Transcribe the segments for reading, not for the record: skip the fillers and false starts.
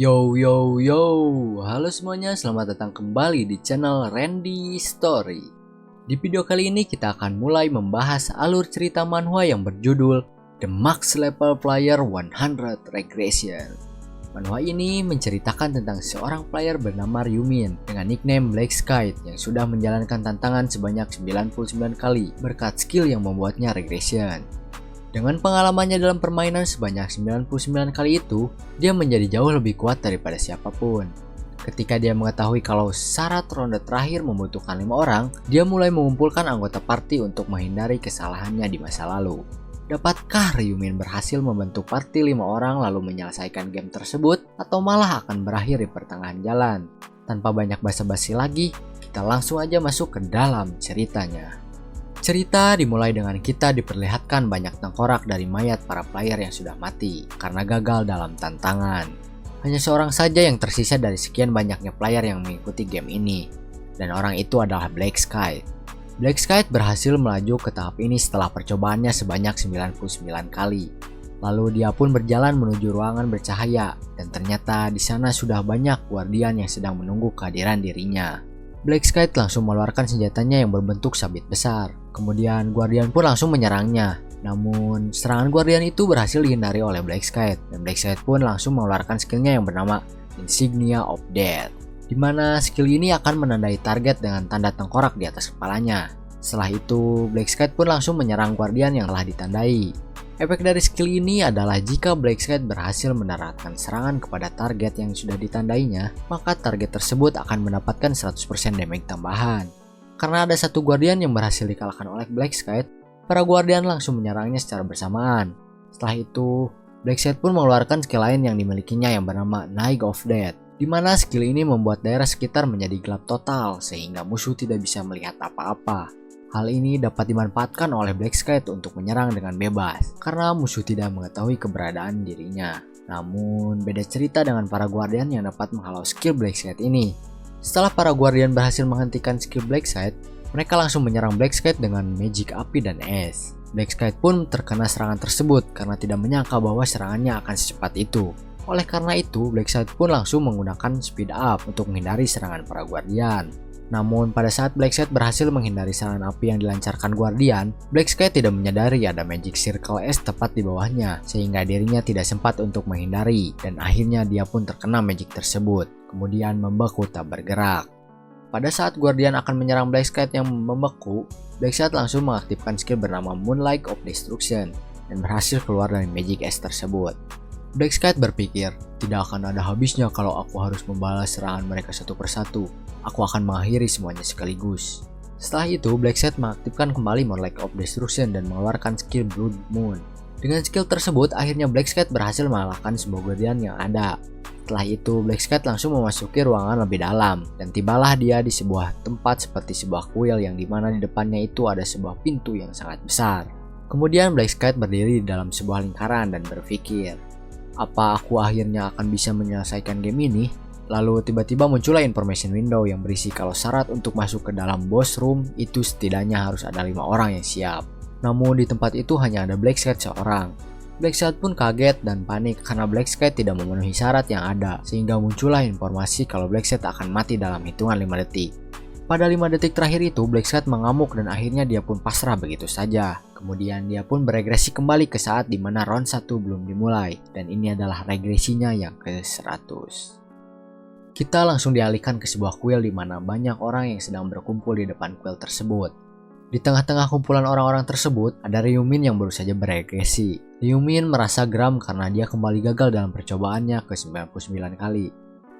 Yo yo yo, halo semuanya, selamat datang kembali di channel Randy Story. Di video kali ini kita akan mulai membahas alur cerita manhwa yang berjudul The Max Level Player 100 Regression. Manhwa ini menceritakan tentang seorang player bernama Ryumin dengan nickname Black Sky yang sudah menjalankan tantangan sebanyak 99 kali berkat skill yang membuatnya regression. Dengan pengalamannya dalam permainan sebanyak 99 kali itu, dia menjadi jauh lebih kuat daripada siapapun. Ketika dia mengetahui kalau syarat ronde terakhir membutuhkan 5 orang, dia mulai mengumpulkan anggota party untuk menghindari kesalahannya di masa lalu. Dapatkah Ryumin berhasil membentuk party 5 orang lalu menyelesaikan game tersebut, atau malah akan berakhir di pertengahan jalan? Tanpa banyak basa-basi lagi, kita langsung aja masuk ke dalam ceritanya. Cerita dimulai dengan kita diperlihatkan banyak tengkorak dari mayat para player yang sudah mati karena gagal dalam tantangan. Hanya seorang saja yang tersisa dari sekian banyaknya player yang mengikuti game ini, dan orang itu adalah Black Sky. Black Sky berhasil melaju ke tahap ini setelah percobaannya sebanyak 99 kali. Lalu dia pun berjalan menuju ruangan bercahaya, dan ternyata di sana sudah banyak guardian yang sedang menunggu kehadiran dirinya. Black Sky langsung mengeluarkan senjatanya yang berbentuk sabit besar. Kemudian Guardian pun langsung menyerangnya. Namun serangan Guardian itu berhasil dihindari oleh Black Sky, dan Black Sky pun langsung mengeluarkan skillnya yang bernama Insignia of Death, dimana skill ini akan menandai target dengan tanda tengkorak di atas kepalanya. Setelah itu Black Sky pun langsung menyerang Guardian yang telah ditandai. Efek dari skill ini adalah jika Black Sky berhasil mendaratkan serangan kepada target yang sudah ditandainya, maka target tersebut akan mendapatkan 100% damage tambahan. Karena ada satu Guardian yang berhasil dikalahkan oleh Black Sky, para Guardian langsung menyerangnya secara bersamaan. Setelah itu, Black Sky pun mengeluarkan skill lain yang dimilikinya yang bernama Night of Death, di mana skill ini membuat daerah sekitar menjadi gelap total sehingga musuh tidak bisa melihat apa-apa. Hal ini dapat dimanfaatkan oleh Black Sky untuk menyerang dengan bebas, karena musuh tidak mengetahui keberadaan dirinya. Namun, beda cerita dengan para Guardian yang dapat menghalau skill Black Sky ini. Setelah para Guardian berhasil menghentikan skill Black Sky, mereka langsung menyerang Black Sky dengan magic api dan es. Black Sky pun terkena serangan tersebut karena tidak menyangka bahwa serangannya akan secepat itu. Oleh karena itu, Black Sky pun langsung menggunakan speed up untuk menghindari serangan para Guardian. Namun pada saat Black Sky berhasil menghindari serangan api yang dilancarkan Guardian, Black Sky tidak menyadari ada magic circle es tepat di bawahnya, sehingga dirinya tidak sempat untuk menghindari, dan akhirnya dia pun terkena magic tersebut, kemudian membeku tak bergerak. Pada saat Guardian akan menyerang Black Sky yang membeku, Black Sky langsung mengaktifkan skill bernama Moonlight of Destruction, dan berhasil keluar dari magic es tersebut. Black Sky berpikir, tidak akan ada habisnya kalau aku harus membalas serangan mereka satu persatu. Aku akan mengakhiri semuanya sekaligus. Setelah itu, Black Sky mengaktifkan kembali Moonlight of Destruction dan mengeluarkan skill Blood Moon. Dengan skill tersebut, akhirnya Black Sky berhasil mengalahkan semua Guardian yang ada. Setelah itu, Black Sky langsung memasuki ruangan lebih dalam, dan tibalah dia di sebuah tempat seperti sebuah kuil yang dimana di depannya itu ada sebuah pintu yang sangat besar. Kemudian Black Sky berdiri di dalam sebuah lingkaran dan berpikir, apa aku akhirnya akan bisa menyelesaikan game ini? Lalu tiba-tiba muncullah information window yang berisi kalau syarat untuk masuk ke dalam boss room itu setidaknya harus ada 5 orang yang siap. Namun di tempat itu hanya ada Black Sky seorang. Black Sky pun kaget dan panik karena Black Sky tidak memenuhi syarat yang ada, sehingga muncullah informasi kalau Black Sky akan mati dalam hitungan 5 detik. Pada 5 detik terakhir itu Black Sky mengamuk dan akhirnya dia pun pasrah begitu saja. Kemudian dia pun beregresi kembali ke saat dimana round 1 belum dimulai, dan ini adalah regresinya yang ke-100. Kita langsung dialihkan ke sebuah kuil di mana banyak orang yang sedang berkumpul di depan kuil tersebut. Di tengah-tengah kumpulan orang-orang tersebut, ada Ryumin yang baru saja beregresi. Ryumin merasa geram karena dia kembali gagal dalam percobaannya ke-99 kali.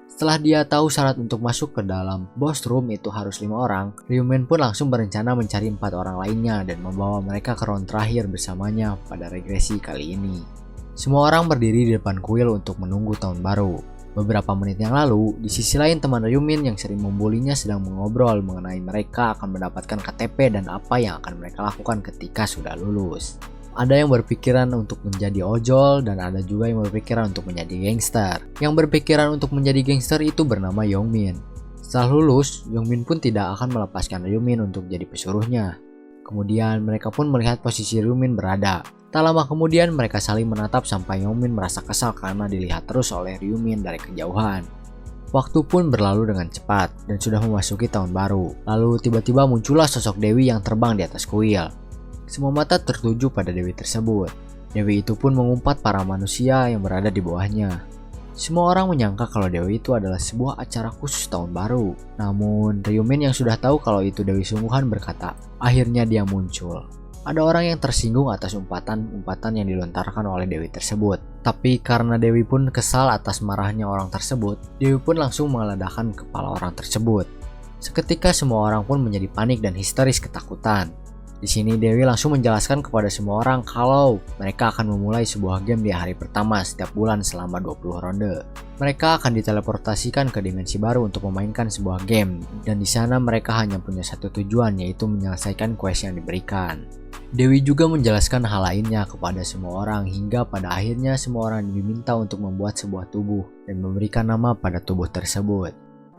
Setelah dia tahu syarat untuk masuk ke dalam boss room itu harus 5 orang, Ryumin pun langsung berencana mencari 4 orang lainnya dan membawa mereka ke round terakhir bersamanya pada regresi kali ini. Semua orang berdiri di depan kuil untuk menunggu tahun baru. Beberapa menit yang lalu, di sisi lain teman Ryumin yang sering membulinya sedang mengobrol mengenai mereka akan mendapatkan KTP dan apa yang akan mereka lakukan ketika sudah lulus. Ada yang berpikiran untuk menjadi ojol dan ada juga yang berpikiran untuk menjadi gangster. Yang berpikiran untuk menjadi gangster itu bernama Yongmin. Setelah lulus, Yongmin pun tidak akan melepaskan Ryumin untuk jadi pesuruhnya. Kemudian mereka pun melihat posisi Ryumin berada. Tak lama kemudian mereka saling menatap sampai Youngmin merasa kesal karena dilihat terus oleh Ryumin dari kejauhan. Waktu pun berlalu dengan cepat dan sudah memasuki tahun baru. Lalu tiba-tiba muncullah sosok Dewi yang terbang di atas kuil. Semua mata tertuju pada Dewi tersebut. Dewi itu pun mengumpat para manusia yang berada di bawahnya. Semua orang menyangka kalau Dewi itu adalah sebuah acara khusus tahun baru. Namun Ryumin yang sudah tahu kalau itu Dewi sungguhan berkata, akhirnya dia muncul. Ada orang yang tersinggung atas umpatan-umpatan yang dilontarkan oleh Dewi tersebut. Tapi karena Dewi pun kesal atas marahnya orang tersebut, Dewi pun langsung mengeledahkan kepala orang tersebut. Seketika semua orang pun menjadi panik dan histeris ketakutan. Di sini Dewi langsung menjelaskan kepada semua orang kalau mereka akan memulai sebuah game di hari pertama setiap bulan selama 20 ronde. Mereka akan diteleportasikan ke dimensi baru untuk memainkan sebuah game, dan di sana mereka hanya punya satu tujuan, yaitu menyelesaikan quest yang diberikan. Dewi juga menjelaskan hal lainnya kepada semua orang hingga pada akhirnya semua orang diminta untuk membuat sebuah tubuh dan memberikan nama pada tubuh tersebut.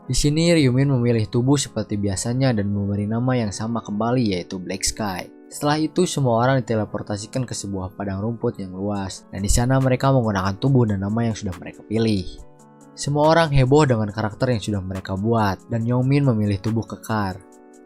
Di sini Ryumin memilih tubuh seperti biasanya dan memberi nama yang sama kembali, yaitu Black Sky. Setelah itu semua orang diteleportasikan ke sebuah padang rumput yang luas dan di sana mereka menggunakan tubuh dan nama yang sudah mereka pilih. Semua orang heboh dengan karakter yang sudah mereka buat dan Youngmin memilih tubuh kekar.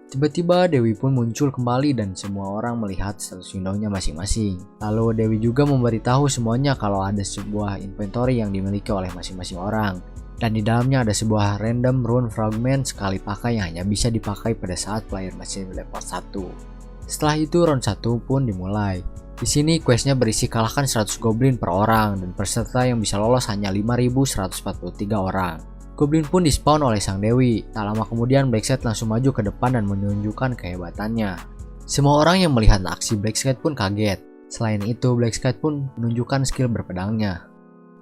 Tiba-tiba Dewi pun muncul kembali dan semua orang melihat status window-nya masing-masing. Lalu Dewi juga memberitahu semuanya kalau ada sebuah inventory yang dimiliki oleh masing-masing orang. Dan di dalamnya ada sebuah random rune fragment sekali pakai yang hanya bisa dipakai pada saat player masih level 1. Setelah itu round 1 pun dimulai. Di sini questnya berisi kalahkan 100 goblin per orang dan peserta yang bisa lolos hanya 5.143 orang. Goblin pun dispawn oleh sang Dewi. Tak lama kemudian Blacksad langsung maju ke depan dan menunjukkan kehebatannya. Semua orang yang melihat aksi Blacksad pun kaget. Selain itu Blacksad pun menunjukkan skill berpedangnya.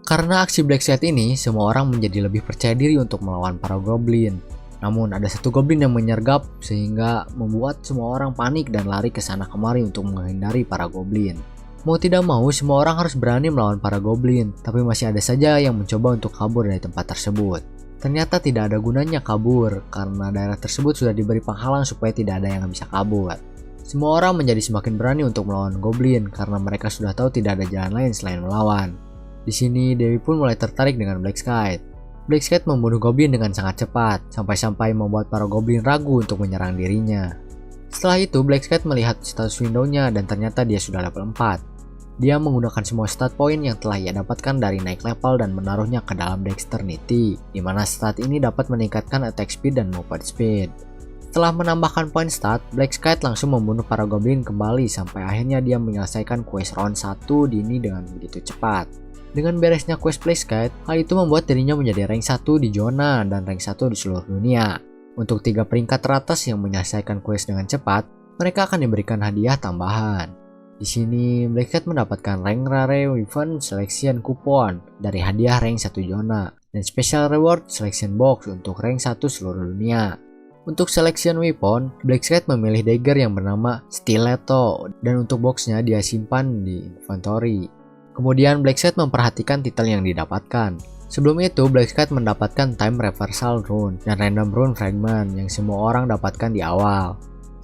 Karena aksi Blacksad ini, semua orang menjadi lebih percaya diri untuk melawan para goblin. Namun ada satu goblin yang menyergap sehingga membuat semua orang panik dan lari ke sana kemari untuk menghindari para goblin. Mau tidak mau semua orang harus berani melawan para goblin, tapi masih ada saja yang mencoba untuk kabur dari tempat tersebut. Ternyata tidak ada gunanya kabur karena daerah tersebut sudah diberi penghalang supaya tidak ada yang bisa kabur. Semua orang menjadi semakin berani untuk melawan goblin karena mereka sudah tahu tidak ada jalan lain selain melawan. Di sini Dewi pun mulai tertarik dengan Black Sky. Black Sky membunuh goblin dengan sangat cepat, sampai-sampai membuat para goblin ragu untuk menyerang dirinya. Setelah itu Black Sky melihat status window-nya dan ternyata dia sudah level 4. Dia menggunakan semua stat point yang telah ia dapatkan dari naik level dan menaruhnya ke dalam Dexterity, di mana stat ini dapat meningkatkan attack speed dan movement speed. Setelah menambahkan poin stat, Black Sky langsung membunuh para goblin kembali sampai akhirnya dia menyelesaikan quest round 1 dini dengan begitu cepat. Dengan beresnya quest Black Sky, hal itu membuat dirinya menjadi rank 1 di zona dan rank 1 di seluruh dunia. Untuk 3 peringkat teratas yang menyelesaikan quest dengan cepat, mereka akan diberikan hadiah tambahan. Di sini, Black Cat mendapatkan rank rare weapon selection coupon dari hadiah rank 1 zona dan special reward selection box untuk rank 1 seluruh dunia. Untuk selection weapon, Black Cat memilih dagger yang bernama Stiletto dan untuk boxnya dia simpan di inventory. Kemudian Black Cat memperhatikan titel yang didapatkan. Sebelum itu, Black Cat mendapatkan time reversal rune dan random rune fragment yang semua orang dapatkan di awal.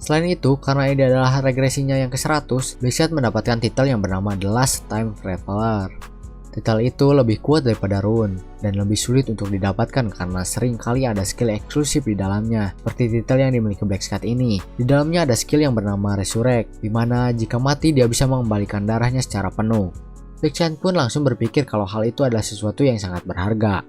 Selain itu, karena ini adalah regresinya yang ke-100, Black Cat mendapatkan titel yang bernama The Last Time Traveler. Titel itu lebih kuat daripada rune dan lebih sulit untuk didapatkan karena sering kali ada skill eksklusif di dalamnya, seperti titel yang dimiliki Black Cat ini. Di dalamnya ada skill yang bernama Resurrect, di mana jika mati dia bisa mengembalikan darahnya secara penuh. Black Cat pun langsung berpikir kalau hal itu adalah sesuatu yang sangat berharga.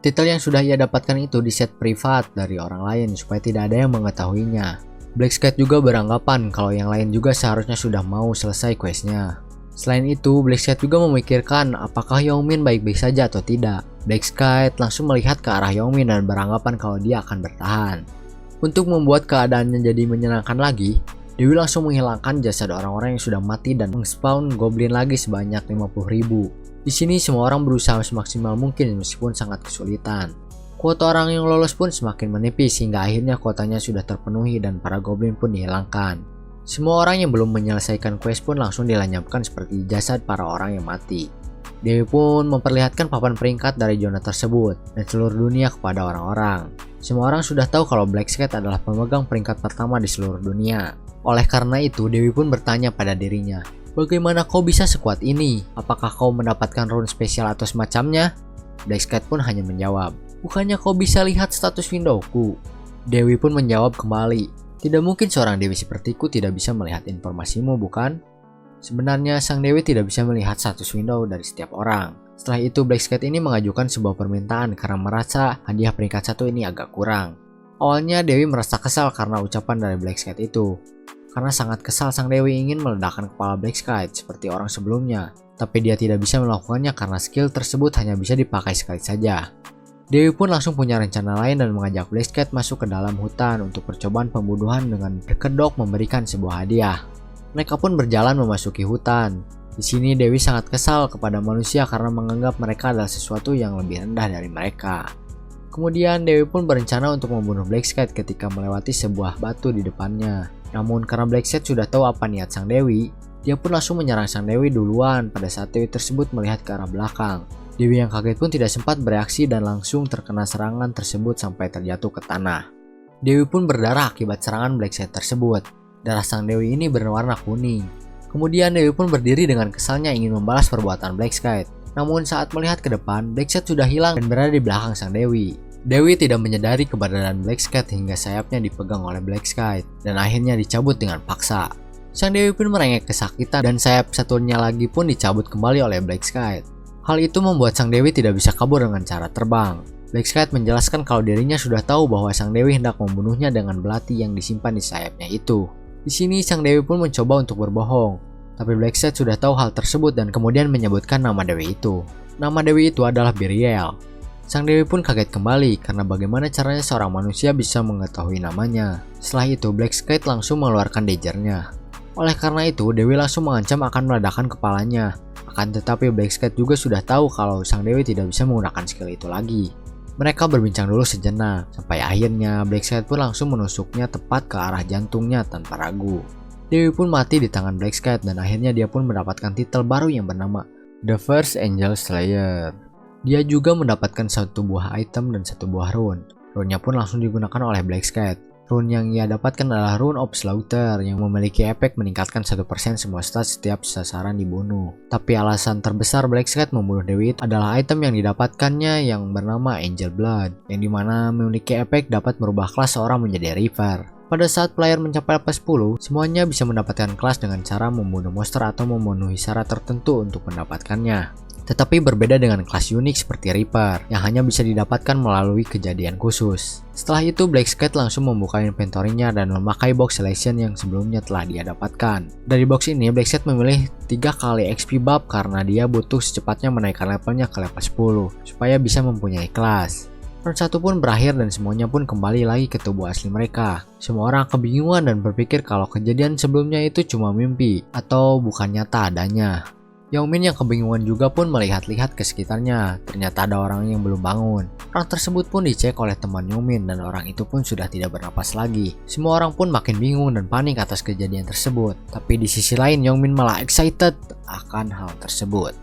Titel yang sudah ia dapatkan itu di set privat dari orang lain supaya tidak ada yang mengetahuinya. Black Sky juga beranggapan kalau yang lain juga seharusnya sudah mau selesai questnya. Selain itu, Black Sky juga memikirkan apakah Youngmin baik-baik saja atau tidak. Black Sky langsung melihat ke arah Youngmin dan beranggapan kalau dia akan bertahan. Untuk membuat keadaannya jadi menyenangkan lagi, Dewi langsung menghilangkan jasad orang-orang yang sudah mati dan meng-spawn goblin lagi sebanyak 50.000. Di sini semua orang berusaha semaksimal mungkin meskipun sangat kesulitan. Kuota orang yang lolos pun semakin menipis hingga akhirnya kuotanya sudah terpenuhi dan para goblin pun dihilangkan. Semua orang yang belum menyelesaikan quest pun langsung dilenyapkan seperti jasad para orang yang mati. Dewi pun memperlihatkan papan peringkat dari zona tersebut dan seluruh dunia kepada orang-orang. Semua orang sudah tahu kalau Black Cat adalah pemegang peringkat pertama di seluruh dunia. Oleh karena itu, Dewi pun bertanya pada dirinya, Bagaimana kau bisa sekuat ini? Apakah kau mendapatkan rune spesial atau semacamnya? Blackscat pun hanya menjawab, bukannya kau bisa lihat status windowku? Dewi pun menjawab kembali, tidak mungkin seorang dewi sepertiku tidak bisa melihat informasimu, bukan? Sebenarnya sang dewi tidak bisa melihat status window dari setiap orang. Setelah itu Blackscat ini mengajukan sebuah permintaan karena merasa hadiah peringkat 1 ini agak kurang. Awalnya Dewi merasa kesal karena ucapan dari Blackscat itu. Karena sangat kesal sang dewi ingin meledakkan kepala Blackscat seperti orang sebelumnya. Tapi dia tidak bisa melakukannya karena skill tersebut hanya bisa dipakai sekali saja. Dewi pun langsung punya rencana lain dan mengajak Blackscat masuk ke dalam hutan untuk percobaan pembunuhan dengan berkedok memberikan sebuah hadiah. Mereka pun berjalan memasuki hutan. Di sini Dewi sangat kesal kepada manusia karena menganggap mereka adalah sesuatu yang lebih rendah dari mereka. Kemudian Dewi pun berencana untuk membunuh Blackscat ketika melewati sebuah batu di depannya. Namun karena Blackscat sudah tahu apa niat sang Dewi, dia pun langsung menyerang sang Dewi duluan pada saat Dewi tersebut melihat ke arah belakang. Dewi yang kaget pun tidak sempat bereaksi dan langsung terkena serangan tersebut sampai terjatuh ke tanah. Dewi pun berdarah akibat serangan Blackscat tersebut. Darah sang Dewi ini berwarna kuning. Kemudian Dewi pun berdiri dengan kesalnya ingin membalas perbuatan Blackscat. Namun saat melihat ke depan, Blackscat sudah hilang dan berada di belakang sang Dewi. Dewi tidak menyadari keberadaan Blackscat hingga sayapnya dipegang oleh Blackscat dan akhirnya dicabut dengan paksa. Sang Dewi pun merengek kesakitan dan sayap satunya lagi pun dicabut kembali oleh Blackscat. Hal itu membuat sang Dewi tidak bisa kabur dengan cara terbang. Blackscat menjelaskan kalau dirinya sudah tahu bahwa sang Dewi hendak membunuhnya dengan belati yang disimpan di sayapnya itu. Di sini sang Dewi pun mencoba untuk berbohong, tapi Blackscat sudah tahu hal tersebut dan kemudian menyebutkan nama Dewi itu. Nama Dewi itu adalah Biriel. Sang Dewi pun kaget kembali karena bagaimana caranya seorang manusia bisa mengetahui namanya. Setelah itu Blackscat langsung mengeluarkan daggernya. Oleh karena itu Dewi langsung mengancam akan meledakkan kepalanya. Akan tetapi Blackscat juga sudah tahu kalau sang Dewi tidak bisa menggunakan skill itu lagi. Mereka berbincang dulu sejenak, sampai akhirnya Blackscat pun langsung menusuknya tepat ke arah jantungnya tanpa ragu. Dewi pun mati di tangan Blackscat dan akhirnya dia pun mendapatkan titel baru yang bernama The First Angel Slayer. Dia juga mendapatkan satu buah item dan satu buah rune. Rune-nya pun langsung digunakan oleh Blackscat. Rune yang ia dapatkan adalah Rune of Slaughter yang memiliki efek meningkatkan 1% semua stat setiap sasaran dibunuh. Tapi alasan terbesar Blackscat membunuh Dewi adalah item yang didapatkannya yang bernama Angel Blood, yang dimana memiliki efek dapat merubah kelas seorang menjadi Reaper. Pada saat player mencapai level 10, semuanya bisa mendapatkan kelas dengan cara membunuh monster atau memenuhi syarat tertentu untuk mendapatkannya. Tetapi berbeda dengan kelas unik seperti Reaper yang hanya bisa didapatkan melalui kejadian khusus. Setelah itu Blackscat langsung membuka inventory-nya dan memakai box selection yang sebelumnya telah dia dapatkan. Dari box ini Blackscat memilih 3 kali XP buff karena dia butuh secepatnya menaikkan levelnya ke level 10 supaya bisa mempunyai kelas. Round 1 pun berakhir dan semuanya pun kembali lagi ke tubuh asli mereka. Semua orang kebingungan dan berpikir kalau kejadian sebelumnya itu cuma mimpi atau bukan nyata adanya. Yongmin yang kebingungan juga pun melihat-lihat ke sekitarnya. Ternyata ada orang yang belum bangun. Orang tersebut pun dicek oleh teman Yongmin dan orang itu pun sudah tidak bernapas lagi. Semua orang pun makin bingung dan panik atas kejadian tersebut. Tapi di sisi lain Yongmin malah excited akan hal tersebut.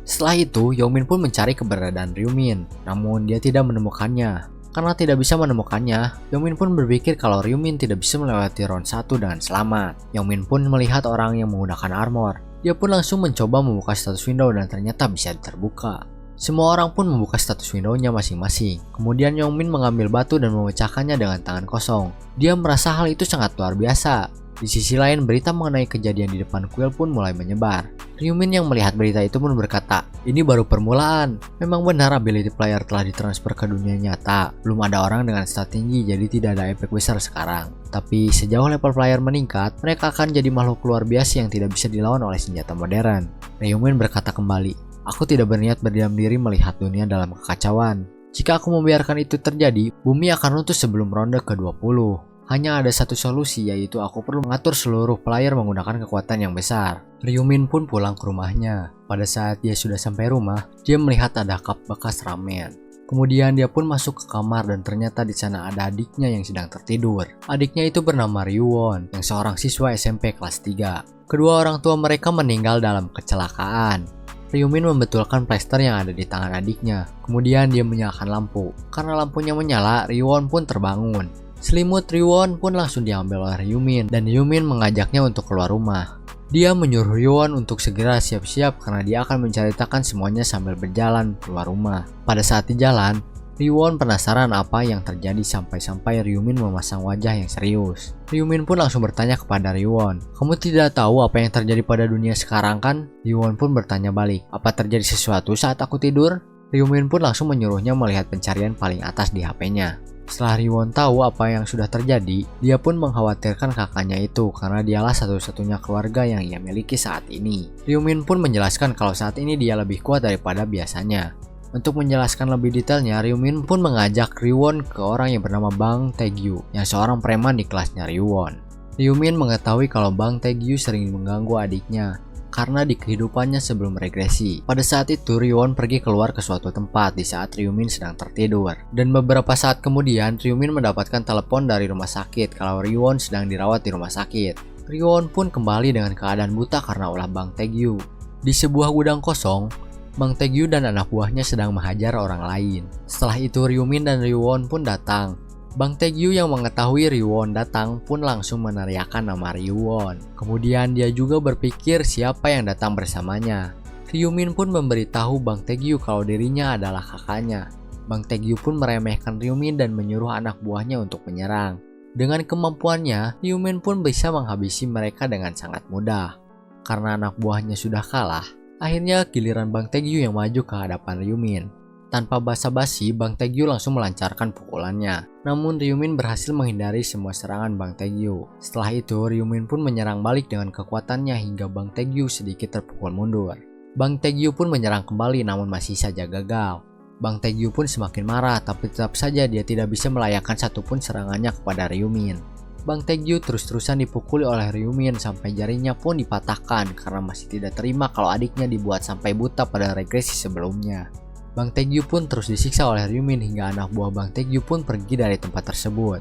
Setelah itu Yongmin pun mencari keberadaan Ryumin. Namun dia tidak menemukannya. Karena tidak bisa menemukannya, Yongmin pun berpikir kalau Ryumin tidak bisa melewati round 1 dengan selamat. Yongmin pun melihat orang yang menggunakan armor. Dia pun langsung mencoba membuka status window dan ternyata bisa terbuka. Semua orang pun membuka status window-nya masing-masing. Kemudian Yongmin mengambil batu dan memecahkannya dengan tangan kosong. Dia merasa hal itu sangat luar biasa. Di sisi lain, berita mengenai kejadian di depan kuil pun mulai menyebar. Ryumin yang melihat berita itu pun berkata, "Ini baru permulaan. Memang benar ability player telah ditransfer ke dunia nyata. Belum ada orang dengan stat tinggi jadi tidak ada efek besar sekarang. Tapi sejauh level player meningkat, mereka akan jadi makhluk luar biasa yang tidak bisa dilawan oleh senjata modern." Ryumin berkata kembali, "Aku tidak berniat berdiam diri melihat dunia dalam kekacauan. Jika aku membiarkan itu terjadi, bumi akan runtuh sebelum ronde ke-20. Hanya ada satu solusi, yaitu aku perlu mengatur seluruh player menggunakan kekuatan yang besar." Ryumin pun pulang ke rumahnya. Pada saat dia sudah sampai rumah, dia melihat ada cup bekas ramen. Kemudian dia pun masuk ke kamar dan ternyata di sana ada adiknya yang sedang tertidur. Adiknya itu bernama Ryuwon, yang seorang siswa SMP kelas 3. Kedua orang tua mereka meninggal dalam kecelakaan. Ryumin membetulkan plester yang ada di tangan adiknya. Kemudian dia menyalakan lampu. Karena lampunya menyala, Ryuwon pun terbangun. Selimut Ryuwon pun langsung diambil oleh Ryumin dan Ryumin mengajaknya untuk keluar rumah. Dia menyuruh Ryuwon untuk segera siap-siap karena dia akan menceritakan semuanya sambil berjalan keluar rumah. Pada saat di jalan, Ryuwon penasaran apa yang terjadi sampai Ryumin memasang wajah yang serius. Ryumin pun langsung bertanya kepada Ryuwon, "Kamu tidak tahu apa yang terjadi pada dunia sekarang kan?" Ryuwon pun bertanya balik, "Apa terjadi sesuatu saat aku tidur?" Ryumin pun langsung menyuruhnya melihat pencarian paling atas di HP-nya. Setelah Ryuwon tahu apa yang sudah terjadi, dia pun mengkhawatirkan kakaknya itu karena dialah satu-satunya keluarga yang ia miliki saat ini. Ryumin pun menjelaskan kalau saat ini dia lebih kuat daripada biasanya. Untuk menjelaskan lebih detailnya, Ryumin pun mengajak Ryuwon ke orang yang bernama Bang Taegyu, yang seorang preman di kelasnya Ryuwon. Ryumin mengetahui kalau Bang Taegyu sering mengganggu adiknya karena di kehidupannya sebelum regresi. Pada saat itu, Ryuwon pergi keluar ke suatu tempat di saat Ryumin sedang tertidur. Dan beberapa saat kemudian, Ryumin mendapatkan telepon dari rumah sakit kalau Ryuwon sedang dirawat di rumah sakit. Ryuwon pun kembali dengan keadaan buta karena ulah Bang Taegyu. Di sebuah gudang kosong, Bang Taegyu dan anak buahnya sedang menghajar orang lain. Setelah itu, Ryumin dan Ryuwon pun datang. Bang Taegyu yang mengetahui Ryuwon datang pun langsung meneriakkan nama Ryuwon. Kemudian dia juga berpikir siapa yang datang bersamanya. Ryumin pun memberitahu Bang Taegyu kalau dirinya adalah kakaknya. Bang Taegyu pun meremehkan Ryumin dan menyuruh anak buahnya untuk menyerang. Dengan kemampuannya, Ryumin pun bisa menghabisi mereka dengan sangat mudah. Karena anak buahnya sudah kalah, akhirnya giliran Bang Taegyu yang maju ke hadapan Ryumin. Tanpa basa-basi, Bang Taegyu langsung melancarkan pukulannya. Namun Ryumin berhasil menghindari semua serangan Bang Taegyu. Setelah itu, Ryumin pun menyerang balik dengan kekuatannya hingga Bang Taegyu sedikit terpukul mundur. Bang Taegyu pun menyerang kembali namun masih saja gagal. Bang Taegyu pun semakin marah, tapi tetap saja dia tidak bisa melayakkan satupun serangannya kepada Ryumin. Bang Taegyu terus-terusan dipukuli oleh Ryumin sampai jarinya pun dipatahkan karena masih tidak terima kalau adiknya dibuat sampai buta pada regresi sebelumnya. Bang Taegyu pun terus disiksa oleh Ryumin hingga anak buah Bang Taegyu pun pergi dari tempat tersebut.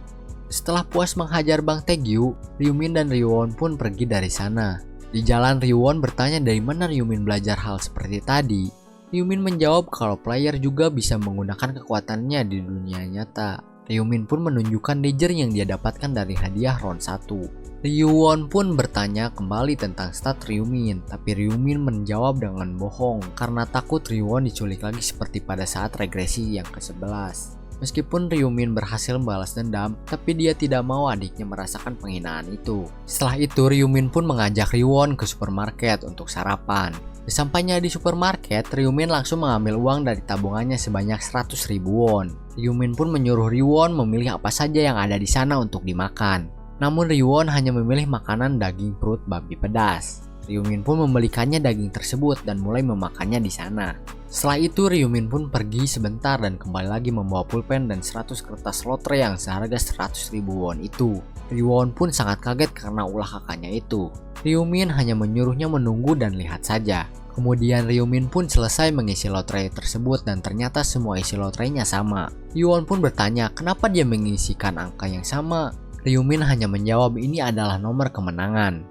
Setelah puas menghajar Bang Taegyu, Ryumin dan Ryuwon pun pergi dari sana. Di jalan, Ryuwon bertanya dari mana Ryumin belajar hal seperti tadi. Ryumin menjawab kalau player juga bisa menggunakan kekuatannya di dunia nyata. Ryumin pun menunjukkan Danger yang dia dapatkan dari hadiah round 1. Ryuwon pun bertanya kembali tentang stat Ryumin, tapi Ryumin menjawab dengan bohong karena takut Ryuwon diculik lagi seperti pada saat regresi yang ke-11. Meskipun Ryumin berhasil membalas dendam, tapi dia tidak mau adiknya merasakan penghinaan itu. Setelah itu, Ryumin pun mengajak Ryuwon ke supermarket untuk sarapan. Sesampainya di supermarket, Ryumin langsung mengambil uang dari tabungannya sebanyak 100.000 won. Ryumin pun menyuruh Ryuwon memilih apa saja yang ada di sana untuk dimakan. Namun Ryuwon hanya memilih makanan daging perut babi pedas. Ryumin pun membelikannya daging tersebut dan mulai memakannya di sana. Setelah itu Ryumin pun pergi sebentar dan kembali lagi membawa pulpen dan 100 kertas lotre yang seharga 100.000 won itu. Ryuwon pun sangat kaget karena ulah kakaknya itu. Ryumin hanya menyuruhnya menunggu dan lihat saja. Kemudian Ryumin pun selesai mengisi lotre tersebut dan ternyata semua isi lotrenya sama. Ryuwon pun bertanya kenapa dia mengisikan angka yang sama. Ryumin hanya menjawab ini adalah nomor kemenangan.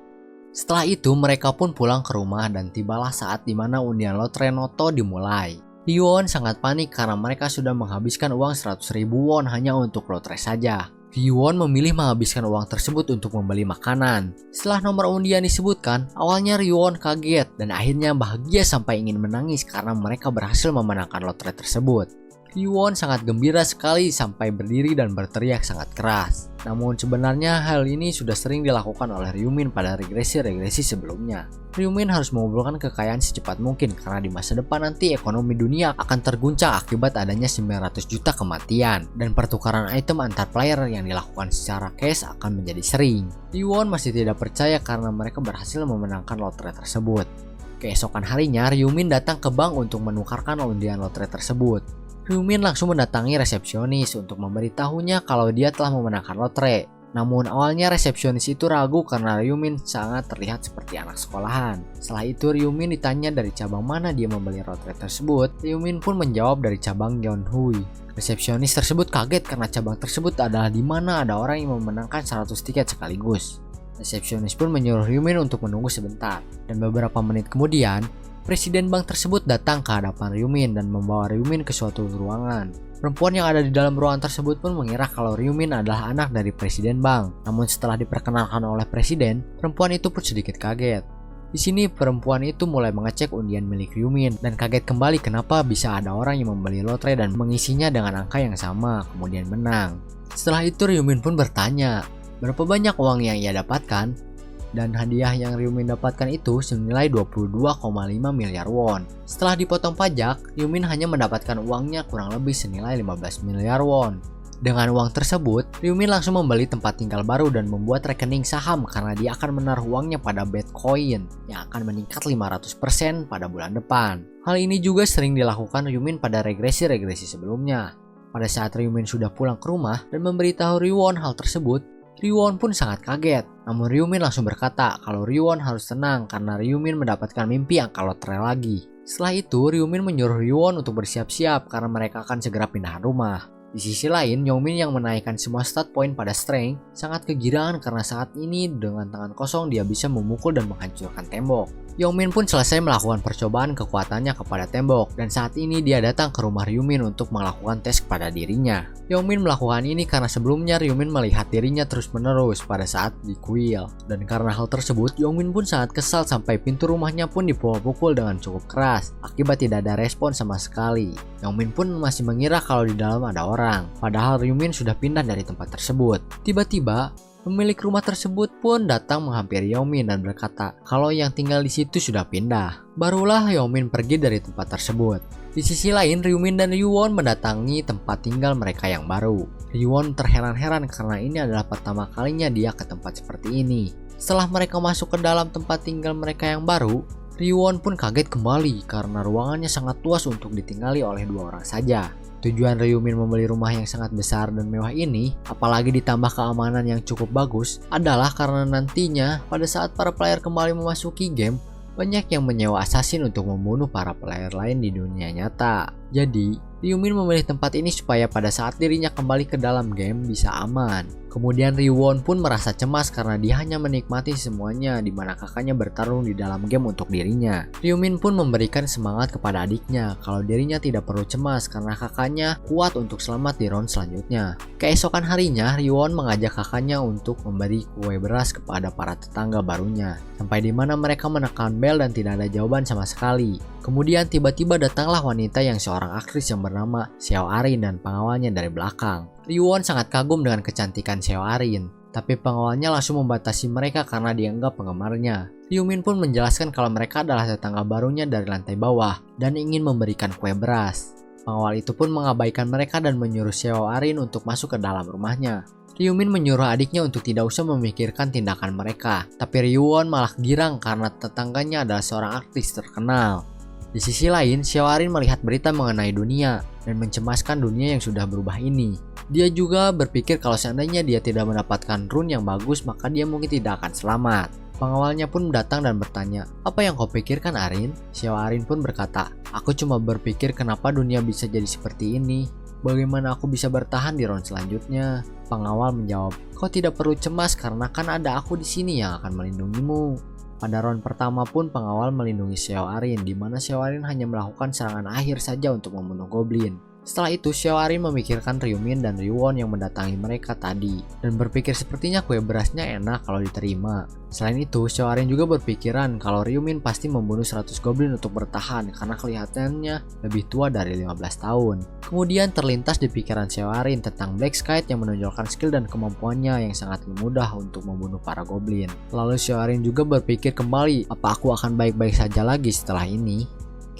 Setelah itu mereka pun pulang ke rumah dan tibalah saat dimana undian lotre Noto dimulai. Ryuwon sangat panik karena mereka sudah menghabiskan uang 100.000 won hanya untuk lotre saja. Ryuwon memilih menghabiskan uang tersebut untuk membeli makanan. Setelah nomor undian disebutkan, awalnya Ryuwon kaget dan akhirnya bahagia sampai ingin menangis karena mereka berhasil memenangkan lotre tersebut. Ryuwon sangat gembira sekali sampai berdiri dan berteriak sangat keras. Namun sebenarnya hal ini sudah sering dilakukan oleh Ryumin pada regresi-regresi sebelumnya. Ryumin harus mengumpulkan kekayaan secepat mungkin karena di masa depan nanti ekonomi dunia akan terguncang akibat adanya 900 juta kematian dan pertukaran item antar player yang dilakukan secara cash akan menjadi sering. Ryuwon masih tidak percaya karena mereka berhasil memenangkan lotre tersebut. Keesokan harinya Ryumin datang ke bank untuk menukarkan undian lotre tersebut. Ryumin langsung mendatangi resepsionis untuk memberitahunya kalau dia telah memenangkan lotre. Namun awalnya resepsionis itu ragu karena Ryumin sangat terlihat seperti anak sekolahan. Setelah itu Ryumin ditanya dari cabang mana dia membeli lotre tersebut. Ryumin pun menjawab dari cabang Yeonhui. Resepsionis tersebut kaget karena cabang tersebut adalah di mana ada orang yang memenangkan 100 tiket sekaligus. Resepsionis pun menyuruh Ryumin untuk menunggu sebentar. Dan beberapa menit kemudian, Presiden bank tersebut datang ke hadapan Ryumin dan membawa Ryumin ke suatu ruangan. Perempuan yang ada di dalam ruangan tersebut pun mengira kalau Ryumin adalah anak dari presiden bank. Namun setelah diperkenalkan oleh presiden, perempuan itu pun sedikit kaget. Di sini perempuan itu mulai mengecek undian milik Ryumin dan kaget kembali kenapa bisa ada orang yang membeli lotre dan mengisinya dengan angka yang sama kemudian menang. Setelah itu Ryumin pun bertanya berapa banyak uang yang ia dapatkan, dan hadiah yang Ryumin dapatkan itu senilai 22,5 miliar won. Setelah dipotong pajak, Ryumin hanya mendapatkan uangnya kurang lebih senilai 15 miliar won. Dengan uang tersebut, Ryumin langsung membeli tempat tinggal baru dan membuat rekening saham karena dia akan menaruh uangnya pada Bitcoin yang akan meningkat 500% pada bulan depan. Hal ini juga sering dilakukan Ryumin pada regresi-regresi sebelumnya. Pada saat Ryumin sudah pulang ke rumah dan memberitahu Ryuwon hal tersebut, Ryuwon pun sangat kaget. Namun Ryumin langsung berkata kalau Ryuwon harus tenang karena Ryumin mendapatkan mimpi angka lotre lagi. Setelah itu, Ryumin menyuruh Ryuwon untuk bersiap-siap karena mereka akan segera pindah rumah. Di sisi lain, Yongmin yang menaikkan semua stat point pada Strength sangat kegirangan karena saat ini dengan tangan kosong dia bisa memukul dan menghancurkan tembok. Yongmin pun selesai melakukan percobaan kekuatannya kepada tembok dan saat ini dia datang ke rumah Ryumin untuk melakukan tes kepada dirinya. Yongmin melakukan ini karena sebelumnya Ryumin melihat dirinya terus-menerus pada saat di kuil, dan karena hal tersebut Yongmin pun sangat kesal sampai pintu rumahnya pun dipukul-pukul dengan cukup keras akibat tidak ada respon sama sekali. Yongmin pun masih mengira kalau di dalam ada orang, padahal Ryumin sudah pindah dari tempat tersebut. Tiba-tiba pemilik rumah tersebut pun datang menghampiri Yongmin dan berkata kalau yang tinggal di situ sudah pindah. Barulah Yongmin pergi dari tempat tersebut. Di sisi lain, Ryumin dan Ryuwon mendatangi tempat tinggal mereka yang baru. Ryuwon terheran-heran karena ini adalah pertama kalinya dia ke tempat seperti ini. Setelah mereka masuk ke dalam tempat tinggal mereka yang baru, Ryuwon pun kaget kembali karena ruangannya sangat luas untuk ditinggali oleh 2 orang saja. Tujuan Ryumin membeli rumah yang sangat besar dan mewah ini, apalagi ditambah keamanan yang cukup bagus, adalah karena nantinya pada saat para player kembali memasuki game, banyak yang menyewa assassin untuk membunuh para player lain di dunia nyata. Jadi, Ryumin memilih tempat ini supaya pada saat dirinya kembali ke dalam game bisa aman. Kemudian Ryuwon pun merasa cemas karena dia hanya menikmati semuanya di mana kakaknya bertarung di dalam game untuk dirinya. Ryumin pun memberikan semangat kepada adiknya kalau dirinya tidak perlu cemas karena kakaknya kuat untuk selamat di round selanjutnya. Keesokan harinya, Ryuwon mengajak kakaknya untuk memberi kue beras kepada para tetangga barunya. Sampai di mana mereka menekan bel dan tidak ada jawaban sama sekali. Kemudian tiba-tiba datanglah wanita yang seorang aktris yang bernama Xiao Arin dan pengawalnya dari belakang. Ryuwon sangat kagum dengan kecantikan Xiao Arin, tapi pengawalnya langsung membatasi mereka karena dianggap penggemarnya. Ryumin pun menjelaskan kalau mereka adalah tetangga barunya dari lantai bawah dan ingin memberikan kue beras. Pengawal itu pun mengabaikan mereka dan menyuruh Xiao Arin untuk masuk ke dalam rumahnya. Ryumin menyuruh adiknya untuk tidak usah memikirkan tindakan mereka, tapi Ryuwon malah girang karena tetangganya adalah seorang artis terkenal. Di sisi lain, Xiao Arin melihat berita mengenai dunia dan mencemaskan dunia yang sudah berubah ini. Dia juga berpikir kalau seandainya dia tidak mendapatkan rune yang bagus, maka dia mungkin tidak akan selamat. Pengawalnya pun datang dan bertanya, "Apa yang kau pikirkan, Arin?" Xiao Arin pun berkata, "Aku cuma berpikir kenapa dunia bisa jadi seperti ini. Bagaimana aku bisa bertahan di round selanjutnya?" Pengawal menjawab, "Kau tidak perlu cemas karena kan ada aku di sini yang akan melindungimu." Pada round pertama pun pengawal melindungi Xiao Arin, di mana Xiao Arin hanya melakukan serangan akhir saja untuk membunuh goblin. Setelah itu, Xiao Arin memikirkan Ryumin dan Ryuwon yang mendatangi mereka tadi, dan berpikir sepertinya kue berasnya enak kalau diterima. Selain itu, Xiao Arin juga berpikiran kalau Ryumin pasti membunuh 100 goblin untuk bertahan karena kelihatannya lebih tua dari 15 tahun. Kemudian terlintas di pikiran Xiao Arin tentang Black Sky yang menonjolkan skill dan kemampuannya yang sangat mudah untuk membunuh para goblin. Lalu Xiao Arin juga berpikir kembali, apa aku akan baik-baik saja lagi setelah ini?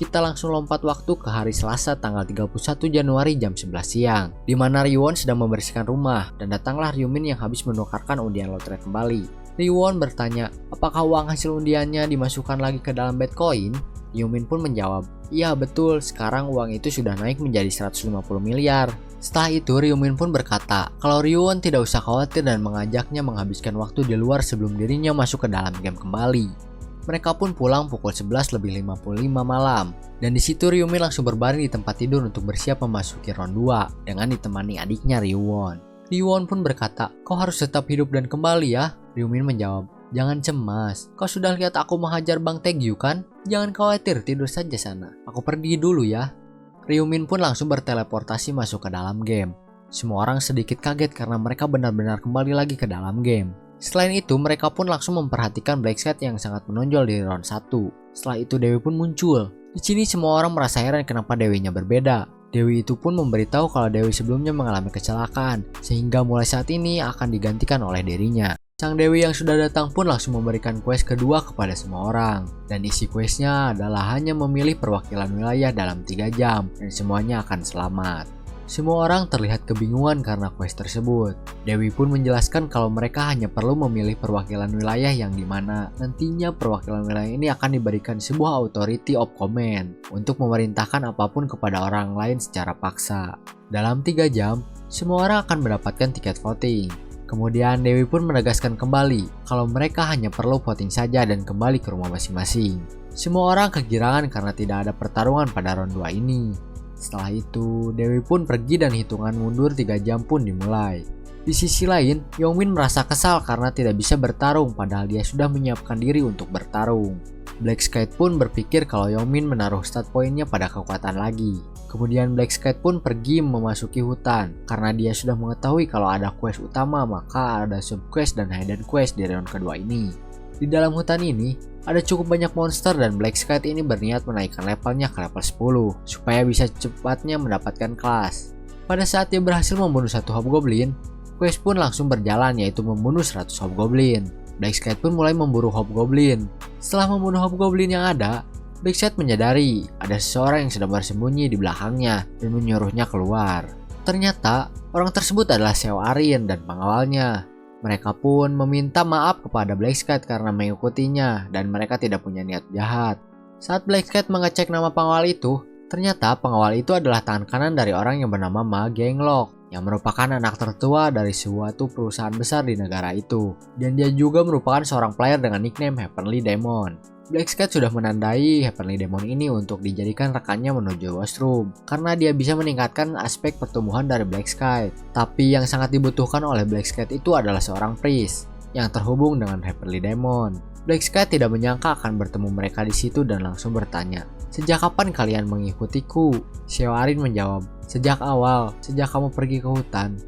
Kita langsung lompat waktu ke hari Selasa tanggal 31 Januari jam 11 siang, di mana Ryuwon sedang membersihkan rumah dan datanglah Ryumin yang habis menukarkan undian lotre kembali. Ryuwon bertanya, apakah uang hasil undiannya dimasukkan lagi ke dalam Bitcoin? Ryumin pun menjawab, iya betul, sekarang uang itu sudah naik menjadi 150 miliar. Setelah itu Ryumin pun berkata kalau Ryuwon tidak usah khawatir dan mengajaknya menghabiskan waktu di luar sebelum dirinya masuk ke dalam game kembali. Mereka pun pulang pukul 11:55 malam. Dan di situ Ryumin langsung berbaring di tempat tidur untuk bersiap memasuki round 2 dengan ditemani adiknya Ryuwon. Ryuwon pun berkata, kau harus tetap hidup dan kembali ya. Ryumin menjawab, jangan cemas. Kau sudah lihat aku menghajar Bang Taegyu kan? Jangan khawatir, tidur saja sana. Aku pergi dulu ya. Ryumin pun langsung berteleportasi masuk ke dalam game. Semua orang sedikit kaget karena mereka benar-benar kembali lagi ke dalam game. Selain itu, mereka pun langsung memperhatikan Black Cat yang sangat menonjol di round 1. Setelah itu Dewi pun muncul. Di sini semua orang merasa heran kenapa Dewinya berbeda. Dewi itu pun memberitahu kalau Dewi sebelumnya mengalami kecelakaan, sehingga mulai saat ini akan digantikan oleh dirinya. Sang Dewi yang sudah datang pun langsung memberikan quest kedua kepada semua orang. Dan isi questnya adalah hanya memilih perwakilan wilayah dalam 3 jam, dan semuanya akan selamat. Semua orang terlihat kebingungan karena quest tersebut. Dewi pun menjelaskan kalau mereka hanya perlu memilih perwakilan wilayah yang dimana nantinya perwakilan wilayah ini akan diberikan sebuah authority of command untuk memerintahkan apapun kepada orang lain secara paksa. Dalam 3 jam, semua orang akan mendapatkan tiket voting. Kemudian Dewi pun menegaskan kembali kalau mereka hanya perlu voting saja dan kembali ke rumah masing-masing. Semua orang kegirangan karena tidak ada pertarungan pada round 2 ini. Setelah itu, Dewi pun pergi dan hitungan mundur 3 jam pun dimulai. Di sisi lain, Yongmin merasa kesal karena tidak bisa bertarung padahal dia sudah menyiapkan diri untuk bertarung. Black Sky pun berpikir kalau Yongmin menaruh stat poinnya pada kekuatan lagi. Kemudian Black Sky pun pergi memasuki hutan karena dia sudah mengetahui kalau ada quest utama maka ada sub quest dan hidden quest di round kedua ini. Di dalam hutan ini, ada cukup banyak monster dan Black Sky ini berniat menaikkan levelnya ke level 10 supaya bisa cepatnya mendapatkan kelas. Pada saat dia berhasil membunuh satu hobgoblin, quest pun langsung berjalan yaitu membunuh 100 hobgoblin. Black Sky pun mulai memburu hobgoblin. Setelah membunuh hobgoblin yang ada, Black Sky menyadari ada seseorang yang sedang bersembunyi di belakangnya dan menyuruhnya keluar. Ternyata orang tersebut adalah Xiao Arin dan pengawalnya. Mereka pun meminta maaf kepada Black Sky karena mengikutinya dan mereka tidak punya niat jahat. Saat Black Sky mengecek nama pengawal itu, ternyata pengawal itu adalah tangan kanan dari orang yang bernama Ma Genglok, yang merupakan anak tertua dari suatu perusahaan besar di negara itu. Dan dia juga merupakan seorang player dengan nickname Heavenly Demon. Black Sky sudah menandai Heavenly Demon ini untuk dijadikan rekannya menuju washroom karena dia bisa meningkatkan aspek pertumbuhan dari Black Sky. Tapi yang sangat dibutuhkan oleh Black Sky itu adalah seorang priest yang terhubung dengan Heavenly Demon. Black Sky tidak menyangka akan bertemu mereka di situ dan langsung bertanya, "Sejak kapan kalian mengikutiku?" Xiao Arin menjawab, "Sejak awal, sejak kamu pergi ke hutan."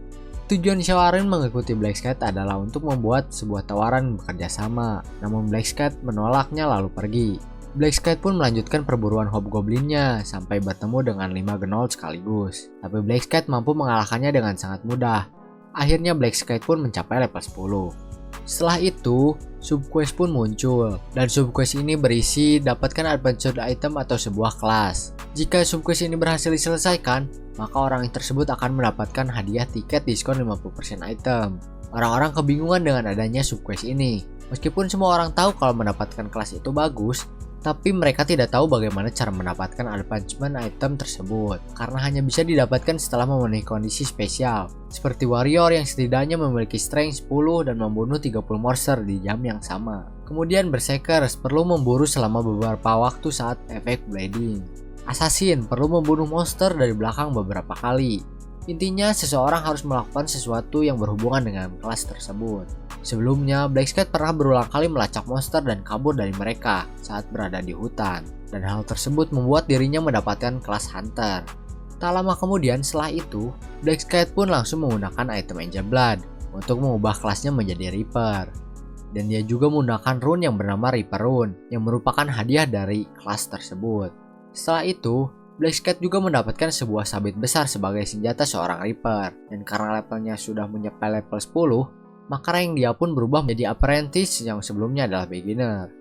Tujuan Xiao Arin mengikuti Black Sky adalah untuk membuat sebuah tawaran bekerja sama, namun Black Sky menolaknya lalu pergi. Black Sky pun melanjutkan perburuan hobgoblinnya sampai bertemu dengan 5 Gnoll sekaligus, tapi Black Sky mampu mengalahkannya dengan sangat mudah. Akhirnya Black Sky pun mencapai level 10. Setelah itu, subquest pun muncul, dan subquest ini berisi dapatkan adventure item atau sebuah kelas. Jika subquest ini berhasil diselesaikan, maka orang tersebut akan mendapatkan hadiah tiket diskon 50% item. Orang-orang kebingungan dengan adanya subquest ini. Meskipun semua orang tahu kalau mendapatkan kelas itu bagus, tapi mereka tidak tahu bagaimana cara mendapatkan advancement item tersebut karena hanya bisa didapatkan setelah memenuhi kondisi spesial seperti warrior yang setidaknya memiliki strength 10 dan membunuh 30 monster di jam yang sama. Kemudian berserkers perlu memburu selama beberapa waktu saat efek bleeding. Assassin perlu membunuh monster dari belakang beberapa kali. Intinya seseorang harus melakukan sesuatu yang berhubungan dengan kelas tersebut. Sebelumnya, Black Sky pernah berulang kali melacak monster dan kabur dari mereka saat berada di hutan, dan hal tersebut membuat dirinya mendapatkan kelas Hunter. Tak lama kemudian setelah itu, Black Sky pun langsung menggunakan item Angel Blood untuk mengubah kelasnya menjadi Reaper. Dan dia juga menggunakan rune yang bernama Reaper Rune yang merupakan hadiah dari kelas tersebut. Setelah itu, Black Sky juga mendapatkan sebuah sabit besar sebagai senjata seorang Reaper, dan karena levelnya sudah mencapai level 10, maka rank dia pun berubah menjadi apprentice yang sebelumnya adalah beginner.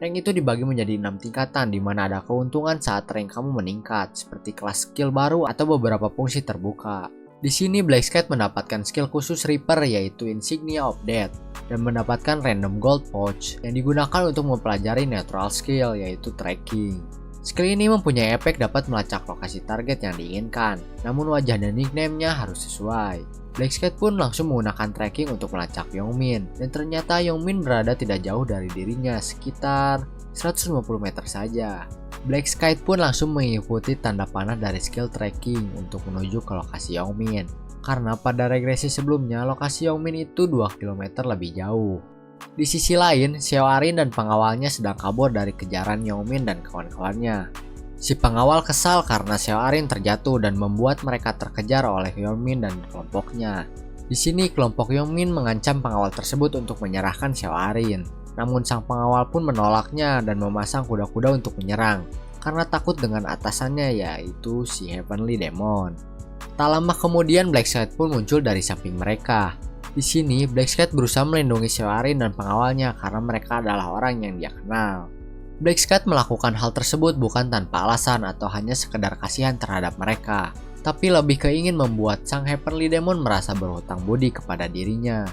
Rank itu dibagi menjadi 6 tingkatan di mana ada keuntungan saat rank kamu meningkat seperti kelas skill baru atau beberapa fungsi terbuka. Di sini Black Sky mendapatkan skill khusus Reaper yaitu Insignia of Death dan mendapatkan random gold pouch yang digunakan untuk mempelajari neutral skill yaitu tracking. Skill ini mempunyai efek dapat melacak lokasi target yang diinginkan, namun wajah dan nickname-nya harus sesuai. Black Sky pun langsung menggunakan tracking untuk melacak Yongmin, dan ternyata Yongmin berada tidak jauh dari dirinya, sekitar 150 meter saja. Black Sky pun langsung mengikuti tanda panah dari skill tracking untuk menuju ke lokasi Yongmin, karena pada regresi sebelumnya lokasi Yongmin itu 2 km lebih jauh. Di sisi lain, Xiao Arin dan pengawalnya sedang kabur dari kejaran Yongmin dan kawan-kawannya. Si pengawal kesal karena Xiao Arin terjatuh dan membuat mereka terkejar oleh Yongmin dan kelompoknya. Di sini kelompok Yongmin mengancam pengawal tersebut untuk menyerahkan Xiao Arin. Namun sang pengawal pun menolaknya dan memasang kuda-kuda untuk menyerang karena takut dengan atasannya, yaitu si Heavenly Demon. Tak lama kemudian Black Sky pun muncul dari samping mereka. Di sini Black Sky berusaha melindungi Xiao Arin dan pengawalnya karena mereka adalah orang yang dia kenal. Black Sky melakukan hal tersebut bukan tanpa alasan atau hanya sekedar kasihan terhadap mereka, tapi lebih ke ingin membuat sang Heavenly Demon merasa berhutang budi kepada dirinya.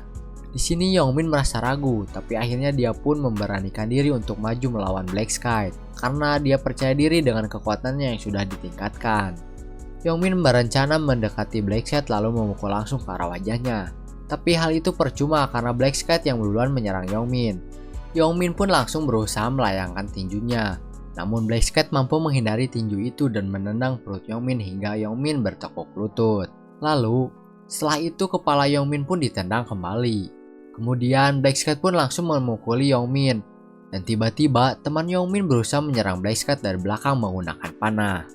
Di sini Yongmin merasa ragu, tapi akhirnya dia pun memberanikan diri untuk maju melawan Black Sky karena dia percaya diri dengan kekuatannya yang sudah ditingkatkan. Yongmin berencana mendekati Black Sky lalu memukul langsung ke arah wajahnya. Tapi hal itu percuma karena Black Sky yang duluan menyerang Yongmin. Yongmin pun langsung berusaha melayangkan tinjunya. Namun Black Sky mampu menghindari tinju itu dan menendang perut Yongmin hingga Yongmin bertekuk lutut. Lalu, setelah itu kepala Yongmin pun ditendang kembali. Kemudian Black Sky pun langsung memukuli Yongmin. Dan tiba-tiba teman Yongmin berusaha menyerang Black Sky dari belakang menggunakan panah.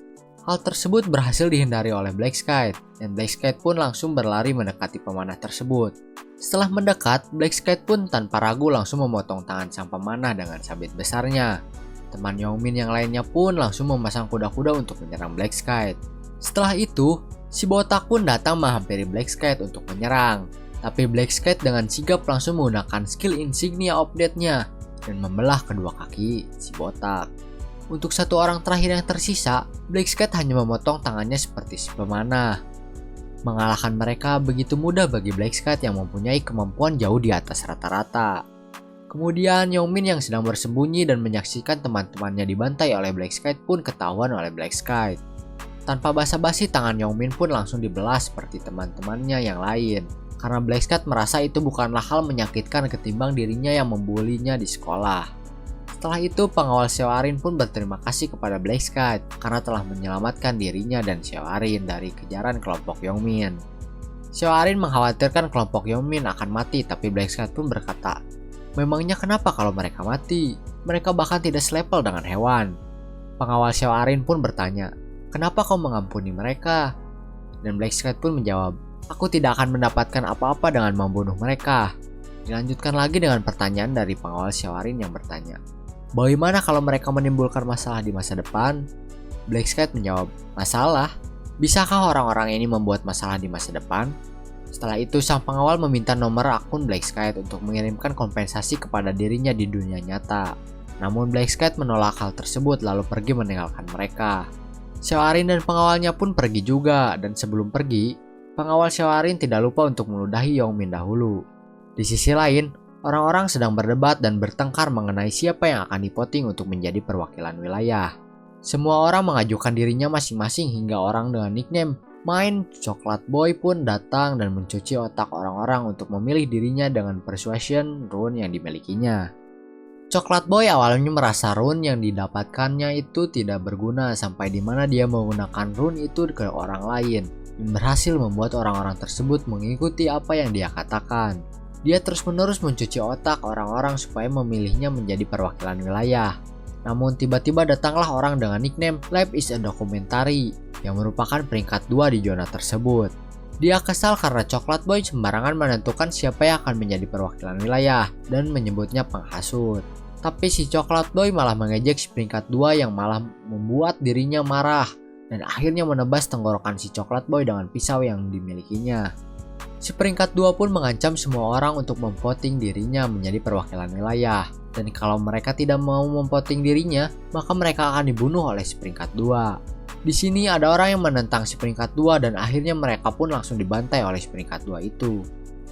Hal tersebut berhasil dihindari oleh Black Sky, dan Black Sky pun langsung berlari mendekati pemanah tersebut. Setelah mendekat, Black Sky pun tanpa ragu langsung memotong tangan sang pemanah dengan sabit besarnya. Teman Yongmin yang lainnya pun langsung memasang kuda-kuda untuk menyerang Black Sky. Setelah itu, si botak pun datang menghampiri Black Sky untuk menyerang. Tapi Black Sky dengan sigap langsung menggunakan skill insignia update-nya dan membelah kedua kaki si botak. Untuk satu orang terakhir yang tersisa, Black Sky hanya memotong tangannya seperti si pemanah. Mengalahkan mereka begitu mudah bagi Black Sky yang mempunyai kemampuan jauh di atas rata-rata. Kemudian Yongmin yang sedang bersembunyi dan menyaksikan teman-temannya dibantai oleh Black Sky pun ketahuan oleh Black Sky. Tanpa basa-basi tangan Yongmin pun langsung dibelah seperti teman-temannya yang lain. Karena Black Sky merasa itu bukanlah hal menyakitkan ketimbang dirinya yang membulinya di sekolah. Setelah itu pengawal Xiao Arin pun berterima kasih kepada Black Sky karena telah menyelamatkan dirinya dan Xiao Arin dari kejaran kelompok Yongmin. Xiao Arin mengkhawatirkan kelompok Yongmin akan mati, tapi Black Sky pun berkata, "Memangnya kenapa kalau mereka mati? Mereka bahkan tidak selevel dengan hewan." Pengawal Xiao Arin pun bertanya, "Kenapa kau mengampuni mereka?" Dan Black Sky pun menjawab, "Aku tidak akan mendapatkan apa-apa dengan membunuh mereka." Dilanjutkan lagi dengan pertanyaan dari pengawal Xiao Arin yang bertanya, "Bagaimana kalau mereka menimbulkan masalah di masa depan?" Black Sky menjawab, "Masalah? Bisakah orang-orang ini membuat masalah di masa depan?" Setelah itu sang pengawal meminta nomor akun Black Sky untuk mengirimkan kompensasi kepada dirinya di dunia nyata. Namun Black Sky menolak hal tersebut lalu pergi meninggalkan mereka. Xiao Arin dan pengawalnya pun pergi juga, dan sebelum pergi, pengawal Xiao Arin tidak lupa untuk meludahi Yongmin dahulu. Di sisi lain, orang-orang sedang berdebat dan bertengkar mengenai siapa yang akan dipoting untuk menjadi perwakilan wilayah. Semua orang mengajukan dirinya masing-masing hingga orang dengan nickname Main Coklat Boy pun datang dan mencuci otak orang-orang untuk memilih dirinya dengan persuasion rune yang dimilikinya. Coklat Boy awalnya merasa rune yang didapatkannya itu tidak berguna sampai dimana dia menggunakan rune itu ke orang lain dan berhasil membuat orang-orang tersebut mengikuti apa yang dia katakan. Dia terus-menerus mencuci otak orang-orang supaya memilihnya menjadi perwakilan wilayah. Namun tiba-tiba datanglah orang dengan nickname Lab is a Documentary yang merupakan peringkat 2 di zona tersebut. Dia kesal karena Coklat Boy sembarangan menentukan siapa yang akan menjadi perwakilan wilayah dan menyebutnya penghasut. Tapi si Coklat Boy malah mengejek si peringkat 2 yang malah membuat dirinya marah dan akhirnya menebas tenggorokan si Coklat Boy dengan pisau yang dimilikinya. Si peringkat 2 pun mengancam semua orang untuk memvoting dirinya menjadi perwakilan wilayah. Dan kalau mereka tidak mau memvoting dirinya, maka mereka akan dibunuh oleh si peringkat 2. Di sini ada orang yang menentang si peringkat 2 dan akhirnya mereka pun langsung dibantai oleh si peringkat 2 itu.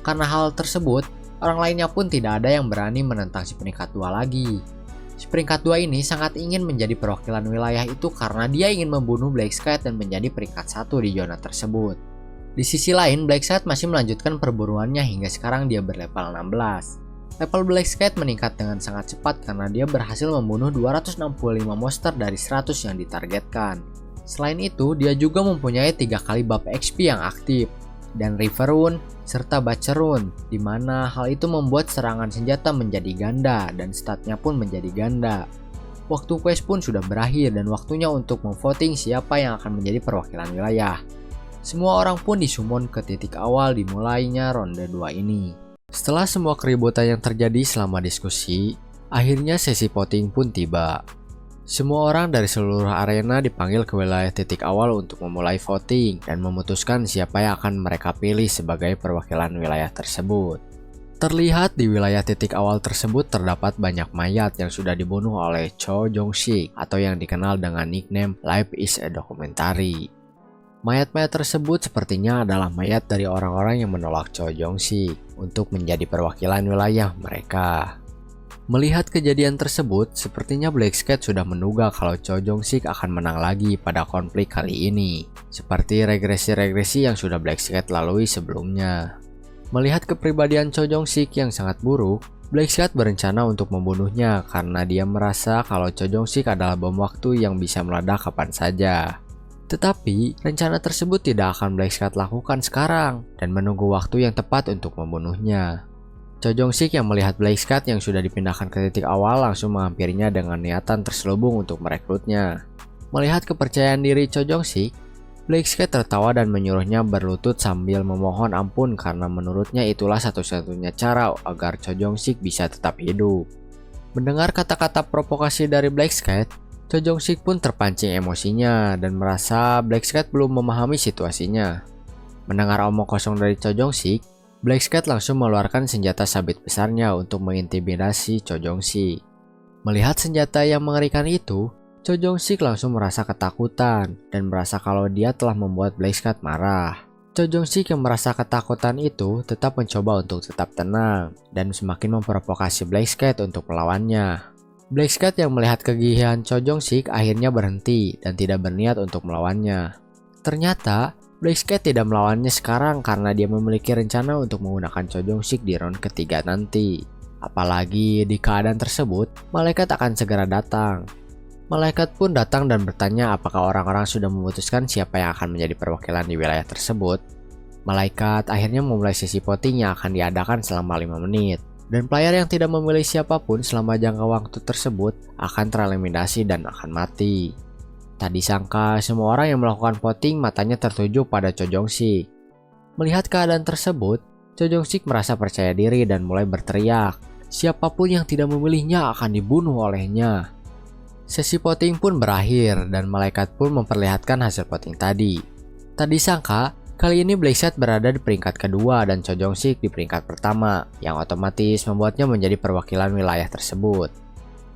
Karena hal tersebut, orang lainnya pun tidak ada yang berani menentang si peringkat 2 lagi. Si peringkat 2 ini sangat ingin menjadi perwakilan wilayah itu karena dia ingin membunuh Black Sky dan menjadi peringkat 1 di zona tersebut. Di sisi lain, Black Sky masih melanjutkan perburuannya hingga sekarang dia berlevel 16. Level Black Sky meningkat dengan sangat cepat karena dia berhasil membunuh 265 monster dari 100 yang ditargetkan. Selain itu, dia juga mempunyai 3 kali buff XP yang aktif, dan River Rune, serta Butcher Rune, di mana hal itu membuat serangan senjata menjadi ganda dan statnya pun menjadi ganda. Waktu quest pun sudah berakhir dan waktunya untuk memvoting siapa yang akan menjadi perwakilan wilayah. Semua orang pun disummon ke titik awal dimulainya ronde 2 ini. Setelah semua keributan yang terjadi selama diskusi, akhirnya sesi voting pun tiba. Semua orang dari seluruh arena dipanggil ke wilayah titik awal untuk memulai voting dan memutuskan siapa yang akan mereka pilih sebagai perwakilan wilayah tersebut. Terlihat di wilayah titik awal tersebut terdapat banyak mayat yang sudah dibunuh oleh Cho Jong-sik atau yang dikenal dengan nickname Life is a Documentary. Mayat-mayat tersebut sepertinya adalah mayat dari orang-orang yang menolak Cho Jong-sik untuk menjadi perwakilan wilayah mereka. Melihat kejadian tersebut, sepertinya Black Cat sudah menduga kalau Cho Jong-sik akan menang lagi pada konflik kali ini, seperti regresi-regresi yang sudah Black Cat lalui sebelumnya. Melihat kepribadian Cho Jong-sik yang sangat buruk, Black Cat berencana untuk membunuhnya karena dia merasa kalau Cho Jong-sik adalah bom waktu yang bisa meledak kapan saja. Tetapi, rencana tersebut tidak akan Black Cat lakukan sekarang dan menunggu waktu yang tepat untuk membunuhnya. Cho Jong-sik yang melihat Black Cat yang sudah dipindahkan ke titik awal langsung menghampirinya dengan niatan terselubung untuk merekrutnya. Melihat kepercayaan diri Cho Jong-sik, Black Cat tertawa dan menyuruhnya berlutut sambil memohon ampun karena menurutnya itulah satu-satunya cara agar Cho Jong-sik bisa tetap hidup. Mendengar kata-kata provokasi dari Black Cat, Cho Jong-sik pun terpancing emosinya dan merasa Black Cat belum memahami situasinya. Mendengar omong kosong dari Cho Jong-sik, Black Cat langsung mengeluarkan senjata sabit besarnya untuk mengintimidasi Cho Jong-sik. Melihat senjata yang mengerikan itu, Cho Jong-sik langsung merasa ketakutan dan merasa kalau dia telah membuat Black Cat marah. Cho Jong-sik yang merasa ketakutan itu tetap mencoba untuk tetap tenang dan semakin memprovokasi Black Cat untuk melawannya. Black Cat yang melihat kegigihan Cho Jong-sik akhirnya berhenti dan tidak berniat untuk melawannya. Ternyata Black Cat tidak melawannya sekarang karena dia memiliki rencana untuk menggunakan Cho Jong-sik di round ketiga nanti. Apalagi di keadaan tersebut, malaikat akan segera datang. Malaikat pun datang dan bertanya apakah orang-orang sudah memutuskan siapa yang akan menjadi perwakilan di wilayah tersebut. Malaikat akhirnya memulai sesi voting yang akan diadakan selama 5 menit. Dan player yang tidak memilih siapapun selama jangka waktu tersebut akan tereliminasi dan akan mati. Tak disangka semua orang yang melakukan voting matanya tertuju pada Cho Jong-sik. Melihat keadaan tersebut, Cho Jong-sik merasa percaya diri dan mulai berteriak, siapapun yang tidak memilihnya akan dibunuh olehnya. Sesi voting pun berakhir dan malaikat pun memperlihatkan hasil voting tadi. Tak disangka, kali ini Black Cat berada di peringkat kedua dan Cho Jong-sik di peringkat pertama, yang otomatis membuatnya menjadi perwakilan wilayah tersebut.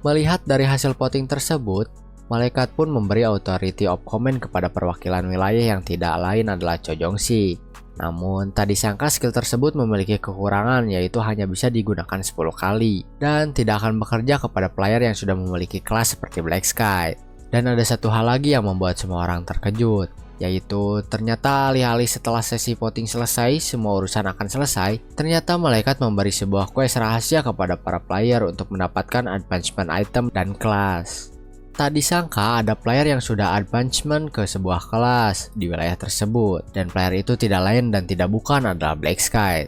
Melihat dari hasil voting tersebut, malaikat pun memberi authority of command kepada perwakilan wilayah yang tidak lain adalah Cho Jong-sik. Namun, tak disangka skill tersebut memiliki kekurangan yaitu hanya bisa digunakan 10 kali dan tidak akan bekerja kepada player yang sudah memiliki kelas seperti Black Sky. Dan ada satu hal lagi yang membuat semua orang terkejut, yaitu ternyata alih-alih setelah sesi voting selesai semua urusan akan selesai, ternyata malaikat memberi sebuah quest rahasia kepada para player untuk mendapatkan advancement item dan kelas. Tak disangka ada player yang sudah advancement ke sebuah kelas di wilayah tersebut dan player itu tidak lain dan tidak bukan adalah Black Sky.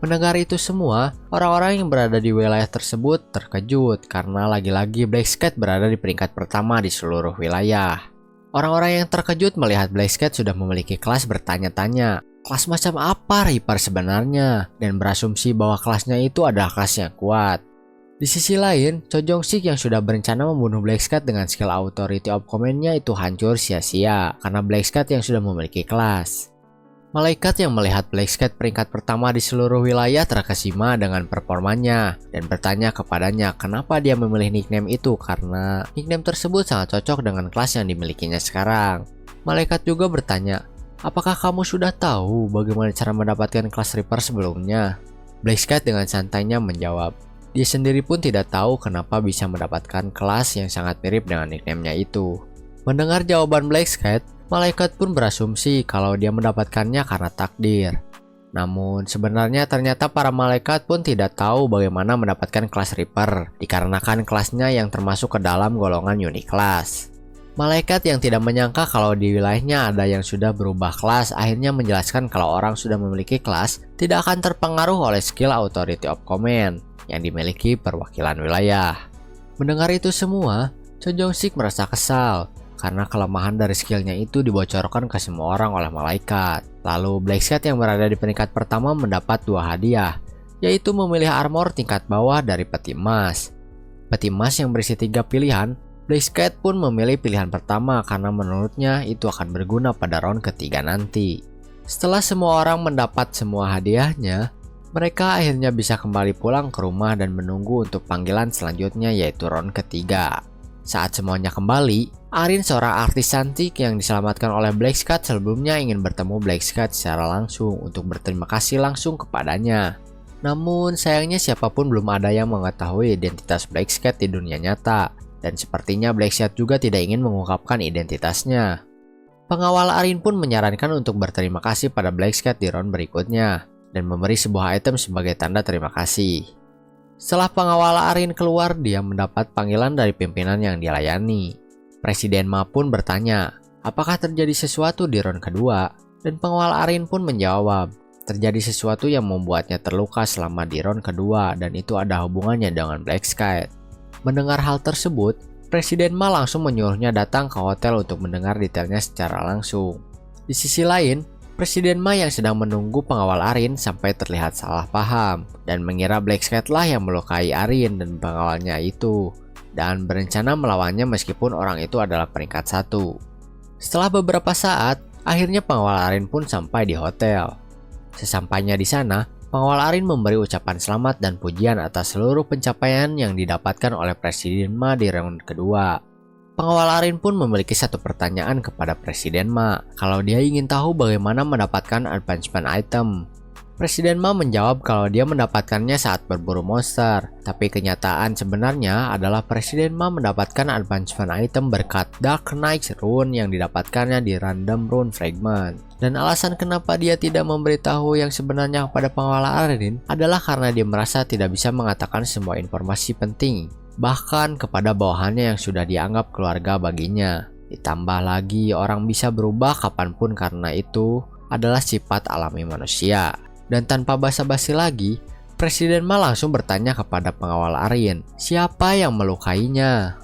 Mendengar itu semua, orang-orang yang berada di wilayah tersebut terkejut karena lagi-lagi Black Sky berada di peringkat pertama di seluruh wilayah. Orang-orang yang terkejut melihat Black Sky sudah memiliki kelas bertanya-tanya, kelas macam apa Reaper sebenarnya, dan berasumsi bahwa kelasnya itu adalah kelas yang kuat. Di sisi lain, Cho Jong-sik yang sudah berencana membunuh Black Cat dengan skill authority of command-nya itu hancur sia-sia karena Black Cat yang sudah memiliki kelas. Malaikat yang melihat Black Cat peringkat pertama di seluruh wilayah terkesima dengan performanya dan bertanya kepadanya kenapa dia memilih nickname itu karena nickname tersebut sangat cocok dengan kelas yang dimilikinya sekarang. Malaikat juga bertanya, apakah kamu sudah tahu bagaimana cara mendapatkan kelas Reaper sebelumnya? Black Cat dengan santainya menjawab, dia sendiri pun tidak tahu kenapa bisa mendapatkan kelas yang sangat mirip dengan nickname-nya itu. Mendengar jawaban Black Cat, malaikat pun berasumsi kalau dia mendapatkannya karena takdir. Namun sebenarnya ternyata para malaikat pun tidak tahu bagaimana mendapatkan kelas Reaper, dikarenakan kelasnya yang termasuk ke dalam golongan unik kelas. Malaikat yang tidak menyangka kalau di wilayahnya ada yang sudah berubah kelas akhirnya menjelaskan kalau orang sudah memiliki kelas tidak akan terpengaruh oleh skill authority of command yang dimiliki perwakilan wilayah. Mendengar itu semua, Cho Jong-sik merasa kesal. karena kelemahan dari skillnya itu dibocorkan ke semua orang oleh malaikat. Lalu Black Cat yang berada di peringkat pertama mendapat 2 hadiah, yaitu memilih armor tingkat bawah dari peti emas. Peti emas yang berisi 3 pilihan, Black Cat pun memilih pilihan pertama karena menurutnya itu akan berguna pada round ketiga nanti. Setelah semua orang mendapat semua hadiahnya, mereka akhirnya bisa kembali pulang ke rumah dan menunggu untuk panggilan selanjutnya yaitu round ketiga. Saat semuanya kembali, Arin seorang artis cantik yang diselamatkan oleh Black Cat sebelumnya ingin bertemu Black Cat secara langsung untuk berterima kasih langsung kepadanya. Namun sayangnya siapapun belum ada yang mengetahui identitas Black Cat di dunia nyata, dan sepertinya Black Cat juga tidak ingin mengungkapkan identitasnya. Pengawal Arin pun menyarankan untuk berterima kasih pada Black Cat di round berikutnya, dan memberi sebuah item sebagai tanda terima kasih. Setelah pengawal Arin keluar, dia mendapat panggilan dari pimpinan yang dilayani. Presiden Ma pun bertanya, apakah terjadi sesuatu di round kedua? Dan pengawal Arin pun menjawab, terjadi sesuatu yang membuatnya terluka selama di round kedua dan itu ada hubungannya dengan Black Cat. Mendengar hal tersebut, Presiden Ma langsung menyuruhnya datang ke hotel untuk mendengar detailnya secara langsung. Di sisi lain, Presiden Ma yang sedang menunggu pengawal Arin sampai terlihat salah paham dan mengira Black Cat lah yang melukai Arin dan pengawalnya itu, dan berencana melawannya meskipun orang itu adalah peringkat 1. Setelah beberapa saat, akhirnya pengawal Arin pun sampai di hotel. Sesampainya di sana, pengawal Arin memberi ucapan selamat dan pujian atas seluruh pencapaian yang didapatkan oleh Presiden Ma di round kedua. Pengawal Arin pun memiliki satu pertanyaan kepada Presiden Ma, kalau dia ingin tahu bagaimana mendapatkan advancement item. Presiden Ma menjawab kalau dia mendapatkannya saat berburu monster, tapi kenyataan sebenarnya adalah Presiden Ma mendapatkan advancement item berkat Dark Knight Rune yang didapatkannya di Random Rune Fragment. Dan alasan kenapa dia tidak memberitahu yang sebenarnya kepada pengawal Arin adalah karena dia merasa tidak bisa mengatakan semua informasi penting, bahkan kepada bawahannya yang sudah dianggap keluarga baginya. Ditambah lagi orang bisa berubah kapanpun karena itu adalah sifat alami manusia. Dan tanpa basa-basi lagi, Presiden Ma langsung bertanya kepada pengawal Arin, siapa yang melukainya?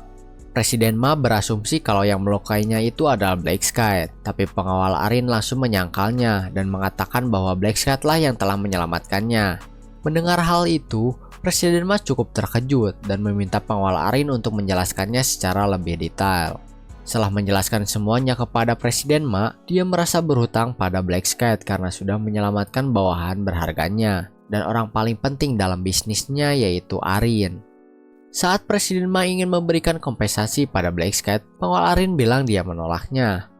Presiden Ma berasumsi kalau yang melukainya itu adalah Black Cat, tapi pengawal Arin langsung menyangkalnya dan mengatakan bahwa Black Cat lah yang telah menyelamatkannya. Mendengar hal itu, Presiden Ma cukup terkejut dan meminta pengawal Arin untuk menjelaskannya secara lebih detail. Setelah menjelaskan semuanya kepada Presiden Ma, dia merasa berhutang pada Black Cat karena sudah menyelamatkan bawahan berharganya dan orang paling penting dalam bisnisnya yaitu Arin. Saat Presiden Ma ingin memberikan kompensasi pada Black Cat, pengawal Arin bilang dia menolaknya.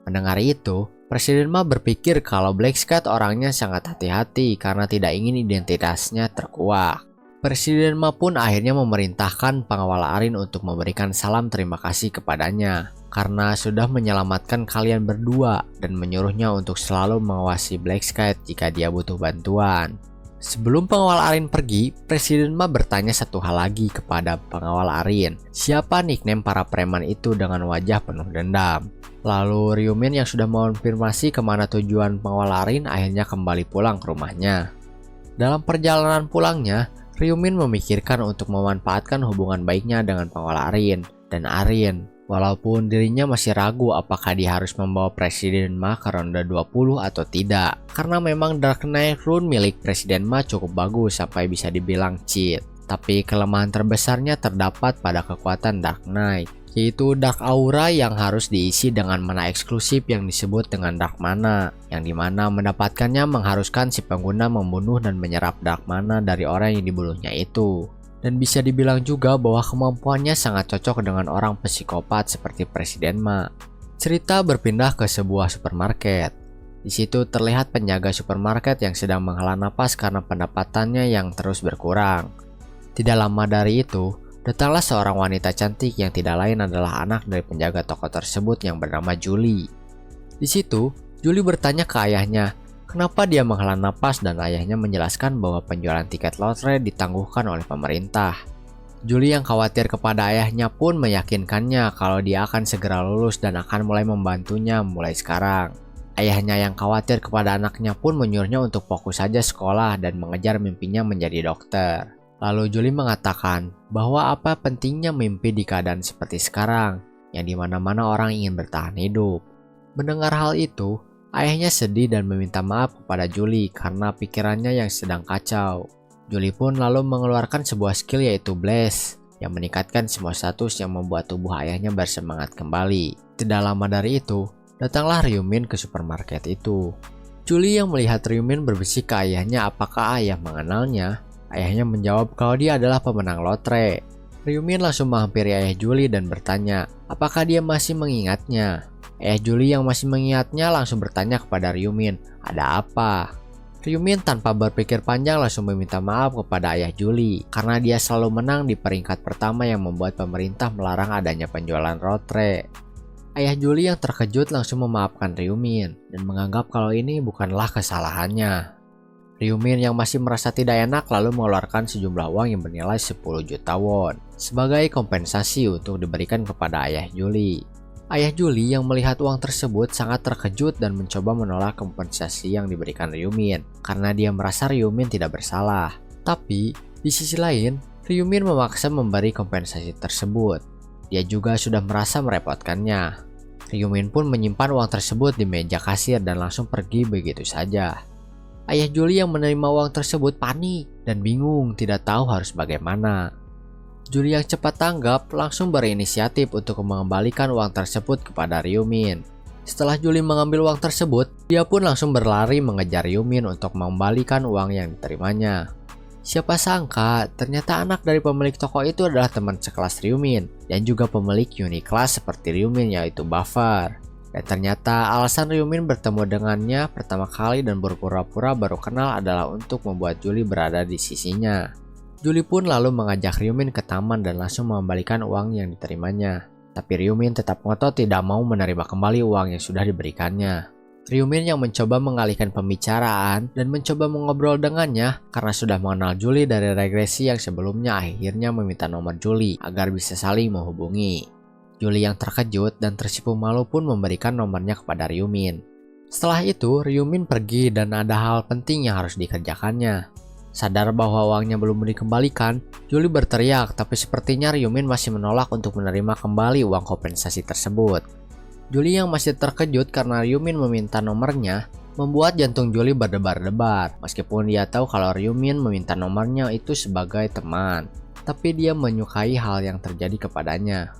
Mendengar itu, Presiden Ma berpikir kalau Black Cat orangnya sangat hati-hati karena tidak ingin identitasnya terkuak. Presiden Ma pun akhirnya memerintahkan pengawal Arin untuk memberikan salam terima kasih kepadanya karena sudah menyelamatkan kalian berdua dan menyuruhnya untuk selalu mengawasi Black Cat jika dia butuh bantuan. Sebelum pengawal Arin pergi, Presiden Ma bertanya satu hal lagi kepada pengawal Arin, siapa nickname para preman itu dengan wajah penuh dendam. Lalu Ryumin yang sudah mengonfirmasi kemana tujuan pengawal Arin akhirnya kembali pulang ke rumahnya. Dalam perjalanan pulangnya, Ryumin memikirkan untuk memanfaatkan hubungan baiknya dengan pengawal Arin dan Arin, walaupun dirinya masih ragu apakah dia harus membawa Presiden Ma ke ronde 20 atau tidak, karena memang Dark Knight Rune milik Presiden Ma cukup bagus sampai bisa dibilang cheat. Tapi kelemahan terbesarnya terdapat pada kekuatan Dark Knight, yaitu Dark Aura yang harus diisi dengan mana eksklusif yang disebut dengan Dark Mana, yang dimana mendapatkannya mengharuskan si pengguna membunuh dan menyerap Dark Mana dari orang yang dibunuhnya itu. Dan bisa dibilang juga bahwa kemampuannya sangat cocok dengan orang psikopat seperti Presiden Ma. Cerita berpindah ke sebuah supermarket. Di situ terlihat penjaga supermarket yang sedang menghela napas karena pendapatannya yang terus berkurang. Tidak lama dari itu, datanglah seorang wanita cantik yang tidak lain adalah anak dari penjaga toko tersebut yang bernama Julie. Di situ, Julie bertanya ke ayahnya, kenapa dia menghela napas dan ayahnya menjelaskan bahwa penjualan tiket lotre ditangguhkan oleh pemerintah. Julie yang khawatir kepada ayahnya pun meyakinkannya kalau dia akan segera lulus dan akan mulai membantunya mulai sekarang. Ayahnya yang khawatir kepada anaknya pun menyuruhnya untuk fokus saja sekolah dan mengejar mimpinya menjadi dokter. Lalu Julie mengatakan bahwa apa pentingnya mimpi di keadaan seperti sekarang, yang dimana-mana orang ingin bertahan hidup. Mendengar hal itu, ayahnya sedih dan meminta maaf kepada Julie karena pikirannya yang sedang kacau. Julie pun lalu mengeluarkan sebuah skill yaitu Bless yang meningkatkan semua status yang membuat tubuh ayahnya bersemangat kembali. Tidak lama dari itu, datanglah Ryumin ke supermarket itu. Julie yang melihat Ryumin berbisik ke ayahnya apakah ayah mengenalnya. Ayahnya menjawab kalau dia adalah pemenang lotre. Ryumin langsung menghampiri ayah Julie dan bertanya apakah dia masih mengingatnya. Ayah Julie yang masih mengingatnya langsung bertanya kepada Ryumin, ada apa? Ryumin tanpa berpikir panjang langsung meminta maaf kepada ayah Julie karena dia selalu menang di peringkat pertama yang membuat pemerintah melarang adanya penjualan lotre. Ayah Julie yang terkejut langsung memaafkan Ryumin dan menganggap kalau ini bukanlah kesalahannya. Ryumin yang masih merasa tidak enak lalu mengeluarkan sejumlah uang yang bernilai 10 juta won sebagai kompensasi untuk diberikan kepada ayah Julie. Ayah Julie yang melihat uang tersebut sangat terkejut dan mencoba menolak kompensasi yang diberikan Ryumin karena dia merasa Ryumin tidak bersalah. Tapi di sisi lain, Ryumin memaksa memberi kompensasi tersebut. Dia juga sudah merasa merepotkannya. Ryumin pun menyimpan uang tersebut di meja kasir dan langsung pergi begitu saja. Ayah Julie yang menerima uang tersebut panik dan bingung tidak tahu harus bagaimana. Julie yang cepat tanggap langsung berinisiatif untuk mengembalikan uang tersebut kepada Ryumin. Setelah Julie mengambil uang tersebut, dia pun langsung berlari mengejar Ryumin untuk mengembalikan uang yang diterimanya. Siapa sangka, ternyata anak dari pemilik toko itu adalah teman sekelas Ryumin dan juga pemilik Uniclass seperti Ryumin yaitu Buffer. Dan ternyata alasan Ryumin bertemu dengannya pertama kali dan berpura-pura baru kenal adalah untuk membuat Julie berada di sisinya. Julie pun lalu mengajak Ryumin ke taman dan langsung mengembalikan uang yang diterimanya. Tapi Ryumin tetap ngotot tidak mau menerima kembali uang yang sudah diberikannya. Ryumin yang mencoba mengalihkan pembicaraan dan mencoba mengobrol dengannya karena sudah mengenal Julie dari regresi yang sebelumnya akhirnya meminta nomor Julie agar bisa saling menghubungi. Julie yang terkejut dan tersipu malu pun memberikan nomornya kepada Ryumin. Setelah itu, Ryumin pergi dan ada hal penting yang harus dikerjakannya. Sadar bahwa uangnya belum dikembalikan, Julie berteriak tapi sepertinya Ryumin masih menolak untuk menerima kembali uang kompensasi tersebut. Julie yang masih terkejut karena Ryumin meminta nomornya, membuat jantung Julie berdebar-debar meskipun dia tahu kalau Ryumin meminta nomornya itu sebagai teman. Tapi dia menyukai hal yang terjadi kepadanya.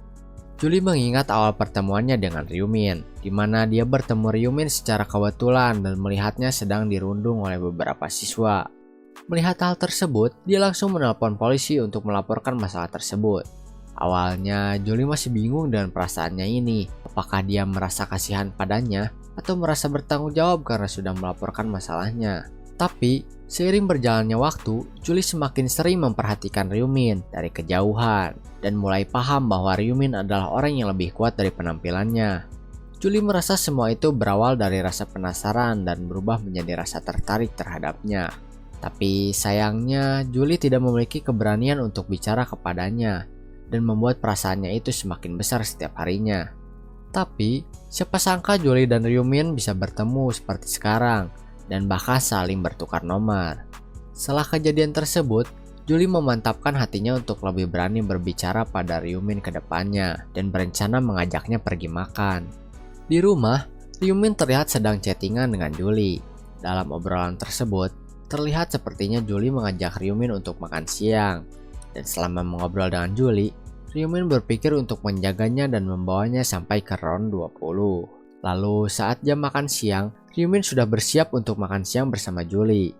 Julie mengingat awal pertemuannya dengan Ryumin, di mana dia bertemu Ryumin secara kebetulan dan melihatnya sedang dirundung oleh beberapa siswa. Melihat hal tersebut, dia langsung menelpon polisi untuk melaporkan masalah tersebut. Awalnya, Julie masih bingung dengan perasaannya ini. Apakah dia merasa kasihan padanya atau merasa bertanggung jawab karena sudah melaporkan masalahnya. Tapi, seiring berjalannya waktu, Julie semakin sering memperhatikan Ryumin dari kejauhan dan mulai paham bahwa Ryumin adalah orang yang lebih kuat dari penampilannya. Julie merasa semua itu berawal dari rasa penasaran dan berubah menjadi rasa tertarik terhadapnya. Tapi sayangnya Julie tidak memiliki keberanian untuk bicara kepadanya dan membuat perasaannya itu semakin besar setiap harinya. Tapi siapa sangka Julie dan Ryumin bisa bertemu seperti sekarang dan bahkan saling bertukar nomor. Setelah kejadian tersebut, Julie memantapkan hatinya untuk lebih berani berbicara pada Ryumin ke depannya dan berencana mengajaknya pergi makan. Di rumah, Ryumin terlihat sedang chattingan dengan Julie. Dalam obrolan tersebut, terlihat sepertinya Julie mengajak Ryumin untuk makan siang. Dan selama mengobrol dengan Julie, Ryumin berpikir untuk menjaganya dan membawanya sampai ke round 20. Lalu saat jam makan siang, Ryumin sudah bersiap untuk makan siang bersama Julie.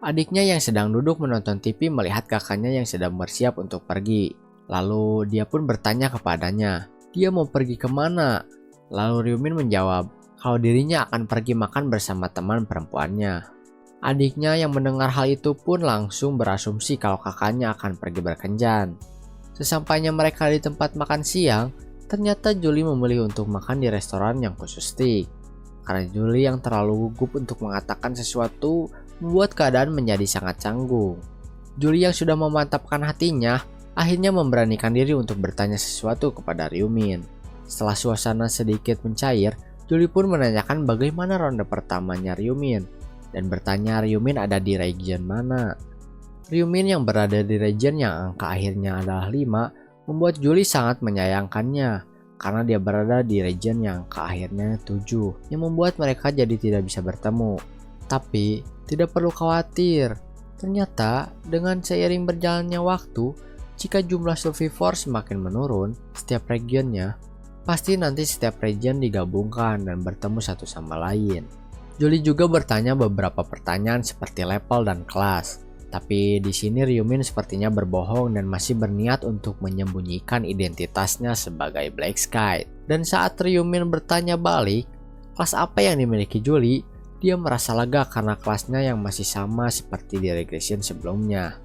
Adiknya yang sedang duduk menonton TV melihat kakaknya yang sedang bersiap untuk pergi. Lalu dia pun bertanya kepadanya, dia mau pergi kemana? Lalu Ryumin menjawab kalau dirinya akan pergi makan bersama teman perempuannya. Adiknya yang mendengar hal itu pun langsung berasumsi kalau kakaknya akan pergi berkencan. Sesampainya mereka di tempat makan siang, ternyata Julie memilih untuk makan di restoran yang khusus steak. Karena Julie yang terlalu gugup untuk mengatakan sesuatu membuat keadaan menjadi sangat canggung. Julie yang sudah memantapkan hatinya, akhirnya memberanikan diri untuk bertanya sesuatu kepada Ryumin. Setelah suasana sedikit mencair, Julie pun menanyakan bagaimana ronde pertamanya Ryumin dan bertanya Ryumin ada di region mana. Ryumin yang berada di region yang angka akhirnya adalah 5 membuat Julie sangat menyayangkannya karena dia berada di region yang ke akhirnya 7 yang membuat mereka jadi tidak bisa bertemu. Tapi tidak perlu khawatir, ternyata dengan seiring berjalannya waktu, jika jumlah survivor semakin menurun setiap regionnya, pasti nanti setiap region digabungkan dan bertemu satu sama lain. Julie juga bertanya beberapa pertanyaan seperti level dan kelas. Tapi di sini Ryumin sepertinya berbohong dan masih berniat untuk menyembunyikan identitasnya sebagai Black Sky. Dan saat Ryumin bertanya balik, kelas apa yang dimiliki Julie, dia merasa lega karena kelasnya yang masih sama seperti di regression sebelumnya.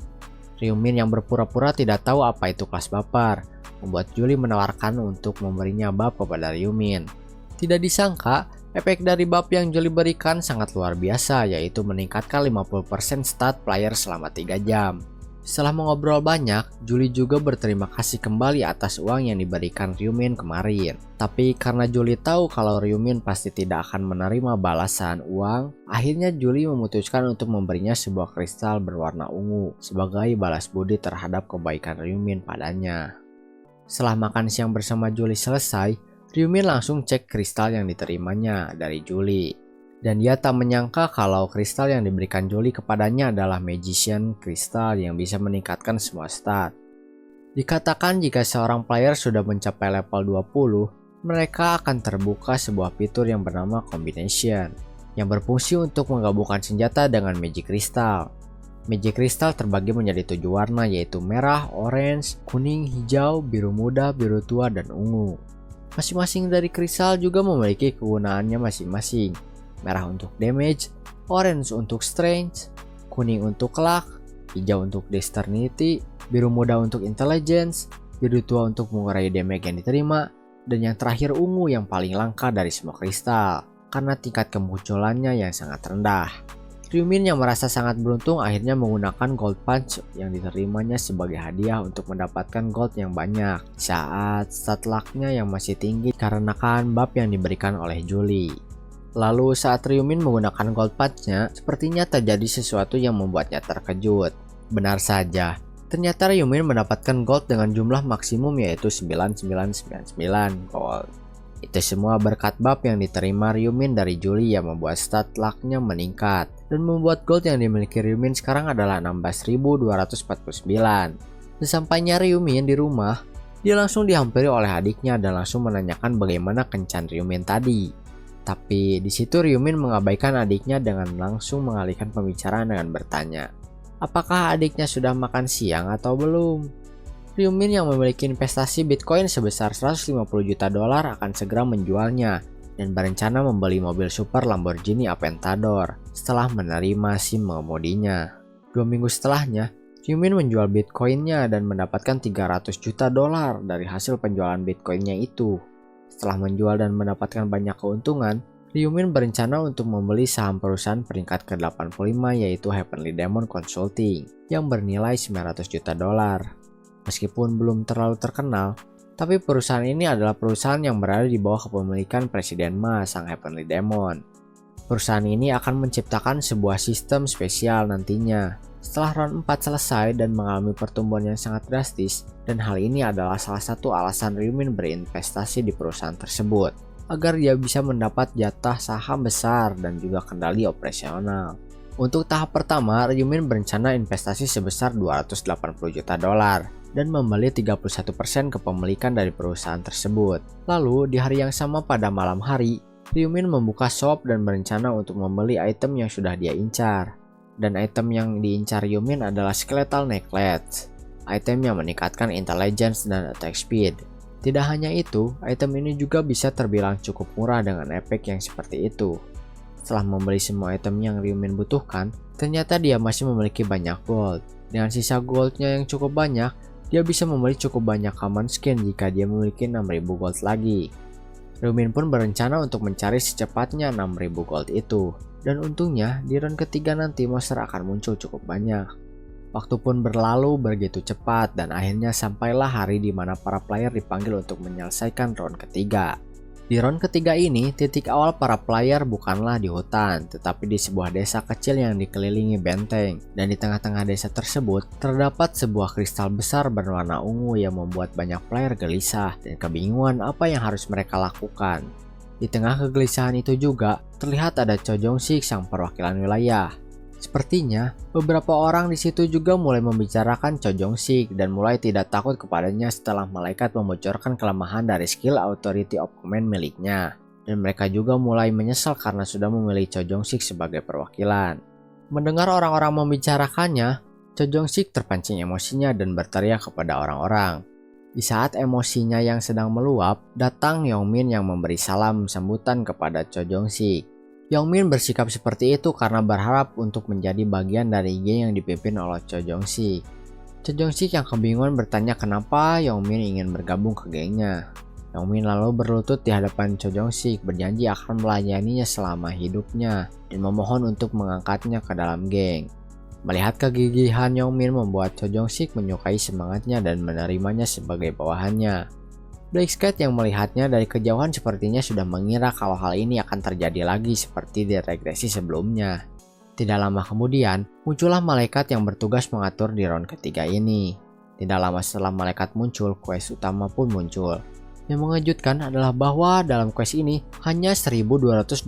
Ryumin yang berpura-pura tidak tahu apa itu kelas baper, membuat Julie menawarkan untuk memberinya bab kepada Ryumin. Tidak disangka, efek dari bab yang Julie berikan sangat luar biasa, yaitu meningkatkan 50% stat player selama 3 jam. Setelah mengobrol banyak, Julie juga berterima kasih kembali atas uang yang diberikan Ryumin kemarin. Tapi karena Julie tahu kalau Ryumin pasti tidak akan menerima balasan uang, akhirnya Julie memutuskan untuk memberinya sebuah kristal berwarna ungu sebagai balas budi terhadap kebaikan Ryumin padanya. Setelah makan siang bersama Julie selesai, Ryumin langsung cek kristal yang diterimanya dari Julie. Dan dia tak menyangka kalau kristal yang diberikan Julie kepadanya adalah Magician Crystal yang bisa meningkatkan semua stat. Dikatakan jika seorang player sudah mencapai level 20, mereka akan terbuka sebuah fitur yang bernama Combination, yang berfungsi untuk menggabungkan senjata dengan Magic Crystal. Magic Crystal terbagi menjadi 7 warna, yaitu merah, orange, kuning, hijau, biru muda, biru tua, dan ungu. Masing-masing dari kristal juga memiliki kegunaannya masing-masing. Merah untuk damage, orange untuk strength, kuning untuk luck, hijau untuk dexterity, biru muda untuk intelligence, biru tua untuk mengurangi damage yang diterima, dan yang terakhir ungu yang paling langka dari semua kristal karena tingkat kemunculannya yang sangat rendah. Ryumin yang merasa sangat beruntung akhirnya menggunakan Gold Punch yang diterimanya sebagai hadiah untuk mendapatkan gold yang banyak saat stat luck-nya yang masih tinggi karena bab yang diberikan oleh Julie. Lalu saat Ryumin menggunakan Gold Punch-nya, sepertinya terjadi sesuatu yang membuatnya terkejut. Benar saja, ternyata Ryumin mendapatkan gold dengan jumlah maksimum yaitu 9999 gold. Itu semua berkat bab yang diterima Ryumin dari Julie yang membuat stat luck-nya meningkat dan membuat gold yang dimiliki Ryumin sekarang adalah 16.249. Sesampainya Ryumin di rumah, dia langsung dihampiri oleh adiknya dan langsung menanyakan bagaimana kencan Ryumin tadi. Tapi di situ Ryumin mengabaikan adiknya dengan langsung mengalihkan pembicaraan dengan bertanya, apakah adiknya sudah makan siang atau belum? Ryumin yang memiliki investasi Bitcoin sebesar 150 juta dolar akan segera menjualnya dan berencana membeli mobil super Lamborghini Aventador setelah menerima SIM mengemudinya. 2 minggu setelahnya, Ryumin menjual Bitcoinnya dan mendapatkan 300 juta dolar dari hasil penjualan Bitcoinnya itu. Setelah menjual dan mendapatkan banyak keuntungan, Ryumin berencana untuk membeli saham perusahaan peringkat ke-85 yaitu Heavenly Demon Consulting yang bernilai 900 juta dolar. Meskipun belum terlalu terkenal, tapi perusahaan ini adalah perusahaan yang berada di bawah kepemilikan Presiden Ma, sang Heavenly Demon. Perusahaan ini akan menciptakan sebuah sistem spesial nantinya. Setelah round 4 selesai dan mengalami pertumbuhan yang sangat drastis, dan hal ini adalah salah satu alasan Ryumin berinvestasi di perusahaan tersebut, agar dia bisa mendapat jatah saham besar dan juga kendali operasional. Untuk tahap pertama, Ryumin berencana investasi sebesar 280 juta dolar. Dan membeli 31% kepemilikan dari perusahaan tersebut. Lalu di hari yang sama pada malam hari, Ryumin membuka shop dan berencana untuk membeli item yang sudah dia incar. Dan item yang diincar Ryumin adalah skeletal necklace, item yang meningkatkan intelligence dan attack speed. Tidak hanya itu, item ini juga bisa terbilang cukup murah dengan efek yang seperti itu. Setelah membeli semua item yang Ryumin butuhkan, ternyata dia masih memiliki banyak gold. Dengan sisa goldnya yang cukup banyak, dia bisa membeli cukup banyak common skin jika dia memiliki 6000 gold lagi. Ryumin pun berencana untuk mencari secepatnya 6000 gold itu. Dan untungnya di round ketiga nanti monster akan muncul cukup banyak. Waktu pun berlalu begitu cepat dan akhirnya sampailah hari di mana para player dipanggil untuk menyelesaikan round ketiga. Di round ketiga ini, titik awal para player bukanlah di hutan, tetapi di sebuah desa kecil yang dikelilingi benteng. Dan di tengah-tengah desa tersebut, terdapat sebuah kristal besar berwarna ungu yang membuat banyak player gelisah dan kebingungan apa yang harus mereka lakukan. Di tengah kegelisahan itu juga, terlihat ada Cho Jong-sik sang perwakilan wilayah. Sepertinya, beberapa orang di situ juga mulai membicarakan Cho Jong-sik dan mulai tidak takut kepadanya setelah malaikat membocorkan kelemahan dari skill Authority of Command miliknya. Dan mereka juga mulai menyesal karena sudah memilih Cho Jong-sik sebagai perwakilan. Mendengar orang-orang membicarakannya, Cho Jong-sik terpancing emosinya dan berteriak kepada orang-orang. Di saat emosinya yang sedang meluap, datang Yongmin yang memberi salam sambutan kepada Cho Jong-sik. Yongmin bersikap seperti itu karena berharap untuk menjadi bagian dari geng yang dipimpin oleh Cho Jong-sik. Cho Jong-sik yang kebingungan bertanya kenapa Yongmin ingin bergabung ke gengnya. Yongmin lalu berlutut di hadapan Cho Jong-sik, berjanji akan melayaninya selama hidupnya dan memohon untuk mengangkatnya ke dalam geng. Melihat kegigihan Yongmin membuat Cho Jong-sik menyukai semangatnya dan menerimanya sebagai bawahannya. Black Sky yang melihatnya dari kejauhan sepertinya sudah mengira kalau hal ini akan terjadi lagi seperti di regresi sebelumnya. Tidak lama kemudian, muncullah malaikat yang bertugas mengatur di round ketiga ini. Tidak lama setelah malaikat muncul, quest utama pun muncul. Yang mengejutkan adalah bahwa dalam quest ini hanya 1225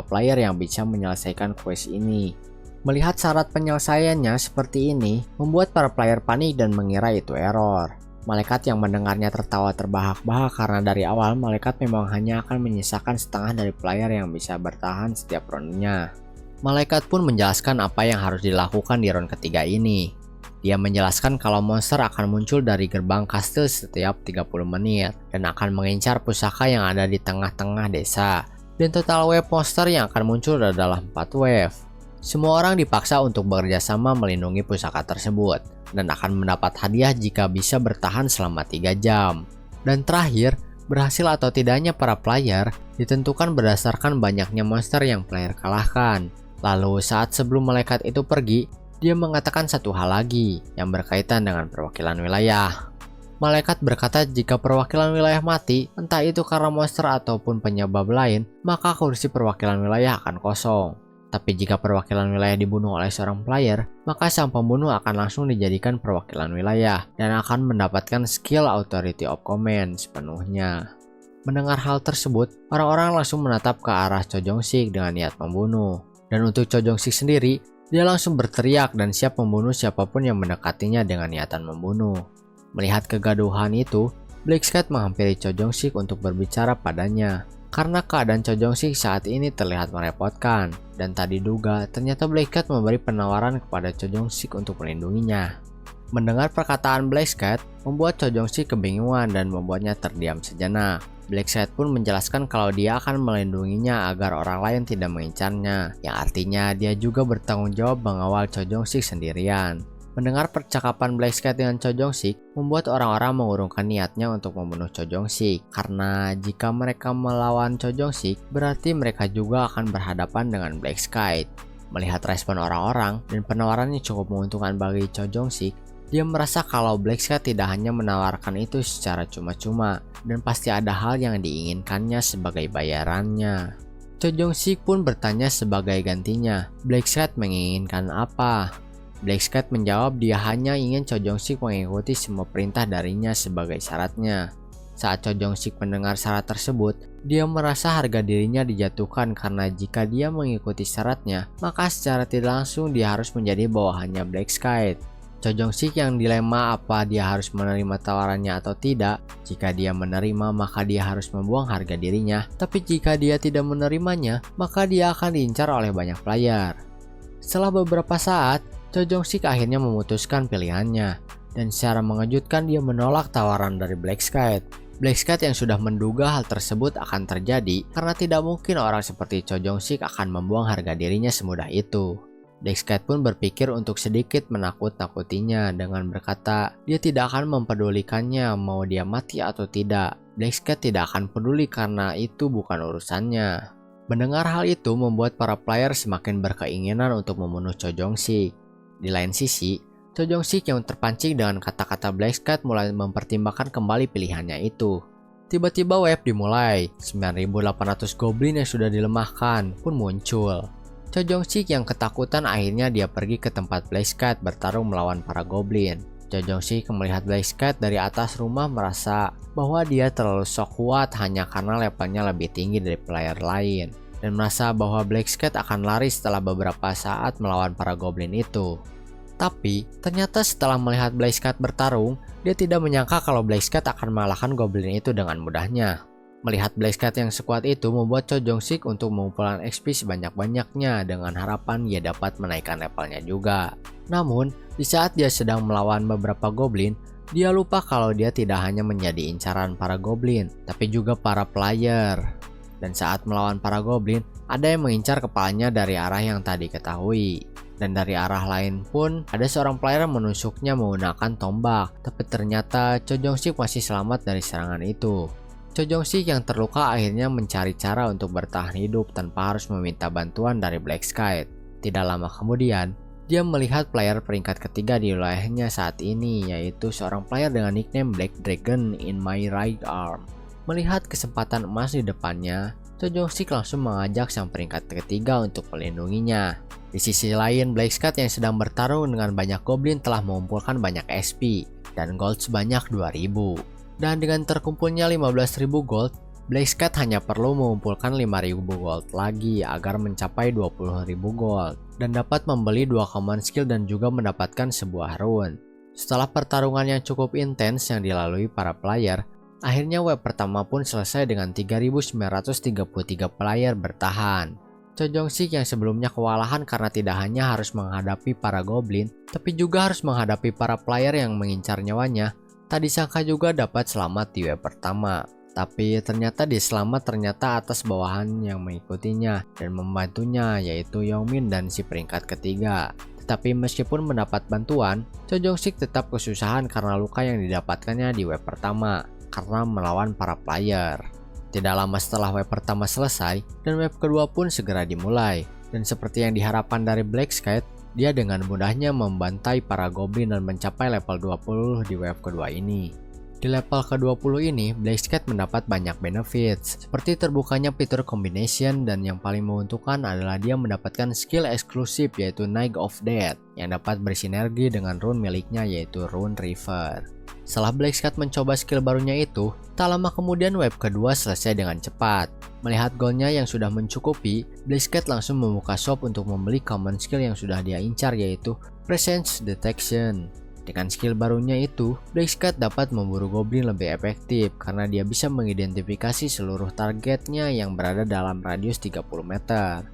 player yang bisa menyelesaikan quest ini. Melihat syarat penyelesaiannya seperti ini, membuat para player panik dan mengira itu error. Malaikat yang mendengarnya tertawa terbahak-bahak karena dari awal malaikat memang hanya akan menyisakan setengah dari player yang bisa bertahan setiap roundnya. Malaikat pun menjelaskan apa yang harus dilakukan di round ketiga ini. Dia menjelaskan kalau monster akan muncul dari gerbang kastil setiap 30 menit dan akan mengincar pusaka yang ada di tengah-tengah desa. Dan total wave monster yang akan muncul adalah 4 wave. Semua orang dipaksa untuk bekerja sama melindungi pusaka tersebut dan akan mendapat hadiah jika bisa bertahan selama 3 jam. Dan terakhir, berhasil atau tidaknya para player ditentukan berdasarkan banyaknya monster yang player kalahkan. Lalu saat sebelum malaikat itu pergi, dia mengatakan satu hal lagi yang berkaitan dengan perwakilan wilayah. Malaikat berkata jika perwakilan wilayah mati, entah itu karena monster ataupun penyebab lain, maka kursi perwakilan wilayah akan kosong. Tapi jika perwakilan wilayah dibunuh oleh seorang player, maka sang pembunuh akan langsung dijadikan perwakilan wilayah dan akan mendapatkan skill Authority of Command sepenuhnya. Mendengar hal tersebut, orang-orang langsung menatap ke arah Cho Jong-sik dengan niat membunuh. Dan untuk Cho Jong-sik sendiri, dia langsung berteriak dan siap membunuh siapapun yang mendekatinya dengan niatan membunuh. Melihat kegaduhan itu, Black Sky menghampiri Cho Jong-sik untuk berbicara padanya. Karena keadaan Cho Jong-sik saat ini terlihat merepotkan, dan tak diduga ternyata Black Cat memberi penawaran kepada Cho Jong-sik untuk melindunginya. Mendengar perkataan Black Cat, membuat Cho Jong-sik kebingungan dan membuatnya terdiam sejenak. Black Cat pun menjelaskan kalau dia akan melindunginya agar orang lain tidak mengincarnya, yang artinya dia juga bertanggung jawab mengawal Cho Jong-sik sendirian. Mendengar percakapan Black Sky dengan Cho Jong-sik membuat orang-orang mengurungkan niatnya untuk membunuh Cho Jong-sik, karena jika mereka melawan Cho Jong-sik berarti mereka juga akan berhadapan dengan Black Sky. Melihat respon orang-orang dan penawarannya cukup menguntungkan bagi Cho Jong-sik, dia merasa kalau Black Sky tidak hanya menawarkan itu secara cuma-cuma dan pasti ada hal yang diinginkannya sebagai bayarannya. Cho Jong-sik pun bertanya sebagai gantinya, Black Sky menginginkan apa? Black Sky menjawab dia hanya ingin Cho Jong-sik mengikuti semua perintah darinya sebagai syaratnya. Saat Cho Jong-sik mendengar syarat tersebut, dia merasa harga dirinya dijatuhkan karena jika dia mengikuti syaratnya, maka secara tidak langsung dia harus menjadi bawahannya Black Sky. Cho Jong-sik yang dilema apa dia harus menerima tawarannya atau tidak. Jika dia menerima, maka dia harus membuang harga dirinya, tapi jika dia tidak menerimanya, maka dia akan diincar oleh banyak player. Setelah beberapa saat, Cho Jong-sik akhirnya memutuskan pilihannya, dan secara mengejutkan dia menolak tawaran dari Black Sky. Black Sky yang sudah menduga hal tersebut akan terjadi karena tidak mungkin orang seperti Cho Jong-sik akan membuang harga dirinya semudah itu. Black Sky pun berpikir untuk sedikit menakut-nakutinya dengan berkata dia tidak akan mempedulikannya mau dia mati atau tidak. Black Sky tidak akan peduli karena itu bukan urusannya. Mendengar hal itu membuat para player semakin berkeinginan untuk membunuh Cho Jong-sik. Di lain sisi, Cho Jong-sik yang terpancing dengan kata-kata Black Sky mulai mempertimbangkan kembali pilihannya itu. Tiba-tiba wave dimulai, 9.800 goblin yang sudah dilemahkan pun muncul. Cho Jong-sik yang ketakutan akhirnya dia pergi ke tempat Black Cat bertarung melawan para goblin. Cho Jong-sik melihat Black Cat dari atas rumah merasa bahwa dia terlalu sok kuat hanya karena levelnya lebih tinggi dari player lain. Dan merasa bahwa Black Cat akan lari setelah beberapa saat melawan para goblin itu. Tapi ternyata setelah melihat Black Cat bertarung, dia tidak menyangka kalau Black Cat akan mengalahkan goblin itu dengan mudahnya. Melihat Black Cat yang sekuat itu membuat Cho Jong-sik untuk mengumpulkan XP sebanyak-banyaknya dengan harapan ia dapat menaikkan levelnya juga. Namun, di saat dia sedang melawan beberapa goblin, dia lupa kalau dia tidak hanya menjadi incaran para goblin, tapi juga para player. Dan saat melawan para goblin, ada yang mengincar kepalanya dari arah yang tadi ketahui. Dan dari arah lain pun, ada seorang player menusuknya menggunakan tombak, tapi ternyata Cho Jong-sik masih selamat dari serangan itu. Cho Jong-sik yang terluka akhirnya mencari cara untuk bertahan hidup tanpa harus meminta bantuan dari Black Cat. Tidak lama kemudian, dia melihat player peringkat ketiga di wilayahnya saat ini, yaitu seorang player dengan nickname Black Dragon in my right arm. Melihat kesempatan emas di depannya, Cho Jong-sik langsung mengajak sang peringkat ketiga untuk melindunginya. Di sisi lain, Black Cat yang sedang bertarung dengan banyak goblin telah mengumpulkan banyak SP dan gold sebanyak 2000. Dan dengan terkumpulnya 15.000 gold, Black Cat hanya perlu mengumpulkan 5.000 gold lagi agar mencapai 20.000 gold dan dapat membeli 2 common skill dan juga mendapatkan sebuah rune. Setelah pertarungan yang cukup intens yang dilalui para player, akhirnya wave pertama pun selesai dengan 3.933 player bertahan. Cho Jong-sik yang sebelumnya kewalahan karena tidak hanya harus menghadapi para goblin, tapi juga harus menghadapi para player yang mengincar nyawanya, tak disangka juga dapat selamat di wave pertama. Tapi ternyata dia selamat ternyata atas bawahan yang mengikutinya dan membantunya, yaitu Yongmin dan si peringkat ketiga. Tetapi meskipun mendapat bantuan, Cho Jong-sik tetap kesusahan karena luka yang didapatkannya di wave pertama karena melawan para player. Tidak lama setelah wave pertama selesai dan wave kedua pun segera dimulai. Dan seperti yang diharapkan dari Black Cat, dia dengan mudahnya membantai para goblin dan mencapai level 20 di wave kedua ini. Di level ke-20 ini, Black Cat mendapat banyak benefits, seperti terbukanya fitur combination dan yang paling menguntungkan adalah dia mendapatkan skill eksklusif yaitu Knight of Death yang dapat bersinergi dengan rune miliknya yaitu Rune River. Setelah Black Cat mencoba skill barunya itu, tak lama kemudian wave kedua selesai dengan cepat. Melihat goalnya yang sudah mencukupi, Black Cat langsung membuka shop untuk membeli common skill yang sudah dia incar yaitu Presence Detection. Dengan skill barunya itu, Black Cat dapat memburu goblin lebih efektif karena dia bisa mengidentifikasi seluruh targetnya yang berada dalam radius 30 meter.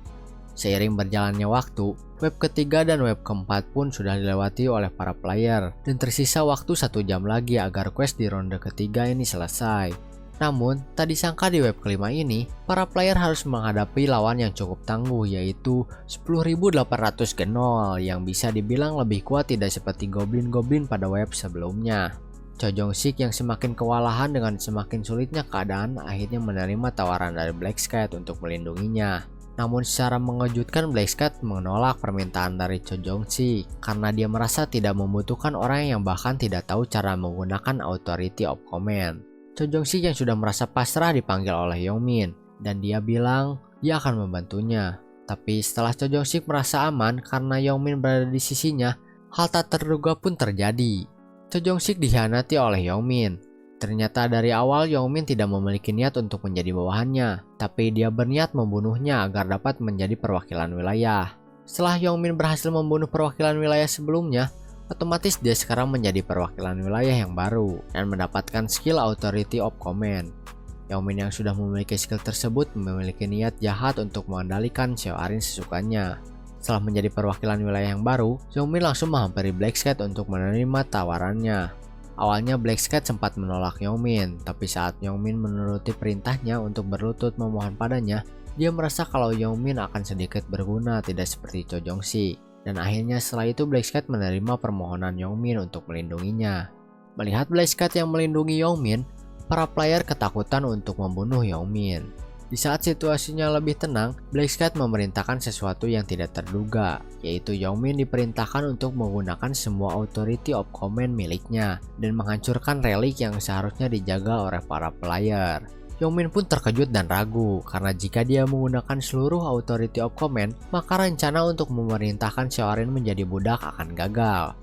Seiring berjalannya waktu, wave ketiga dan wave keempat pun sudah dilewati oleh para player dan tersisa waktu 1 jam lagi agar quest di ronde ketiga ini selesai. Namun, tak disangka di wave kelima ini, para player harus menghadapi lawan yang cukup tangguh yaitu 10.800 genol yang bisa dibilang lebih kuat tidak seperti goblin-goblin pada wave sebelumnya. Cho Jong-sik yang semakin kewalahan dengan semakin sulitnya keadaan akhirnya menerima tawaran dari Black Cat untuk melindunginya. Namun secara mengejutkan Black Cat menolak permintaan dari Cho Jong-sik karena dia merasa tidak membutuhkan orang yang bahkan tidak tahu cara menggunakan Authority of Command. Cho Jong-sik yang sudah merasa pasrah dipanggil oleh Yongmin dan dia bilang dia akan membantunya. Tapi setelah Cho Jong-sik merasa aman karena Yongmin berada di sisinya, hal tak terduga pun terjadi. Cho Jong-sik dikhianati oleh Yongmin. Ternyata dari awal Yongmin tidak memiliki niat untuk menjadi bawahannya, tapi dia berniat membunuhnya agar dapat menjadi perwakilan wilayah. Setelah Yongmin berhasil membunuh perwakilan wilayah sebelumnya, otomatis dia sekarang menjadi perwakilan wilayah yang baru dan mendapatkan skill Authority of Command. Yongmin yang sudah memiliki skill tersebut memiliki niat jahat untuk mengendalikan Xiao Arin sesukanya. Setelah menjadi perwakilan wilayah yang baru, Yongmin langsung menghampiri Black Cat untuk menerima tawarannya. Awalnya Black Cat sempat menolak Yongmin, tapi saat Yongmin menuruti perintahnya untuk berlutut memohon padanya, dia merasa kalau Yongmin akan sedikit berguna tidak seperti Cho Jong-sik. Dan akhirnya setelah itu Black Cat menerima permohonan Yongmin untuk melindunginya. Melihat Black Cat yang melindungi Yongmin, para player ketakutan untuk membunuh Yongmin. Di saat situasinya lebih tenang, Blackscat memerintahkan sesuatu yang tidak terduga, yaitu Yongmin diperintahkan untuk menggunakan semua Authority of Command miliknya dan menghancurkan relik yang seharusnya dijaga oleh para player. Yongmin pun terkejut dan ragu, karena jika dia menggunakan seluruh Authority of Command, maka rencana untuk memerintahkan Xiaorin menjadi budak akan gagal.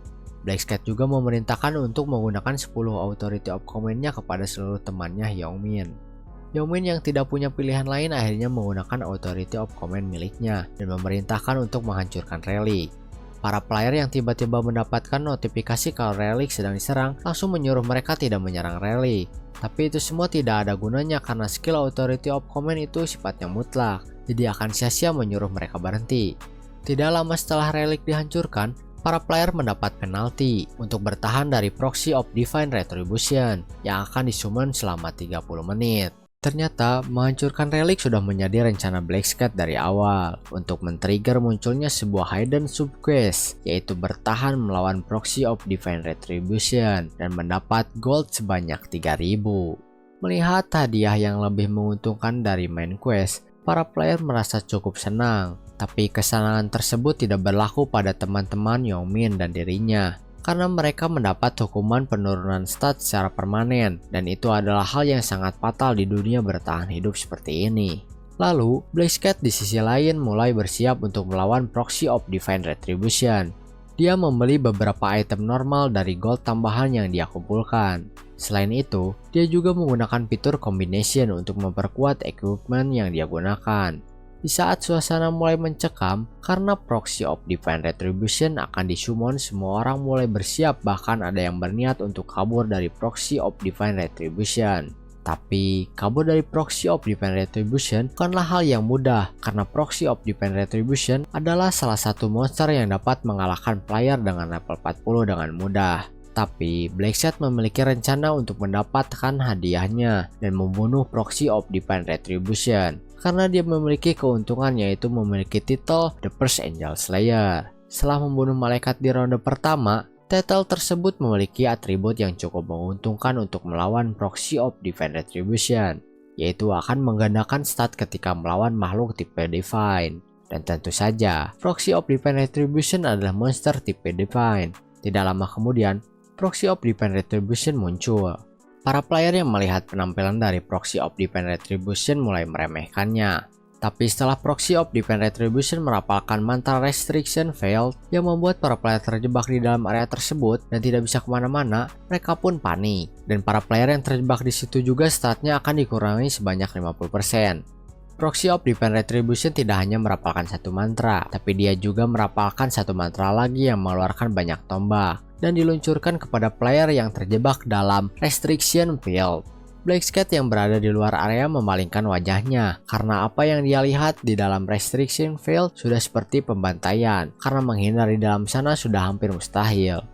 Blackscat juga memerintahkan untuk menggunakan 10 Authority of Command-nya kepada seluruh temannya Yongmin. Yongmin yang tidak punya pilihan lain akhirnya menggunakan Authority of Command miliknya dan memerintahkan untuk menghancurkan relik. Para player yang tiba-tiba mendapatkan notifikasi kalau relik sedang diserang langsung menyuruh mereka tidak menyerang relik. Tapi itu semua tidak ada gunanya karena skill Authority of Command itu sifatnya mutlak, jadi akan sia-sia menyuruh mereka berhenti. Tidak lama setelah relik dihancurkan, para player mendapat penalti untuk bertahan dari Proxy of Divine Retribution yang akan disummon selama 30 menit. Ternyata menghancurkan relik sudah menjadi rencana Blackscat dari awal untuk men-trigger munculnya sebuah hidden subquest, yaitu bertahan melawan Proxy of Divine Retribution dan mendapat gold sebanyak 3000. Melihat hadiah yang lebih menguntungkan dari main quest, para player merasa cukup senang, tapi kesenangan tersebut tidak berlaku pada teman-teman Yongmin dan dirinya, karena mereka mendapat hukuman penurunan stat secara permanen, dan itu adalah hal yang sangat fatal di dunia bertahan hidup seperti ini. Lalu, Blackscat di sisi lain mulai bersiap untuk melawan Proxy of Divine Retribution. Dia membeli beberapa item normal dari gold tambahan yang dia kumpulkan. Selain itu, dia juga menggunakan fitur combination untuk memperkuat equipment yang dia gunakan. Di saat suasana mulai mencekam, karena Proxy of Divine Retribution akan disummon, semua orang mulai bersiap, bahkan ada yang berniat untuk kabur dari Proxy of Divine Retribution. Tapi, kabur dari Proxy of Divine Retribution bukanlah hal yang mudah, karena Proxy of Divine Retribution adalah salah satu monster yang dapat mengalahkan player dengan level 40 dengan mudah. Tapi, Blackscat memiliki rencana untuk mendapatkan hadiahnya dan membunuh Proxy of Divine Retribution, karena dia memiliki keuntungan yaitu memiliki titel The First Angel Slayer. Setelah membunuh malaikat di ronde pertama, titel tersebut memiliki atribut yang cukup menguntungkan untuk melawan Proxy of Divine Retribution, yaitu akan menggandakan stat ketika melawan makhluk tipe Divine. Dan tentu saja, Proxy of Divine Retribution adalah monster tipe Divine. Tidak lama kemudian, Proxy of Divine Retribution muncul. Para player yang melihat penampilan dari Proxy of Divine Retribution mulai meremehkannya. Tapi setelah Proxy of Divine Retribution merapalkan mantra Restriction Failed yang membuat para player terjebak di dalam area tersebut dan tidak bisa kemana-mana, mereka pun panik. Dan para player yang terjebak di situ juga statnya akan dikurangi sebanyak 50%. Proxy of Divine Retribution tidak hanya merapalkan satu mantra, tapi dia juga merapalkan satu mantra lagi yang mengeluarkan banyak tombak dan diluncurkan kepada player yang terjebak dalam Restriction Field. Blackscat yang berada di luar area memalingkan wajahnya karena apa yang dia lihat di dalam Restriction Field sudah seperti pembantaian, karena menghindar di dalam sana sudah hampir mustahil.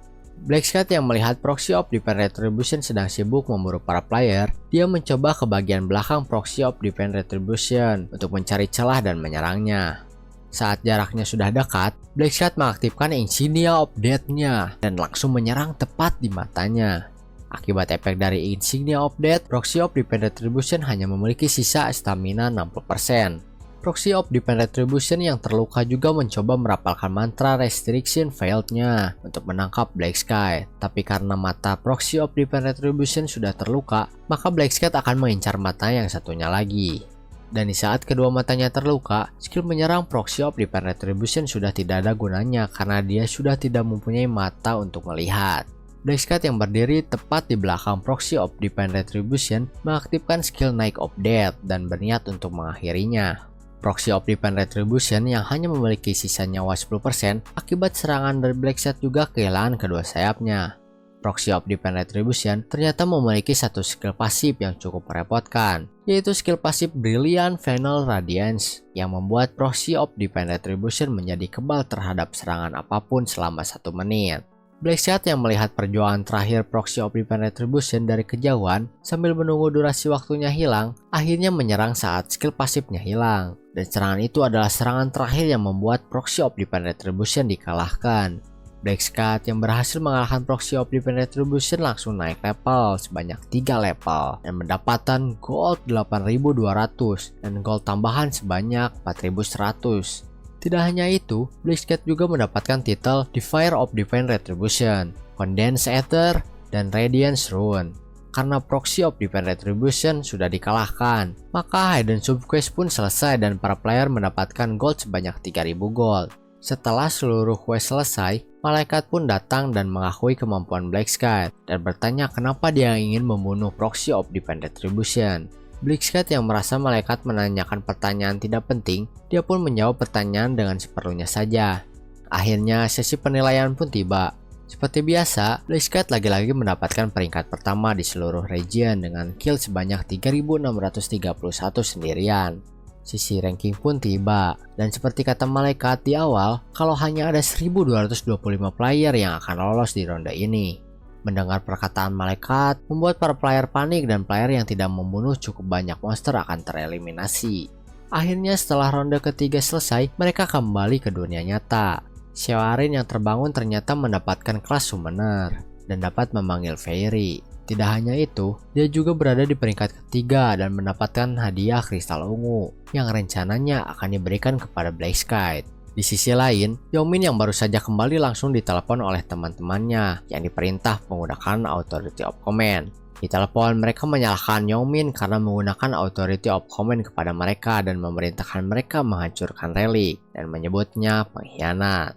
Blackscat yang melihat Proxy of Divine Retribution sedang sibuk memburu para player, dia mencoba ke bagian belakang Proxy of Divine Retribution untuk mencari celah dan menyerangnya. Saat jaraknya sudah dekat, Blackscat mengaktifkan Insignia of Death-nya dan langsung menyerang tepat di matanya. Akibat efek dari Insignia of Death, Proxy of Divine Retribution hanya memiliki sisa stamina 60%. Proxy of Divine Retribution yang terluka juga mencoba merapalkan mantra Restriction Failed-nya untuk menangkap Blackscat. Tapi karena mata Proxy of Divine Retribution sudah terluka, maka Blackscat akan mengincar mata yang satunya lagi. Dan di saat kedua matanya terluka, skill menyerang Proxy of Divine Retribution sudah tidak ada gunanya karena dia sudah tidak mempunyai mata untuk melihat. Blackscat yang berdiri tepat di belakang Proxy of Divine Retribution mengaktifkan skill Knight of Death dan berniat untuk mengakhirinya. Proxy of Divine Retribution yang hanya memiliki sisa nyawa 10% akibat serangan dari Blackscat juga kehilangan kedua sayapnya. Proxy of Divine Retribution ternyata memiliki satu skill pasif yang cukup merepotkan, yaitu skill pasif Brilliant Final Radiance yang membuat Proxy of Divine Retribution menjadi kebal terhadap serangan apapun selama 1 menit. Blackscat yang melihat perjuangan terakhir Proxy of Divine Retribution dari kejauhan sambil menunggu durasi waktunya hilang, akhirnya menyerang saat skill pasifnya hilang. Dan serangan itu adalah serangan terakhir yang membuat Proxy of Divine Retribution dikalahkan. Black Scat yang berhasil mengalahkan Proxy of Divine Retribution langsung naik level sebanyak 3 level dan mendapatkan gold 8.200 dan gold tambahan sebanyak 4.100. Tidak hanya itu, Black Scat juga mendapatkan titel Defier of Divine Retribution, Condense Ether, dan Radiance Rune. Karena Proxy of Divine Retribution sudah dikalahkan, maka Hidden Subquest pun selesai dan para player mendapatkan gold sebanyak 3.000 gold. Setelah seluruh quest selesai, malaikat pun datang dan mengakui kemampuan Black Scat dan bertanya kenapa dia ingin membunuh Proxy of Divine Retribution. Black Scat yang merasa malaikat menanyakan pertanyaan tidak penting, dia pun menjawab pertanyaan dengan seperlunya saja. Akhirnya sesi penilaian pun tiba. Seperti biasa, Black Scat lagi-lagi mendapatkan peringkat pertama di seluruh region dengan kill sebanyak 3.631 sendirian. Sisi ranking pun tiba, dan seperti kata malaikat di awal, kalau hanya ada 1.225 player yang akan lolos di ronde ini. Mendengar perkataan malaikat, membuat para player panik dan player yang tidak membunuh cukup banyak monster akan tereliminasi. Akhirnya setelah ronde ketiga selesai, mereka kembali ke dunia nyata. Xiaorin yang terbangun ternyata mendapatkan kelas Summoner, dan dapat memanggil Fairy. Tidak hanya itu, dia juga berada di peringkat ketiga dan mendapatkan hadiah kristal ungu yang rencananya akan diberikan kepada Black Scat. Di sisi lain, Yomin yang baru saja kembali langsung ditelepon oleh teman-temannya yang diperintah menggunakan Authority of Command. Di telepon, mereka menyalahkan Yomin karena menggunakan Authority of Command kepada mereka dan memerintahkan mereka menghancurkan relik dan menyebutnya pengkhianat.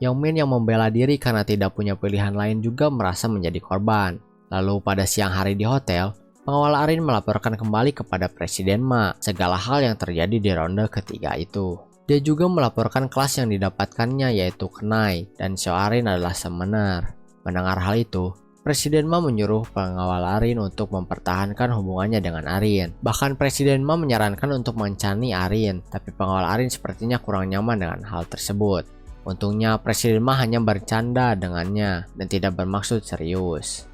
Yomin yang membela diri karena tidak punya pilihan lain juga merasa menjadi korban. Lalu pada siang hari di hotel, pengawal Arin melaporkan kembali kepada Presiden Ma segala hal yang terjadi di ronde ketiga itu. Dia juga melaporkan kelas yang didapatkannya yaitu Kenai dan Xiaorin adalah Summoner. Mendengar hal itu, Presiden Ma menyuruh pengawal Arin untuk mempertahankan hubungannya dengan Arin. Bahkan Presiden Ma menyarankan untuk mencani Arin, tapi pengawal Arin sepertinya kurang nyaman dengan hal tersebut. Untungnya Presiden Ma hanya bercanda dengannya dan tidak bermaksud serius.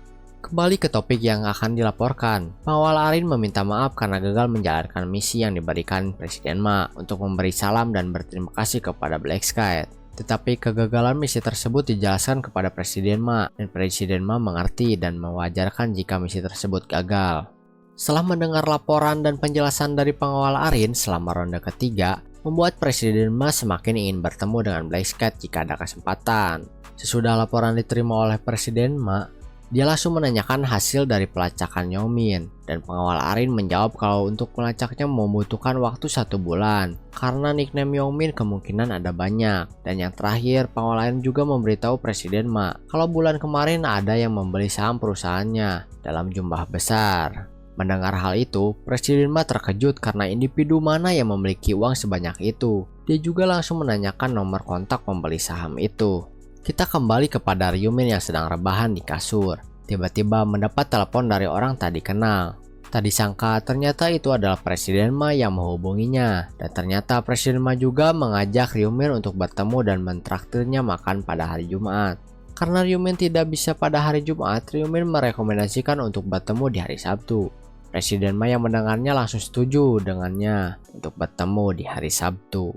Kembali ke topik yang akan dilaporkan, pengawal Arin meminta maaf karena gagal menjalankan misi yang diberikan Presiden Ma untuk memberi salam dan berterima kasih kepada Black Scat. Tetapi kegagalan misi tersebut dijelaskan kepada Presiden Ma dan Presiden Ma mengerti dan mewajarkan jika misi tersebut gagal. Setelah mendengar laporan dan penjelasan dari pengawal Arin selama ronde ketiga, membuat Presiden Ma semakin ingin bertemu dengan Black Scat jika ada kesempatan. Sesudah laporan diterima oleh Presiden Ma, dia langsung menanyakan hasil dari pelacakan Yomin, dan pengawal Arin menjawab kalau untuk melacaknya membutuhkan waktu 1 bulan, karena nickname Yomin kemungkinan ada banyak. Dan yang terakhir, pengawal Arin juga memberitahu Presiden Ma kalau bulan kemarin ada yang membeli saham perusahaannya dalam jumlah besar. Mendengar hal itu, Presiden Ma terkejut karena individu mana yang memiliki uang sebanyak itu. Dia juga langsung menanyakan nomor kontak pembeli saham itu. Kita kembali kepada Ryumin yang sedang rebahan di kasur. Tiba-tiba mendapat telepon dari orang tak dikenal. Tak disangka ternyata itu adalah Presiden Ma yang menghubunginya. Dan ternyata Presiden Ma juga mengajak Ryumin untuk bertemu dan mentraktirnya makan pada hari Jumat. Karena Ryumin tidak bisa pada hari Jumat, Ryumin merekomendasikan untuk bertemu di hari Sabtu. Presiden Ma yang mendengarnya langsung setuju dengannya untuk bertemu di hari Sabtu.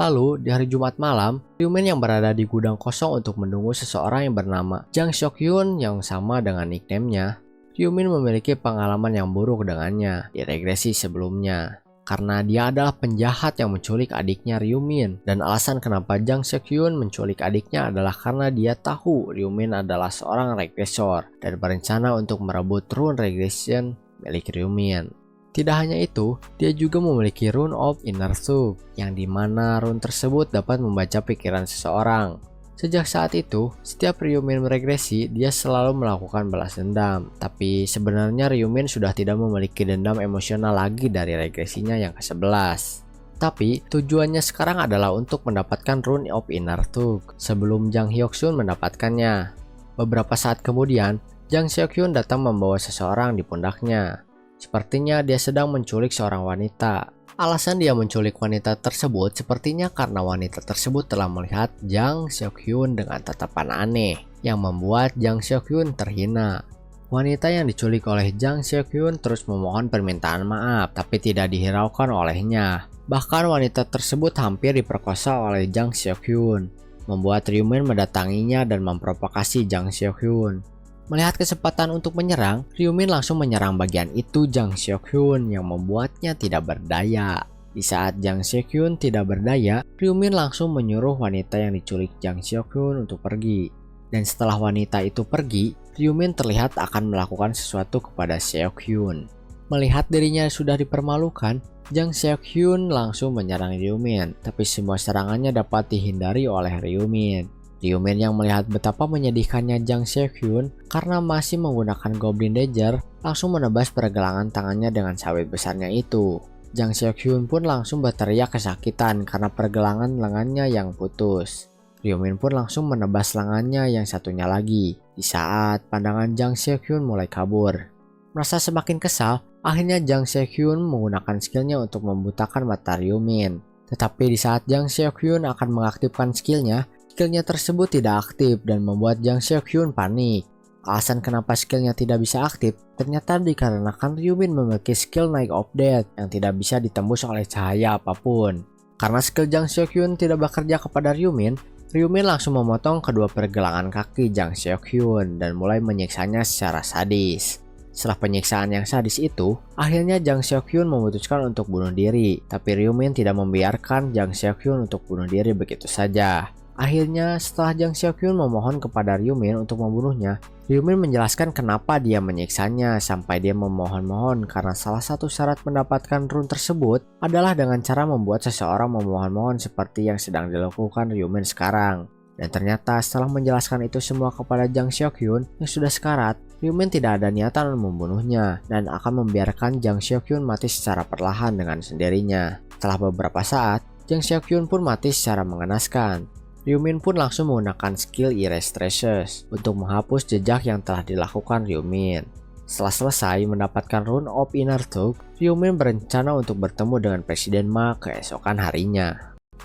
Lalu, di hari Jumat malam, Ryumin yang berada di gudang kosong untuk menunggu seseorang yang bernama Jang Seok-hyun yang sama dengan nickname-nya. Ryumin memiliki pengalaman yang buruk dengannya di regresi sebelumnya. Karena dia adalah penjahat yang menculik adiknya Ryumin. Dan alasan kenapa Jang Seok-hyun menculik adiknya adalah karena dia tahu Ryumin adalah seorang regresor dan berencana untuk merebut rune regression milik Ryumin. Tidak hanya itu, dia juga memiliki Rune of Inner Soup, yang dimana rune tersebut dapat membaca pikiran seseorang. Sejak saat itu, setiap Ryumin meregresi, dia selalu melakukan balas dendam. Tapi sebenarnya Ryumin sudah tidak memiliki dendam emosional lagi dari regresinya yang ke-11. Tapi tujuannya sekarang adalah untuk mendapatkan Rune of Inner Soup sebelum Jang Hyuk-sun mendapatkannya. Beberapa saat kemudian, Jang Seok-hyun datang membawa seseorang di pundaknya. Sepertinya dia sedang menculik seorang wanita. Alasan dia menculik wanita tersebut sepertinya karena wanita tersebut telah melihat Jang Seok-hyun dengan tatapan aneh yang membuat Jang Seok-hyun terhina. Wanita yang diculik oleh Jang Seok-hyun terus memohon permintaan maaf tapi tidak dihiraukan olehnya. Bahkan wanita tersebut hampir diperkosa oleh Jang Seok-hyun. membuat Ryumin mendatanginya dan memprovokasi Jang Seok-hyun. Melihat kesempatan untuk menyerang, Ryumin langsung menyerang bagian itu Jang Seok-hyun yang membuatnya tidak berdaya. Di saat Jang Seok-hyun tidak berdaya, Ryumin langsung menyuruh wanita yang diculik Jang Seok-hyun untuk pergi. Dan setelah wanita itu pergi, Ryumin terlihat akan melakukan sesuatu kepada Seok-hyun. Melihat dirinya sudah dipermalukan, Jang Seok-hyun langsung menyerang Ryumin, tapi semua serangannya dapat dihindari oleh Ryumin. Ryumin yang melihat betapa menyedihkannya Jang Seok-hyun karena masih menggunakan Goblin Dagger langsung menebas pergelangan tangannya dengan sabit besarnya itu. Jang Seok-hyun pun langsung berteriak kesakitan karena pergelangan lengannya yang putus. Ryumin pun langsung menebas lengannya yang satunya lagi. Di saat pandangan Jang Seok-hyun mulai kabur. Merasa semakin kesal, akhirnya Jang Seok-hyun menggunakan skillnya untuk membutakan mata Ryumin. Tetapi di saat Jang Seok-hyun akan mengaktifkan skillnya tersebut tidak aktif dan membuat Jang Seok-hyun panik. Alasan kenapa skillnya tidak bisa aktif ternyata dikarenakan Ryumin memiliki skill Knight of Death yang tidak bisa ditembus oleh cahaya apapun. Karena skill Jang Seok-hyun tidak bekerja kepada Ryumin, Ryumin langsung memotong kedua pergelangan kaki Jang Seok-hyun dan mulai menyiksanya secara sadis. Setelah penyiksaan yang sadis itu, akhirnya Jang Seok-hyun memutuskan untuk bunuh diri, tapi Ryumin tidak membiarkan Jang Seok-hyun untuk bunuh diri begitu saja. Akhirnya, setelah Jang Seok-hyun memohon kepada Ryumin untuk membunuhnya, Ryumin menjelaskan kenapa dia menyiksanya sampai dia memohon-mohon karena salah satu syarat mendapatkan rune tersebut adalah dengan cara membuat seseorang memohon-mohon seperti yang sedang dilakukan Ryumin sekarang. Dan ternyata setelah menjelaskan itu semua kepada Jang Seok-hyun yang sudah sekarat, Ryumin tidak ada niatan membunuhnya dan akan membiarkan Jang Seok-hyun mati secara perlahan dengan sendirinya. Setelah beberapa saat, Jang Seok-hyun pun mati secara mengenaskan. Ryumin pun langsung menggunakan skill Erase Traces untuk menghapus jejak yang telah dilakukan Ryumin. Setelah selesai mendapatkan Rune of Inner Thug, Ryumin berencana untuk bertemu dengan Presiden Ma keesokan harinya.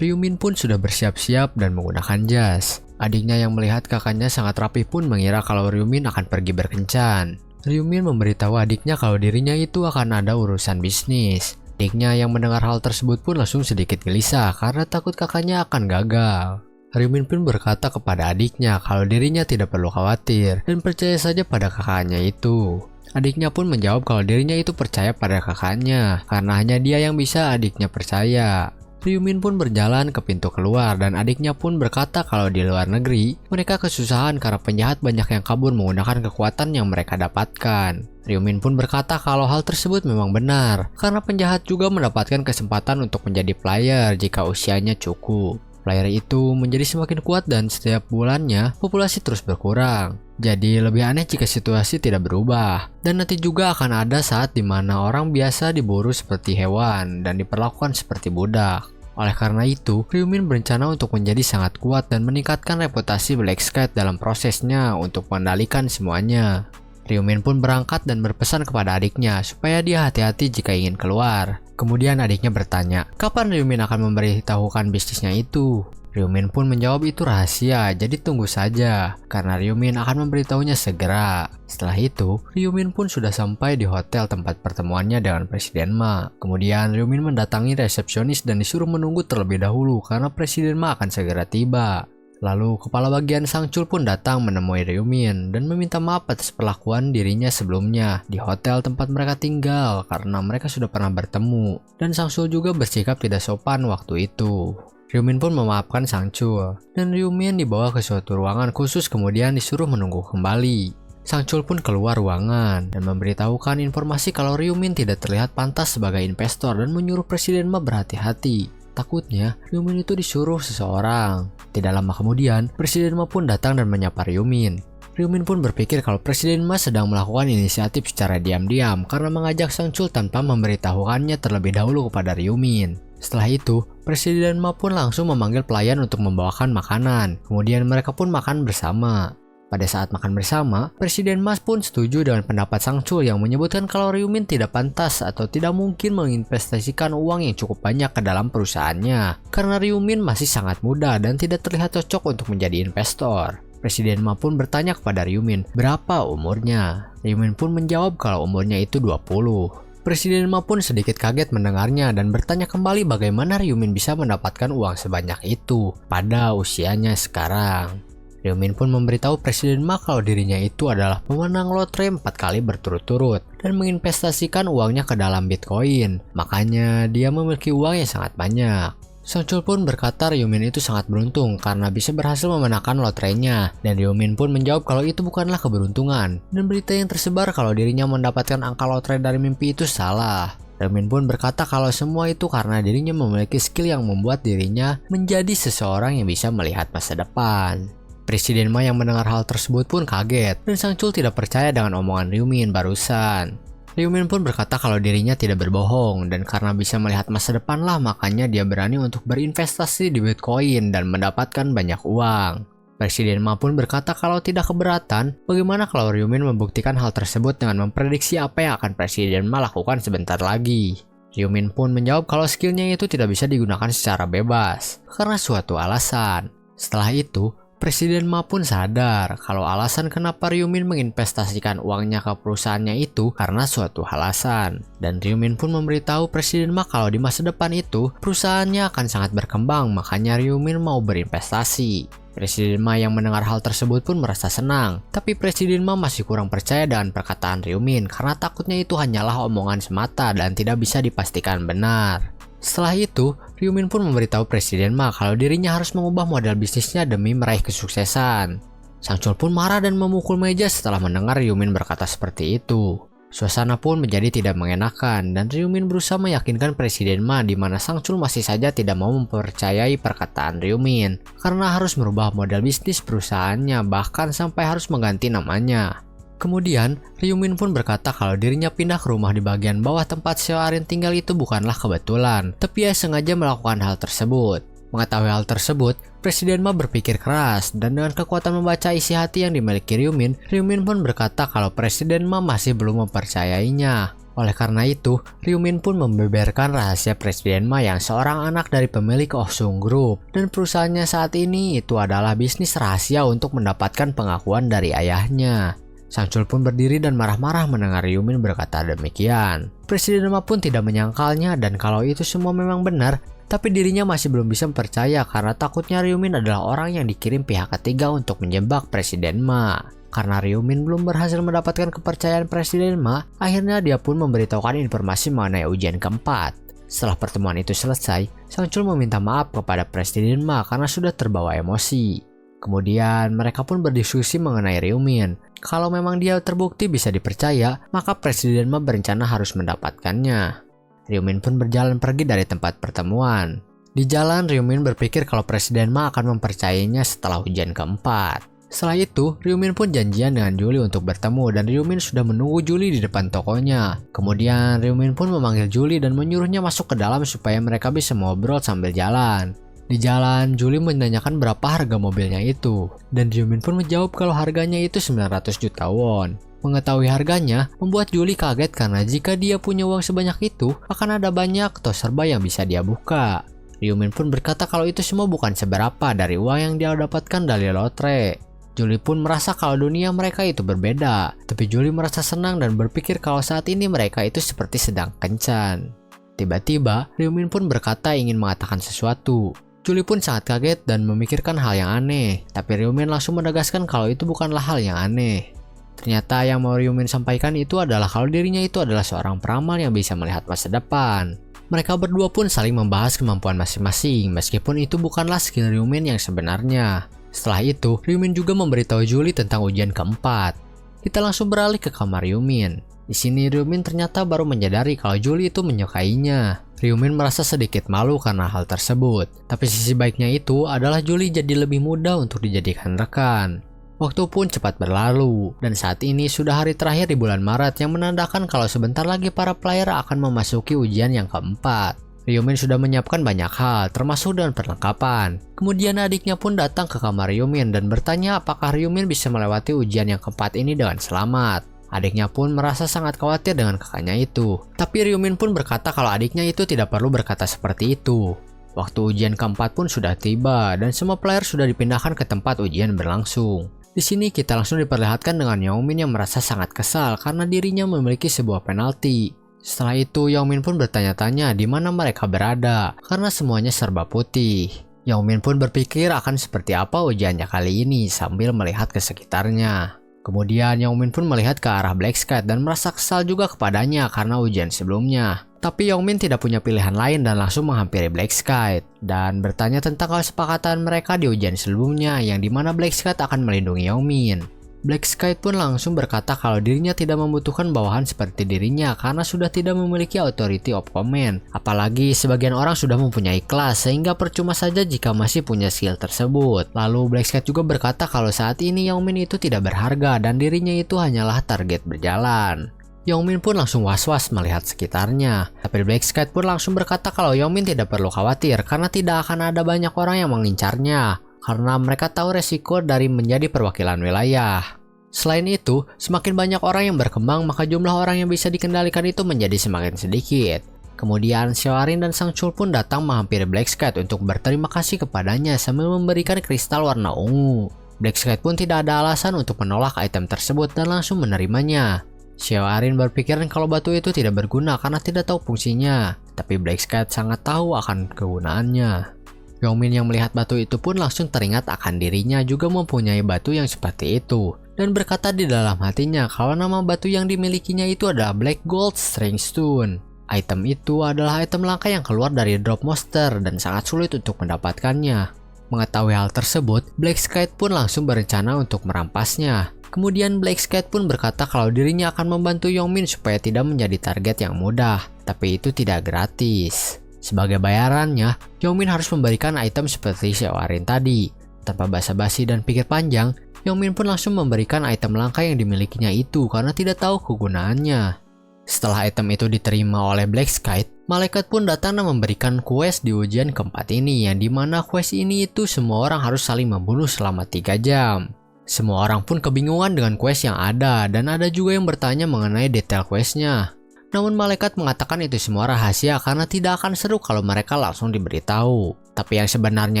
Ryumin pun sudah bersiap-siap dan menggunakan jas. Adiknya yang melihat kakaknya sangat rapi pun mengira kalau Ryumin akan pergi berkencan. Ryumin memberitahu adiknya kalau dirinya itu akan ada urusan bisnis. Adiknya yang mendengar hal tersebut pun langsung sedikit gelisah karena takut kakaknya akan gagal. Ryumin pun berkata kepada adiknya kalau dirinya tidak perlu khawatir dan percaya saja pada kakaknya itu. Adiknya pun menjawab kalau dirinya itu percaya pada kakaknya karena hanya dia yang bisa adiknya percaya. Ryumin pun berjalan ke pintu keluar dan adiknya pun berkata kalau di luar negeri mereka kesusahan karena penjahat banyak yang kabur menggunakan kekuatan yang mereka dapatkan. Ryumin pun berkata kalau hal tersebut memang benar karena penjahat juga mendapatkan kesempatan untuk menjadi player jika usianya cukup. Player itu menjadi semakin kuat dan setiap bulannya populasi terus berkurang. Jadi lebih aneh jika situasi tidak berubah. Dan nanti juga akan ada saat di mana orang biasa diburu seperti hewan dan diperlakukan seperti budak. Oleh karena itu, Ryumin berencana untuk menjadi sangat kuat dan meningkatkan reputasi Black Sky dalam prosesnya untuk mengendalikan semuanya. Ryumin pun berangkat dan berpesan kepada adiknya supaya dia hati-hati jika ingin keluar. Kemudian adiknya bertanya, kapan Ryumin akan memberitahukan bisnisnya itu? Ryumin pun menjawab itu rahasia, jadi tunggu saja, karena Ryumin akan memberitahunya segera. Setelah itu, Ryumin pun sudah sampai di hotel tempat pertemuannya dengan Presiden Ma. Kemudian Ryumin mendatangi resepsionis dan disuruh menunggu terlebih dahulu karena Presiden Ma akan segera tiba. Lalu kepala bagian Sangchul pun datang menemui Ryumin dan meminta maaf atas perlakuan dirinya sebelumnya di hotel tempat mereka tinggal karena mereka sudah pernah bertemu dan Sangchul juga bersikap tidak sopan waktu itu. Ryumin pun memaafkan Sangchul dan Ryumin dibawa ke suatu ruangan khusus kemudian disuruh menunggu kembali. Sangchul pun keluar ruangan dan memberitahukan informasi kalau Ryumin tidak terlihat pantas sebagai investor dan menyuruh Presiden Ma berhati-hati. Takutnya, Ryumin itu disuruh seseorang. Tidak lama kemudian, Presiden Ma pun datang dan menyapa Ryumin. Ryumin pun berpikir kalau Presiden Ma sedang melakukan inisiatif secara diam-diam karena mengajak Sangchul tanpa memberitahukannya terlebih dahulu kepada Ryumin. Setelah itu, Presiden Ma pun langsung memanggil pelayan untuk membawakan makanan. Kemudian mereka pun makan bersama. Pada saat makan bersama, Presiden Ma pun setuju dengan pendapat Sangchul yang menyebutkan kalau Ryumin tidak pantas atau tidak mungkin menginvestasikan uang yang cukup banyak ke dalam perusahaannya karena Ryumin masih sangat muda dan tidak terlihat cocok untuk menjadi investor. Presiden Ma pun bertanya kepada Ryumin berapa umurnya. Ryumin pun menjawab kalau umurnya itu 20. Presiden Ma pun sedikit kaget mendengarnya dan bertanya kembali bagaimana Ryumin bisa mendapatkan uang sebanyak itu pada usianya sekarang. Ryumin pun memberitahu Presiden Ma kalau dirinya itu adalah pemenang lotre 4 kali berturut-turut dan menginvestasikan uangnya ke dalam Bitcoin. Makanya dia memiliki uang yang sangat banyak. Sangchul pun berkata Ryumin itu sangat beruntung karena bisa berhasil memenangkan lotrenya, dan Ryumin pun menjawab kalau itu bukanlah keberuntungan, dan berita yang tersebar kalau dirinya mendapatkan angka lotre dari mimpi itu salah. Ryumin pun berkata kalau semua itu karena dirinya memiliki skill yang membuat dirinya menjadi seseorang yang bisa melihat masa depan. Presiden Ma yang mendengar hal tersebut pun kaget, dan Sangchul tidak percaya dengan omongan Ryumin barusan. Ryumin pun berkata kalau dirinya tidak berbohong, dan karena bisa melihat masa depan lah makanya dia berani untuk berinvestasi di Bitcoin dan mendapatkan banyak uang. Presiden Ma pun berkata kalau tidak keberatan, bagaimana kalau Ryumin membuktikan hal tersebut dengan memprediksi apa yang akan Presiden Ma lakukan sebentar lagi. Ryumin pun menjawab kalau skillnya itu tidak bisa digunakan secara bebas, karena suatu alasan. Setelah itu, Presiden Ma pun sadar kalau alasan kenapa Ryumin menginvestasikan uangnya ke perusahaannya itu karena suatu alasan. Dan Ryumin pun memberitahu Presiden Ma kalau di masa depan itu perusahaannya akan sangat berkembang, makanya Ryumin mau berinvestasi. Presiden Ma yang mendengar hal tersebut pun merasa senang, tapi Presiden Ma masih kurang percaya dengan perkataan Ryumin karena takutnya itu hanyalah omongan semata dan tidak bisa dipastikan benar. Setelah itu, Ryumin pun memberitahu Presiden Ma kalau dirinya harus mengubah model bisnisnya demi meraih kesuksesan. Sangchul pun marah dan memukul meja setelah mendengar Ryumin berkata seperti itu. Suasana pun menjadi tidak mengenakan dan Ryumin berusaha meyakinkan Presiden Ma di mana Sangchul masih saja tidak mau mempercayai perkataan Ryumin karena harus merubah model bisnis perusahaannya, bahkan sampai harus mengganti namanya. Kemudian, Ryumin pun berkata kalau dirinya pindah ke rumah di bagian bawah tempat sewa Arin tinggal itu bukanlah kebetulan, tapi ia sengaja melakukan hal tersebut. Mengetahui hal tersebut, Presiden Ma berpikir keras, dan dengan kekuatan membaca isi hati yang dimiliki Ryumin, Ryumin pun berkata kalau Presiden Ma masih belum mempercayainya. Oleh karena itu, Ryumin pun membeberkan rahasia Presiden Ma yang seorang anak dari pemilik Ohsung Group, dan perusahaannya saat ini itu adalah bisnis rahasia untuk mendapatkan pengakuan dari ayahnya. Sangchul pun berdiri dan marah-marah mendengar Ryumin berkata demikian. Presiden Ma pun tidak menyangkalnya dan kalau itu semua memang benar, tapi dirinya masih belum bisa percaya karena takutnya Ryumin adalah orang yang dikirim pihak ketiga untuk menjebak Presiden Ma. Karena Ryumin belum berhasil mendapatkan kepercayaan Presiden Ma, akhirnya dia pun memberitahukan informasi mengenai ujian keempat. Setelah pertemuan itu selesai, Sangchul meminta maaf kepada Presiden Ma karena sudah terbawa emosi. Kemudian mereka pun berdiskusi mengenai Ryumin. Kalau memang dia terbukti bisa dipercaya, maka Presiden Ma berencana harus mendapatkannya. Ryumin pun berjalan pergi dari tempat pertemuan. Di jalan, Ryumin berpikir kalau Presiden Ma akan mempercayainya setelah ujian keempat. Setelah itu, Ryumin pun janjian dengan Julie untuk bertemu dan Ryumin sudah menunggu Julie di depan tokonya. Kemudian Ryumin pun memanggil Julie dan menyuruhnya masuk ke dalam supaya mereka bisa ngobrol sambil jalan. Di jalan, Julie menanyakan berapa harga mobilnya itu, dan Ryumin pun menjawab kalau harganya itu 900 juta won. Mengetahui harganya, membuat Julie kaget karena jika dia punya uang sebanyak itu, akan ada banyak tos serba yang bisa dia buka. Ryumin pun berkata kalau itu semua bukan seberapa dari uang yang dia dapatkan dari lotre. Julie pun merasa kalau dunia mereka itu berbeda, tapi Julie merasa senang dan berpikir kalau saat ini mereka itu seperti sedang kencan. Tiba-tiba, Ryumin pun berkata ingin mengatakan sesuatu. Julie pun sangat kaget dan memikirkan hal yang aneh, tapi Ryumin langsung menegaskan kalau itu bukanlah hal yang aneh. Ternyata yang mau Ryumin sampaikan itu adalah kalau dirinya itu adalah seorang peramal yang bisa melihat masa depan. Mereka berdua pun saling membahas kemampuan masing-masing, meskipun itu bukanlah skill Ryumin yang sebenarnya. Setelah itu, Ryumin juga memberitahu Julie tentang ujian keempat. Kita langsung beralih ke kamar Ryumin. Di sini Ryumin ternyata baru menyadari kalau Julie itu menyukainya. Ryumin merasa sedikit malu karena hal tersebut, tapi sisi baiknya itu adalah Julie jadi lebih mudah untuk dijadikan rekan. Waktu pun cepat berlalu, dan saat ini sudah hari terakhir di bulan Maret yang menandakan kalau sebentar lagi para player akan memasuki ujian yang keempat. Ryumin sudah menyiapkan banyak hal, termasuk dengan perlengkapan. Kemudian adiknya pun datang ke kamar Ryumin dan bertanya apakah Ryumin bisa melewati ujian yang keempat ini dengan selamat. Adiknya pun merasa sangat khawatir dengan kakaknya itu. Tapi Ryumin pun berkata kalau adiknya itu tidak perlu berkata seperti itu. Waktu ujian keempat pun sudah tiba dan semua player sudah dipindahkan ke tempat ujian berlangsung. Di sini kita langsung diperlihatkan dengan Yeongmin yang merasa sangat kesal karena dirinya memiliki sebuah penalti. Setelah itu Yongmin pun bertanya-tanya di mana mereka berada karena semuanya serba putih. Yongmin pun berpikir akan seperti apa ujiannya kali ini sambil melihat ke sekitarnya. Kemudian Yongmin pun melihat ke arah Black Sky dan merasa kesal juga kepadanya karena ujian sebelumnya. Tapi Yongmin tidak punya pilihan lain dan langsung menghampiri Black Sky dan bertanya tentang kesepakatan mereka di ujian sebelumnya yang dimana Black Sky akan melindungi Yongmin. Black Sky pun langsung berkata kalau dirinya tidak membutuhkan bawahan seperti dirinya karena sudah tidak memiliki authority of command. Apalagi sebagian orang sudah mempunyai kelas sehingga percuma saja jika masih punya skill tersebut. Lalu Black Sky juga berkata kalau saat ini Yongmin itu tidak berharga dan dirinya itu hanyalah target berjalan. Yongmin pun langsung was-was melihat sekitarnya. Tapi Black Sky pun langsung berkata kalau Yongmin tidak perlu khawatir karena tidak akan ada banyak orang yang mengincarnya. Karena mereka tahu resiko dari menjadi perwakilan wilayah. Selain itu, semakin banyak orang yang berkembang maka jumlah orang yang bisa dikendalikan itu menjadi semakin sedikit. Kemudian Xiaorin dan Sang Chul pun datang menghampiri Black Sky untuk berterima kasih kepadanya sambil memberikan kristal warna ungu. Black Sky pun tidak ada alasan untuk menolak item tersebut dan langsung menerimanya. Xiaorin berpikiran kalau batu itu tidak berguna karena tidak tahu fungsinya, tapi Black Sky sangat tahu akan kegunaannya. Yongmin yang melihat batu itu pun langsung teringat akan dirinya juga mempunyai batu yang seperti itu dan berkata di dalam hatinya kalau nama batu yang dimilikinya itu adalah Black Gold String Stone. Item itu adalah item langka yang keluar dari drop monster dan sangat sulit untuk mendapatkannya. Mengetahui hal tersebut, Black Sky pun langsung berencana untuk merampasnya. Kemudian Black Sky pun berkata kalau dirinya akan membantu Yongmin supaya tidak menjadi target yang mudah, tapi itu tidak gratis. Sebagai bayarannya, Yongmin harus memberikan item seperti Xiaorin tadi. Tanpa basa-basi dan pikir panjang, Yongmin pun langsung memberikan item langka yang dimilikinya itu karena tidak tahu kegunaannya. Setelah item itu diterima oleh Black Sky, malaikat pun datang dan memberikan quest di ujian keempat ini yang dimana quest ini itu semua orang harus saling membunuh selama 3 jam. Semua orang pun kebingungan dengan quest yang ada dan ada juga yang bertanya mengenai detail questnya. Namun malaikat mengatakan itu semua rahasia karena tidak akan seru kalau mereka langsung diberitahu. Tapi yang sebenarnya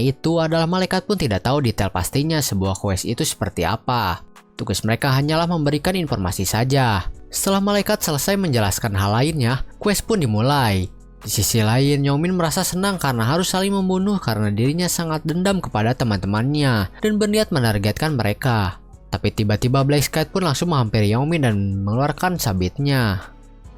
itu adalah malaikat pun tidak tahu detail pastinya sebuah quest itu seperti apa. Tugas mereka hanyalah memberikan informasi saja. Setelah malaikat selesai menjelaskan hal lainnya, quest pun dimulai. Di sisi lain, Yongmin merasa senang karena harus saling membunuh karena dirinya sangat dendam kepada teman-temannya dan berniat menargetkan mereka. Tapi tiba-tiba Black Sky pun langsung menghampiri Yongmin dan mengeluarkan sabitnya.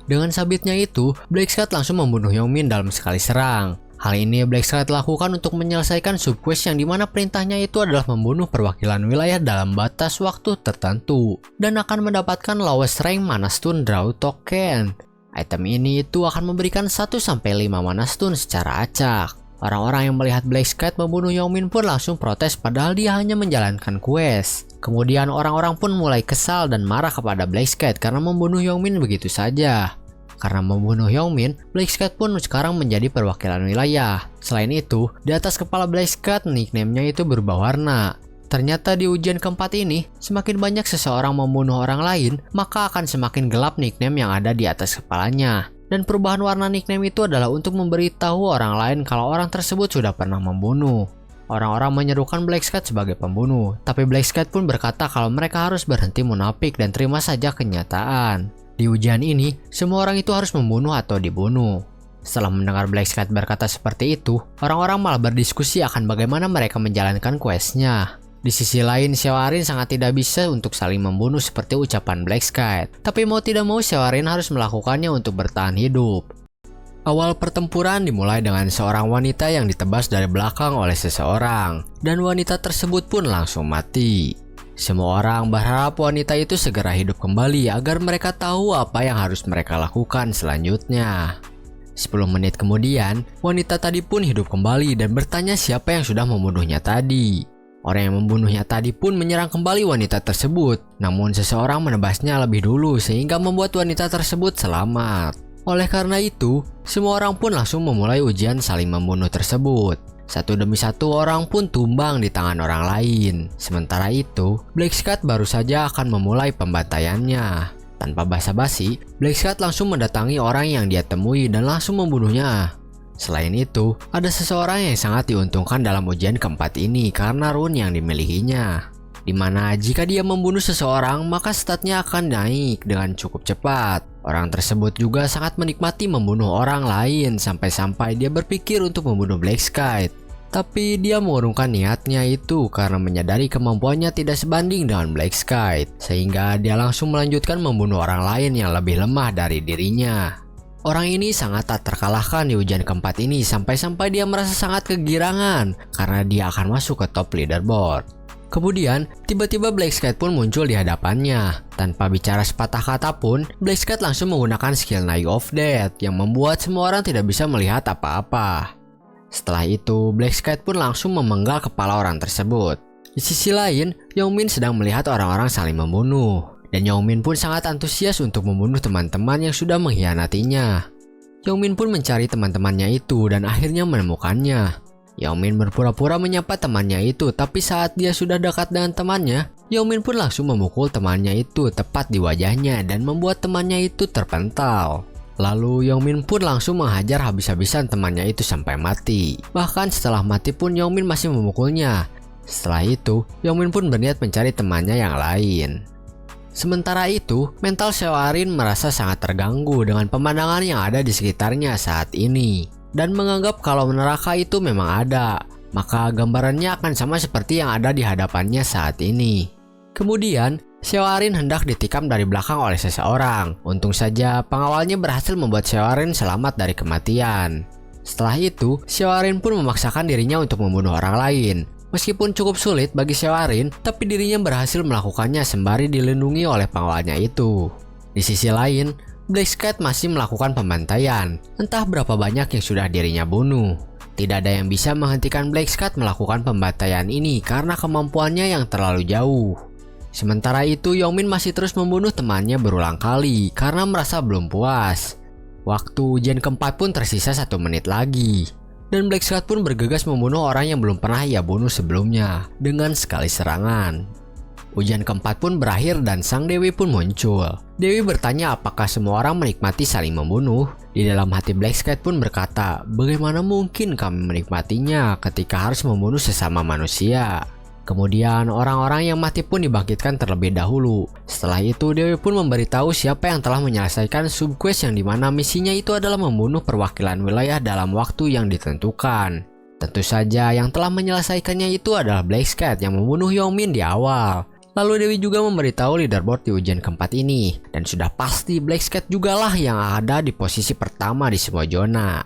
Dengan sabitnya itu, Black Sky langsung membunuh Yongmin dalam sekali serang. Hal ini Black Sky lakukan untuk menyelesaikan subquest yang dimana perintahnya itu adalah membunuh perwakilan wilayah dalam batas waktu tertentu dan akan mendapatkan lowest rank mana stun draw token. Item ini itu akan memberikan 1-5 mana stun secara acak. Orang-orang yang melihat Black Sky membunuh Yongmin pun langsung protes padahal dia hanya menjalankan quest. Kemudian orang-orang pun mulai kesal dan marah kepada Black Sky karena membunuh Yongmin begitu saja. Karena membunuh Yongmin, Black Sky pun sekarang menjadi perwakilan wilayah. Selain itu, di atas kepala Black Sky nickname-nya itu berubah warna. Ternyata di ujian keempat ini, semakin banyak seseorang membunuh orang lain, maka akan semakin gelap nickname yang ada di atas kepalanya. Dan perubahan warna nickname itu adalah untuk memberitahu orang lain kalau orang tersebut sudah pernah membunuh. Orang-orang menyerukan Black Sky sebagai pembunuh, tapi Black Sky pun berkata kalau mereka harus berhenti munafik dan terima saja kenyataan. Di ujian ini, semua orang itu harus membunuh atau dibunuh. Setelah mendengar Black Sky berkata seperti itu, orang-orang malah berdiskusi akan bagaimana mereka menjalankan questnya. Di sisi lain, Xiaorin sangat tidak bisa untuk saling membunuh seperti ucapan Black Sky. Tapi mau tidak mau Xiaorin harus melakukannya untuk bertahan hidup. Awal pertempuran dimulai dengan seorang wanita yang ditebas dari belakang oleh seseorang, dan wanita tersebut pun langsung mati. Semua orang berharap wanita itu segera hidup kembali agar mereka tahu apa yang harus mereka lakukan selanjutnya. 10 menit kemudian, wanita tadi pun hidup kembali dan bertanya siapa yang sudah membunuhnya tadi. Orang yang membunuhnya tadi pun menyerang kembali wanita tersebut, namun seseorang menebasnya lebih dulu sehingga membuat wanita tersebut selamat. Oleh karena itu, semua orang pun langsung memulai ujian saling membunuh tersebut. Satu demi satu orang pun tumbang di tangan orang lain. Sementara itu, Black Sky baru saja akan memulai pembantaiannya. Tanpa basa-basi, Black Sky langsung mendatangi orang yang dia temui dan langsung membunuhnya. Selain itu, ada seseorang yang sangat diuntungkan dalam ujian keempat ini karena rune yang dimilikinya. Dimana jika dia membunuh seseorang, maka statnya akan naik dengan cukup cepat. Orang tersebut juga sangat menikmati membunuh orang lain sampai-sampai dia berpikir untuk membunuh Black Sky. Tapi dia mengurungkan niatnya itu karena menyadari kemampuannya tidak sebanding dengan Black Sky, sehingga dia langsung melanjutkan membunuh orang lain yang lebih lemah dari dirinya. Orang ini sangat tak terkalahkan di ujian keempat ini sampai-sampai dia merasa sangat kegirangan karena dia akan masuk ke top leaderboard. Kemudian, tiba-tiba Black Sky pun muncul di hadapannya. Tanpa bicara sepatah kata pun, Black Sky langsung menggunakan skill Knife of Death yang membuat semua orang tidak bisa melihat apa-apa. Setelah itu, Black Sky pun langsung memenggal kepala orang tersebut. Di sisi lain, Yongmin sedang melihat orang-orang saling membunuh. Dan Yongmin pun sangat antusias untuk membunuh teman-teman yang sudah mengkhianatinya. Yongmin pun mencari teman-temannya itu dan akhirnya menemukannya. Yongmin berpura-pura menyapa temannya itu, tapi saat dia sudah dekat dengan temannya, Yongmin pun langsung memukul temannya itu tepat di wajahnya dan membuat temannya itu terpental. Lalu Yongmin pun langsung menghajar habis-habisan temannya itu sampai mati. Bahkan setelah mati pun Yongmin masih memukulnya. Setelah itu, Yongmin pun berniat mencari temannya yang lain. Sementara itu, mental Seoarin merasa sangat terganggu dengan pemandangan yang ada di sekitarnya saat ini. Dan menganggap kalau neraka itu memang ada, maka gambarannya akan sama seperti yang ada di hadapannya saat ini. Kemudian, Seoarin hendak ditikam dari belakang oleh seseorang. Untung saja pengawalnya berhasil membuat Seoarin selamat dari kematian. Setelah itu, Seoarin pun memaksakan dirinya untuk membunuh orang lain. Meskipun cukup sulit bagi Seoarin, tapi dirinya berhasil melakukannya sembari dilindungi oleh pengawalnya itu. Di sisi lain, Black Sky masih melakukan pembantaian. Entah berapa banyak yang sudah dirinya bunuh. Tidak ada yang bisa menghentikan Black Sky melakukan pembantaian ini karena kemampuannya yang terlalu jauh. Sementara itu, Yongmin masih terus membunuh temannya berulang kali karena merasa belum puas. Waktu ujian keempat pun tersisa 1 menit lagi. Dan Black Sky pun bergegas membunuh orang yang belum pernah ia bunuh sebelumnya dengan sekali serangan. Ujian keempat pun berakhir dan sang Dewi pun muncul. Dewi bertanya apakah semua orang menikmati saling membunuh. Di dalam hati Black Sky pun berkata, bagaimana mungkin kami menikmatinya ketika harus membunuh sesama manusia. Kemudian orang-orang yang mati pun dibangkitkan terlebih dahulu. Setelah itu Dewi pun memberitahu siapa yang telah menyelesaikan subquest yang dimana misinya itu adalah membunuh perwakilan wilayah dalam waktu yang ditentukan. Tentu saja yang telah menyelesaikannya itu adalah Black Sky yang membunuh Yongmin di awal. Lalu Dewi juga memberitahu leaderboard di ujian keempat ini. Dan sudah pasti Black Sky jugalah yang ada di posisi pertama di semua zona.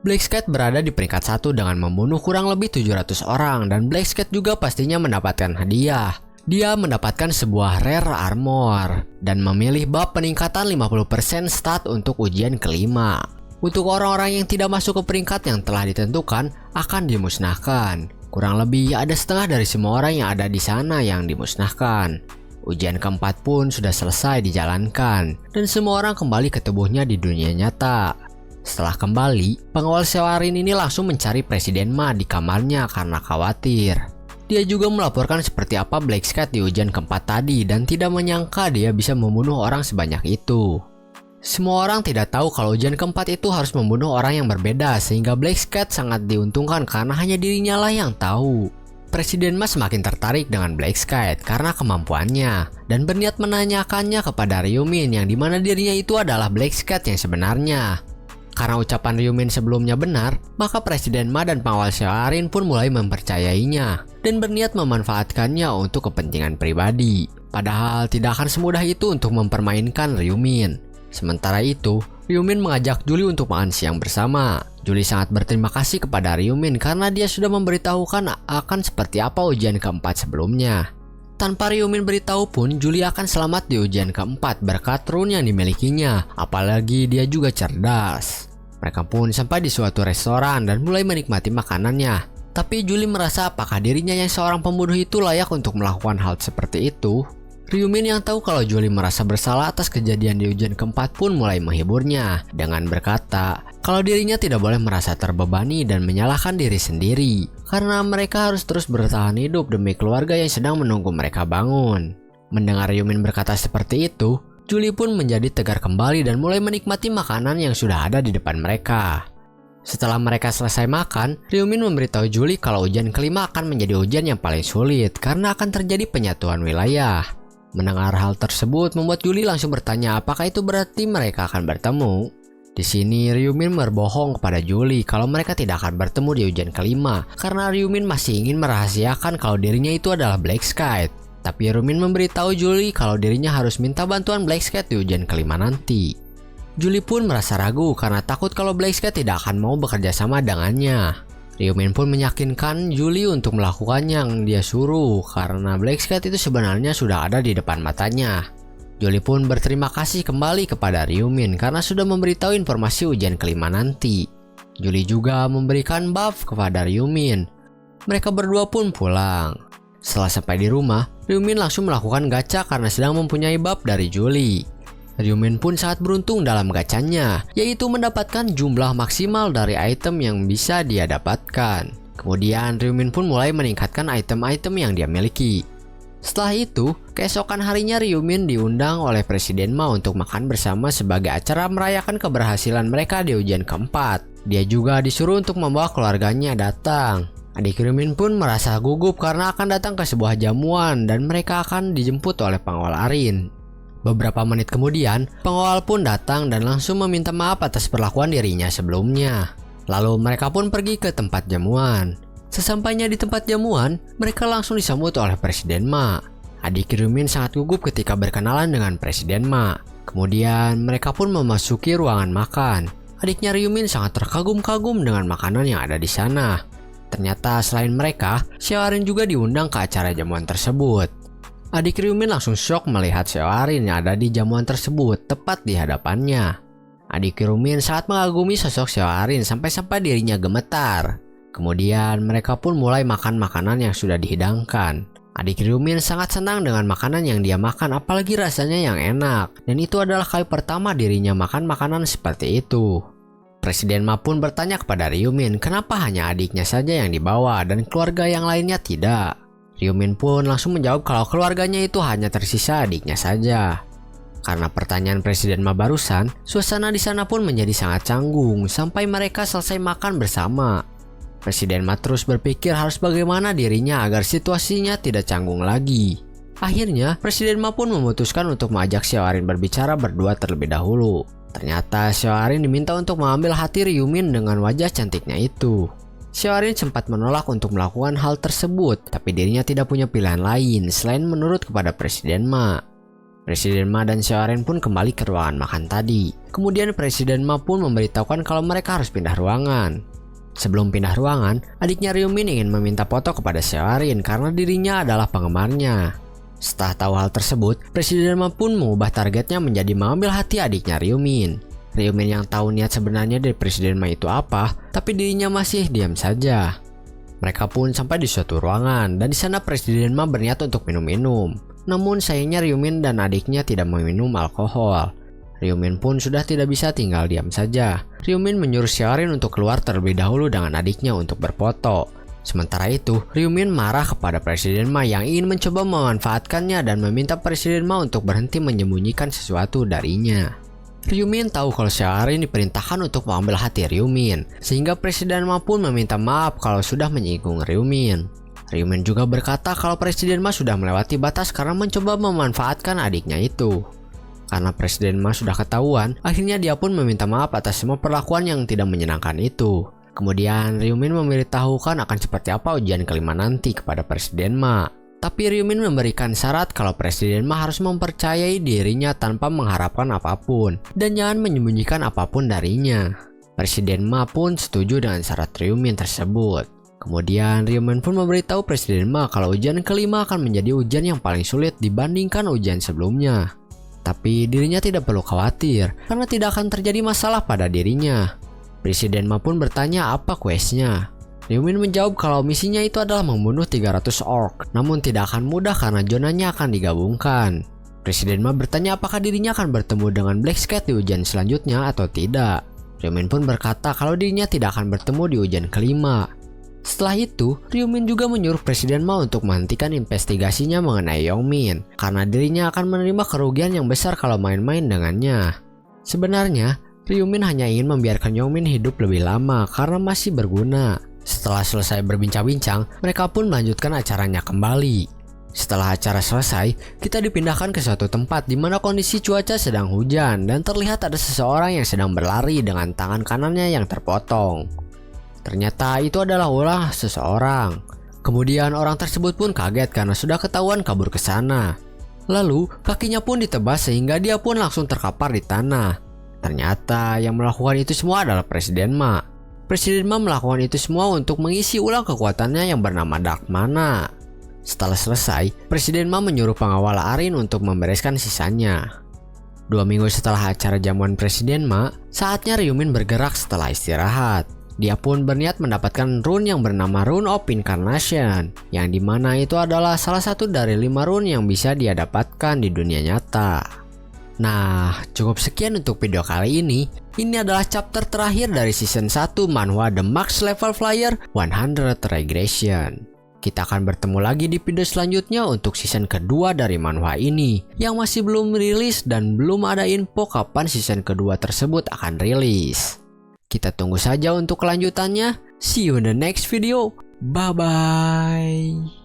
Black Sky berada di peringkat 1 dengan membunuh kurang lebih 700 orang. Dan Black Sky juga pastinya mendapatkan hadiah. Dia mendapatkan sebuah rare armor. Dan memilih bab peningkatan 50% stat untuk ujian kelima. Untuk orang-orang yang tidak masuk ke peringkat yang telah ditentukan akan dimusnahkan. Kurang lebih ada setengah dari semua orang yang ada di sana yang dimusnahkan. Ujian keempat pun sudah selesai dijalankan dan semua orang kembali ke tubuhnya di dunia nyata. Setelah kembali, pengawal Seoarin ini langsung mencari Presiden Ma di kamarnya karena khawatir. Dia juga melaporkan seperti apa Black Sky di ujian keempat tadi dan tidak menyangka dia bisa membunuh orang sebanyak itu. Semua orang tidak tahu kalau ujian keempat itu harus membunuh orang yang berbeda sehingga Black Sky sangat diuntungkan karena hanya dirinya lah yang tahu. Presiden Ma semakin tertarik dengan Black Sky karena kemampuannya dan berniat menanyakannya kepada Ryumin yang dimana dirinya itu adalah Black Sky yang sebenarnya. Karena ucapan Ryumin sebelumnya benar, maka Presiden Ma dan pengawal Seoarin pun mulai mempercayainya dan berniat memanfaatkannya untuk kepentingan pribadi. Padahal tidak akan semudah itu untuk mempermainkan Ryumin. Sementara itu, Ryumin mengajak Julie untuk makan siang bersama. Julie sangat berterima kasih kepada Ryumin karena dia sudah memberitahukan akan seperti apa ujian keempat sebelumnya. Tanpa Ryumin beritahu pun, Julie akan selamat di ujian keempat berkat rune yang dimilikinya, apalagi dia juga cerdas. Mereka pun sampai di suatu restoran dan mulai menikmati makanannya. Tapi Julie merasa apakah dirinya yang seorang pembunuh itu layak untuk melakukan hal seperti itu? Ryumin yang tahu kalau Julie merasa bersalah atas kejadian di ujian keempat pun mulai menghiburnya dengan berkata kalau dirinya tidak boleh merasa terbebani dan menyalahkan diri sendiri karena mereka harus terus bertahan hidup demi keluarga yang sedang menunggu mereka bangun. Mendengar Ryumin berkata seperti itu, Julie pun menjadi tegar kembali dan mulai menikmati makanan yang sudah ada di depan mereka. Setelah mereka selesai makan, Ryumin memberitahu Julie kalau ujian kelima akan menjadi ujian yang paling sulit karena akan terjadi penyatuan wilayah. Mendengar hal tersebut membuat Julie langsung bertanya apakah itu berarti mereka akan bertemu. Di sini Ryumin berbohong kepada Julie kalau mereka tidak akan bertemu di ujian kelima karena Ryumin masih ingin merahasiakan kalau dirinya itu adalah Black Sky. Tapi Ryumin memberitahu Julie kalau dirinya harus minta bantuan Black Sky di ujian kelima nanti. Julie pun merasa ragu karena takut kalau Black Sky tidak akan mau bekerja sama dengannya. Ryumin pun meyakinkan Julie untuk melakukan yang dia suruh karena Black Sky itu sebenarnya sudah ada di depan matanya. Julie pun berterima kasih kembali kepada Ryumin karena sudah memberitahu informasi ujian kelima nanti. Julie juga memberikan buff kepada Ryumin. Mereka berdua pun pulang. Setelah sampai di rumah, Ryumin langsung melakukan gacha karena sedang mempunyai buff dari Julie. Ryumin pun sangat beruntung dalam gacanya, yaitu mendapatkan jumlah maksimal dari item yang bisa dia dapatkan. Kemudian Ryumin pun mulai meningkatkan item-item yang dia miliki. Setelah itu, keesokan harinya Ryumin diundang oleh Presiden Ma untuk makan bersama sebagai acara merayakan keberhasilan mereka di ujian keempat. Dia juga disuruh untuk membawa keluarganya datang. Adik Ryumin pun merasa gugup karena akan datang ke sebuah jamuan dan mereka akan dijemput oleh pengawal Arin. Beberapa menit kemudian, pengawal pun datang dan langsung meminta maaf atas perlakuan dirinya sebelumnya. Lalu mereka pun pergi ke tempat jamuan. Sesampainya di tempat jamuan, mereka langsung disambut oleh Presiden Ma. Adik Ryumin sangat gugup ketika berkenalan dengan Presiden Ma. Kemudian mereka pun memasuki ruangan makan. Adiknya Ryumin sangat terkagum-kagum dengan makanan yang ada di sana. Ternyata selain mereka, Xiaorin juga diundang ke acara jamuan tersebut. Adik Ryumin langsung shock melihat Xiaorin yang ada di jamuan tersebut tepat di hadapannya. Adik Ryumin sangat mengagumi sosok Xiaorin sampai-sampai dirinya gemetar. Kemudian mereka pun mulai makan makanan yang sudah dihidangkan. Adik Ryumin sangat senang dengan makanan yang dia makan, apalagi rasanya yang enak. Dan itu adalah kali pertama dirinya makan makanan seperti itu. Presiden Ma pun bertanya kepada Ryumin kenapa hanya adiknya saja yang dibawa dan keluarga yang lainnya tidak. Ryumin pun langsung menjawab kalau keluarganya itu hanya tersisa adiknya saja. Karena pertanyaan Presiden Ma barusan, suasana di sana pun menjadi sangat canggung sampai mereka selesai makan bersama. Presiden Ma terus berpikir harus bagaimana dirinya agar situasinya tidak canggung lagi. Akhirnya, Presiden Ma pun memutuskan untuk mengajak Xiaorin berbicara berdua terlebih dahulu. Ternyata Xiaorin diminta untuk mengambil hati Ryumin dengan wajah cantiknya itu. Xiaorin sempat menolak untuk melakukan hal tersebut, tapi dirinya tidak punya pilihan lain selain menurut kepada Presiden Ma. Presiden Ma dan Xiaorin pun kembali ke ruangan makan tadi. Kemudian Presiden Ma pun memberitahukan kalau mereka harus pindah ruangan. Sebelum pindah ruangan, adiknya Ryumin ingin meminta foto kepada Xiaorin karena dirinya adalah penggemarnya. Setelah tahu hal tersebut, Presiden Ma pun mengubah targetnya menjadi mengambil hati adiknya Ryumin. Ryumin yang tahu niat sebenarnya dari Presiden Ma itu apa, tapi dirinya masih diam saja. Mereka pun sampai di suatu ruangan dan di sana Presiden Ma berniat untuk minum-minum. Namun sayangnya Ryumin dan adiknya tidak meminum alkohol. Ryumin pun sudah tidak bisa tinggal diam saja. Ryumin menyuruh Xiaorin untuk keluar terlebih dahulu dengan adiknya untuk berfoto. Sementara itu, Ryumin marah kepada Presiden Ma yang ingin mencoba memanfaatkannya dan meminta Presiden Ma untuk berhenti menyembunyikan sesuatu darinya. Ryumin tahu kalau Xiaorin diperintahkan untuk mengambil hati Ryumin, sehingga Presiden Ma pun meminta maaf kalau sudah menyinggung Ryumin. Ryumin juga berkata kalau Presiden Ma sudah melewati batas karena mencoba memanfaatkan adiknya itu. Karena Presiden Ma sudah ketahuan, akhirnya dia pun meminta maaf atas semua perlakuan yang tidak menyenangkan itu. Kemudian Ryumin memberitahukan akan seperti apa ujian kelima nanti kepada Presiden Ma. Tapi Ryumin memberikan syarat kalau Presiden Ma harus mempercayai dirinya tanpa mengharapkan apapun dan jangan menyembunyikan apapun darinya. Presiden Ma pun setuju dengan syarat Ryumin tersebut. Kemudian Ryumin pun memberitahu Presiden Ma kalau ujian kelima akan menjadi ujian yang paling sulit dibandingkan ujian sebelumnya. Tapi dirinya tidak perlu khawatir karena tidak akan terjadi masalah pada dirinya. Presiden Ma pun bertanya apa questnya. Ryumin menjawab kalau misinya itu adalah membunuh 300 orc, namun tidak akan mudah karena zonanya akan digabungkan. Presiden Ma bertanya apakah dirinya akan bertemu dengan Black Sky di ujian selanjutnya atau tidak. Ryumin pun berkata kalau dirinya tidak akan bertemu di ujian kelima. Setelah itu, Ryumin juga menyuruh Presiden Ma untuk menghentikan investigasinya mengenai Yongmin, karena dirinya akan menerima kerugian yang besar kalau main-main dengannya. Sebenarnya, Ryumin hanya ingin membiarkan Yongmin hidup lebih lama karena masih berguna. Setelah selesai berbincang-bincang, mereka pun melanjutkan acaranya kembali. Setelah acara selesai, kita dipindahkan ke suatu tempat di mana kondisi cuaca sedang hujan dan terlihat ada seseorang yang sedang berlari dengan tangan kanannya yang terpotong. Ternyata itu adalah ulah seseorang. Kemudian orang tersebut pun kaget karena sudah ketahuan kabur ke sana. Lalu kakinya pun ditebas sehingga dia pun langsung terkapar di tanah. Ternyata yang melakukan itu semua adalah Presiden Ma. Presiden Ma melakukan itu semua untuk mengisi ulang kekuatannya yang bernama Dark Mana. Setelah selesai, Presiden Ma menyuruh pengawal Arin untuk membereskan sisanya. 2 minggu setelah acara jamuan Presiden Ma, saatnya Ryumin bergerak setelah istirahat. Dia pun berniat mendapatkan rune yang bernama Rune of Incarnation, yang dimana itu adalah salah satu dari 5 rune yang bisa dia dapatkan di dunia nyata. Nah, cukup sekian untuk video kali ini. Ini adalah chapter terakhir dari season 1 manhwa The Max Level Flyer 100 Regression. Kita akan bertemu lagi di video selanjutnya untuk season kedua dari manhwa ini yang masih belum rilis dan belum ada info kapan season kedua tersebut akan rilis. Kita tunggu saja untuk kelanjutannya. See you in the next video. Bye bye.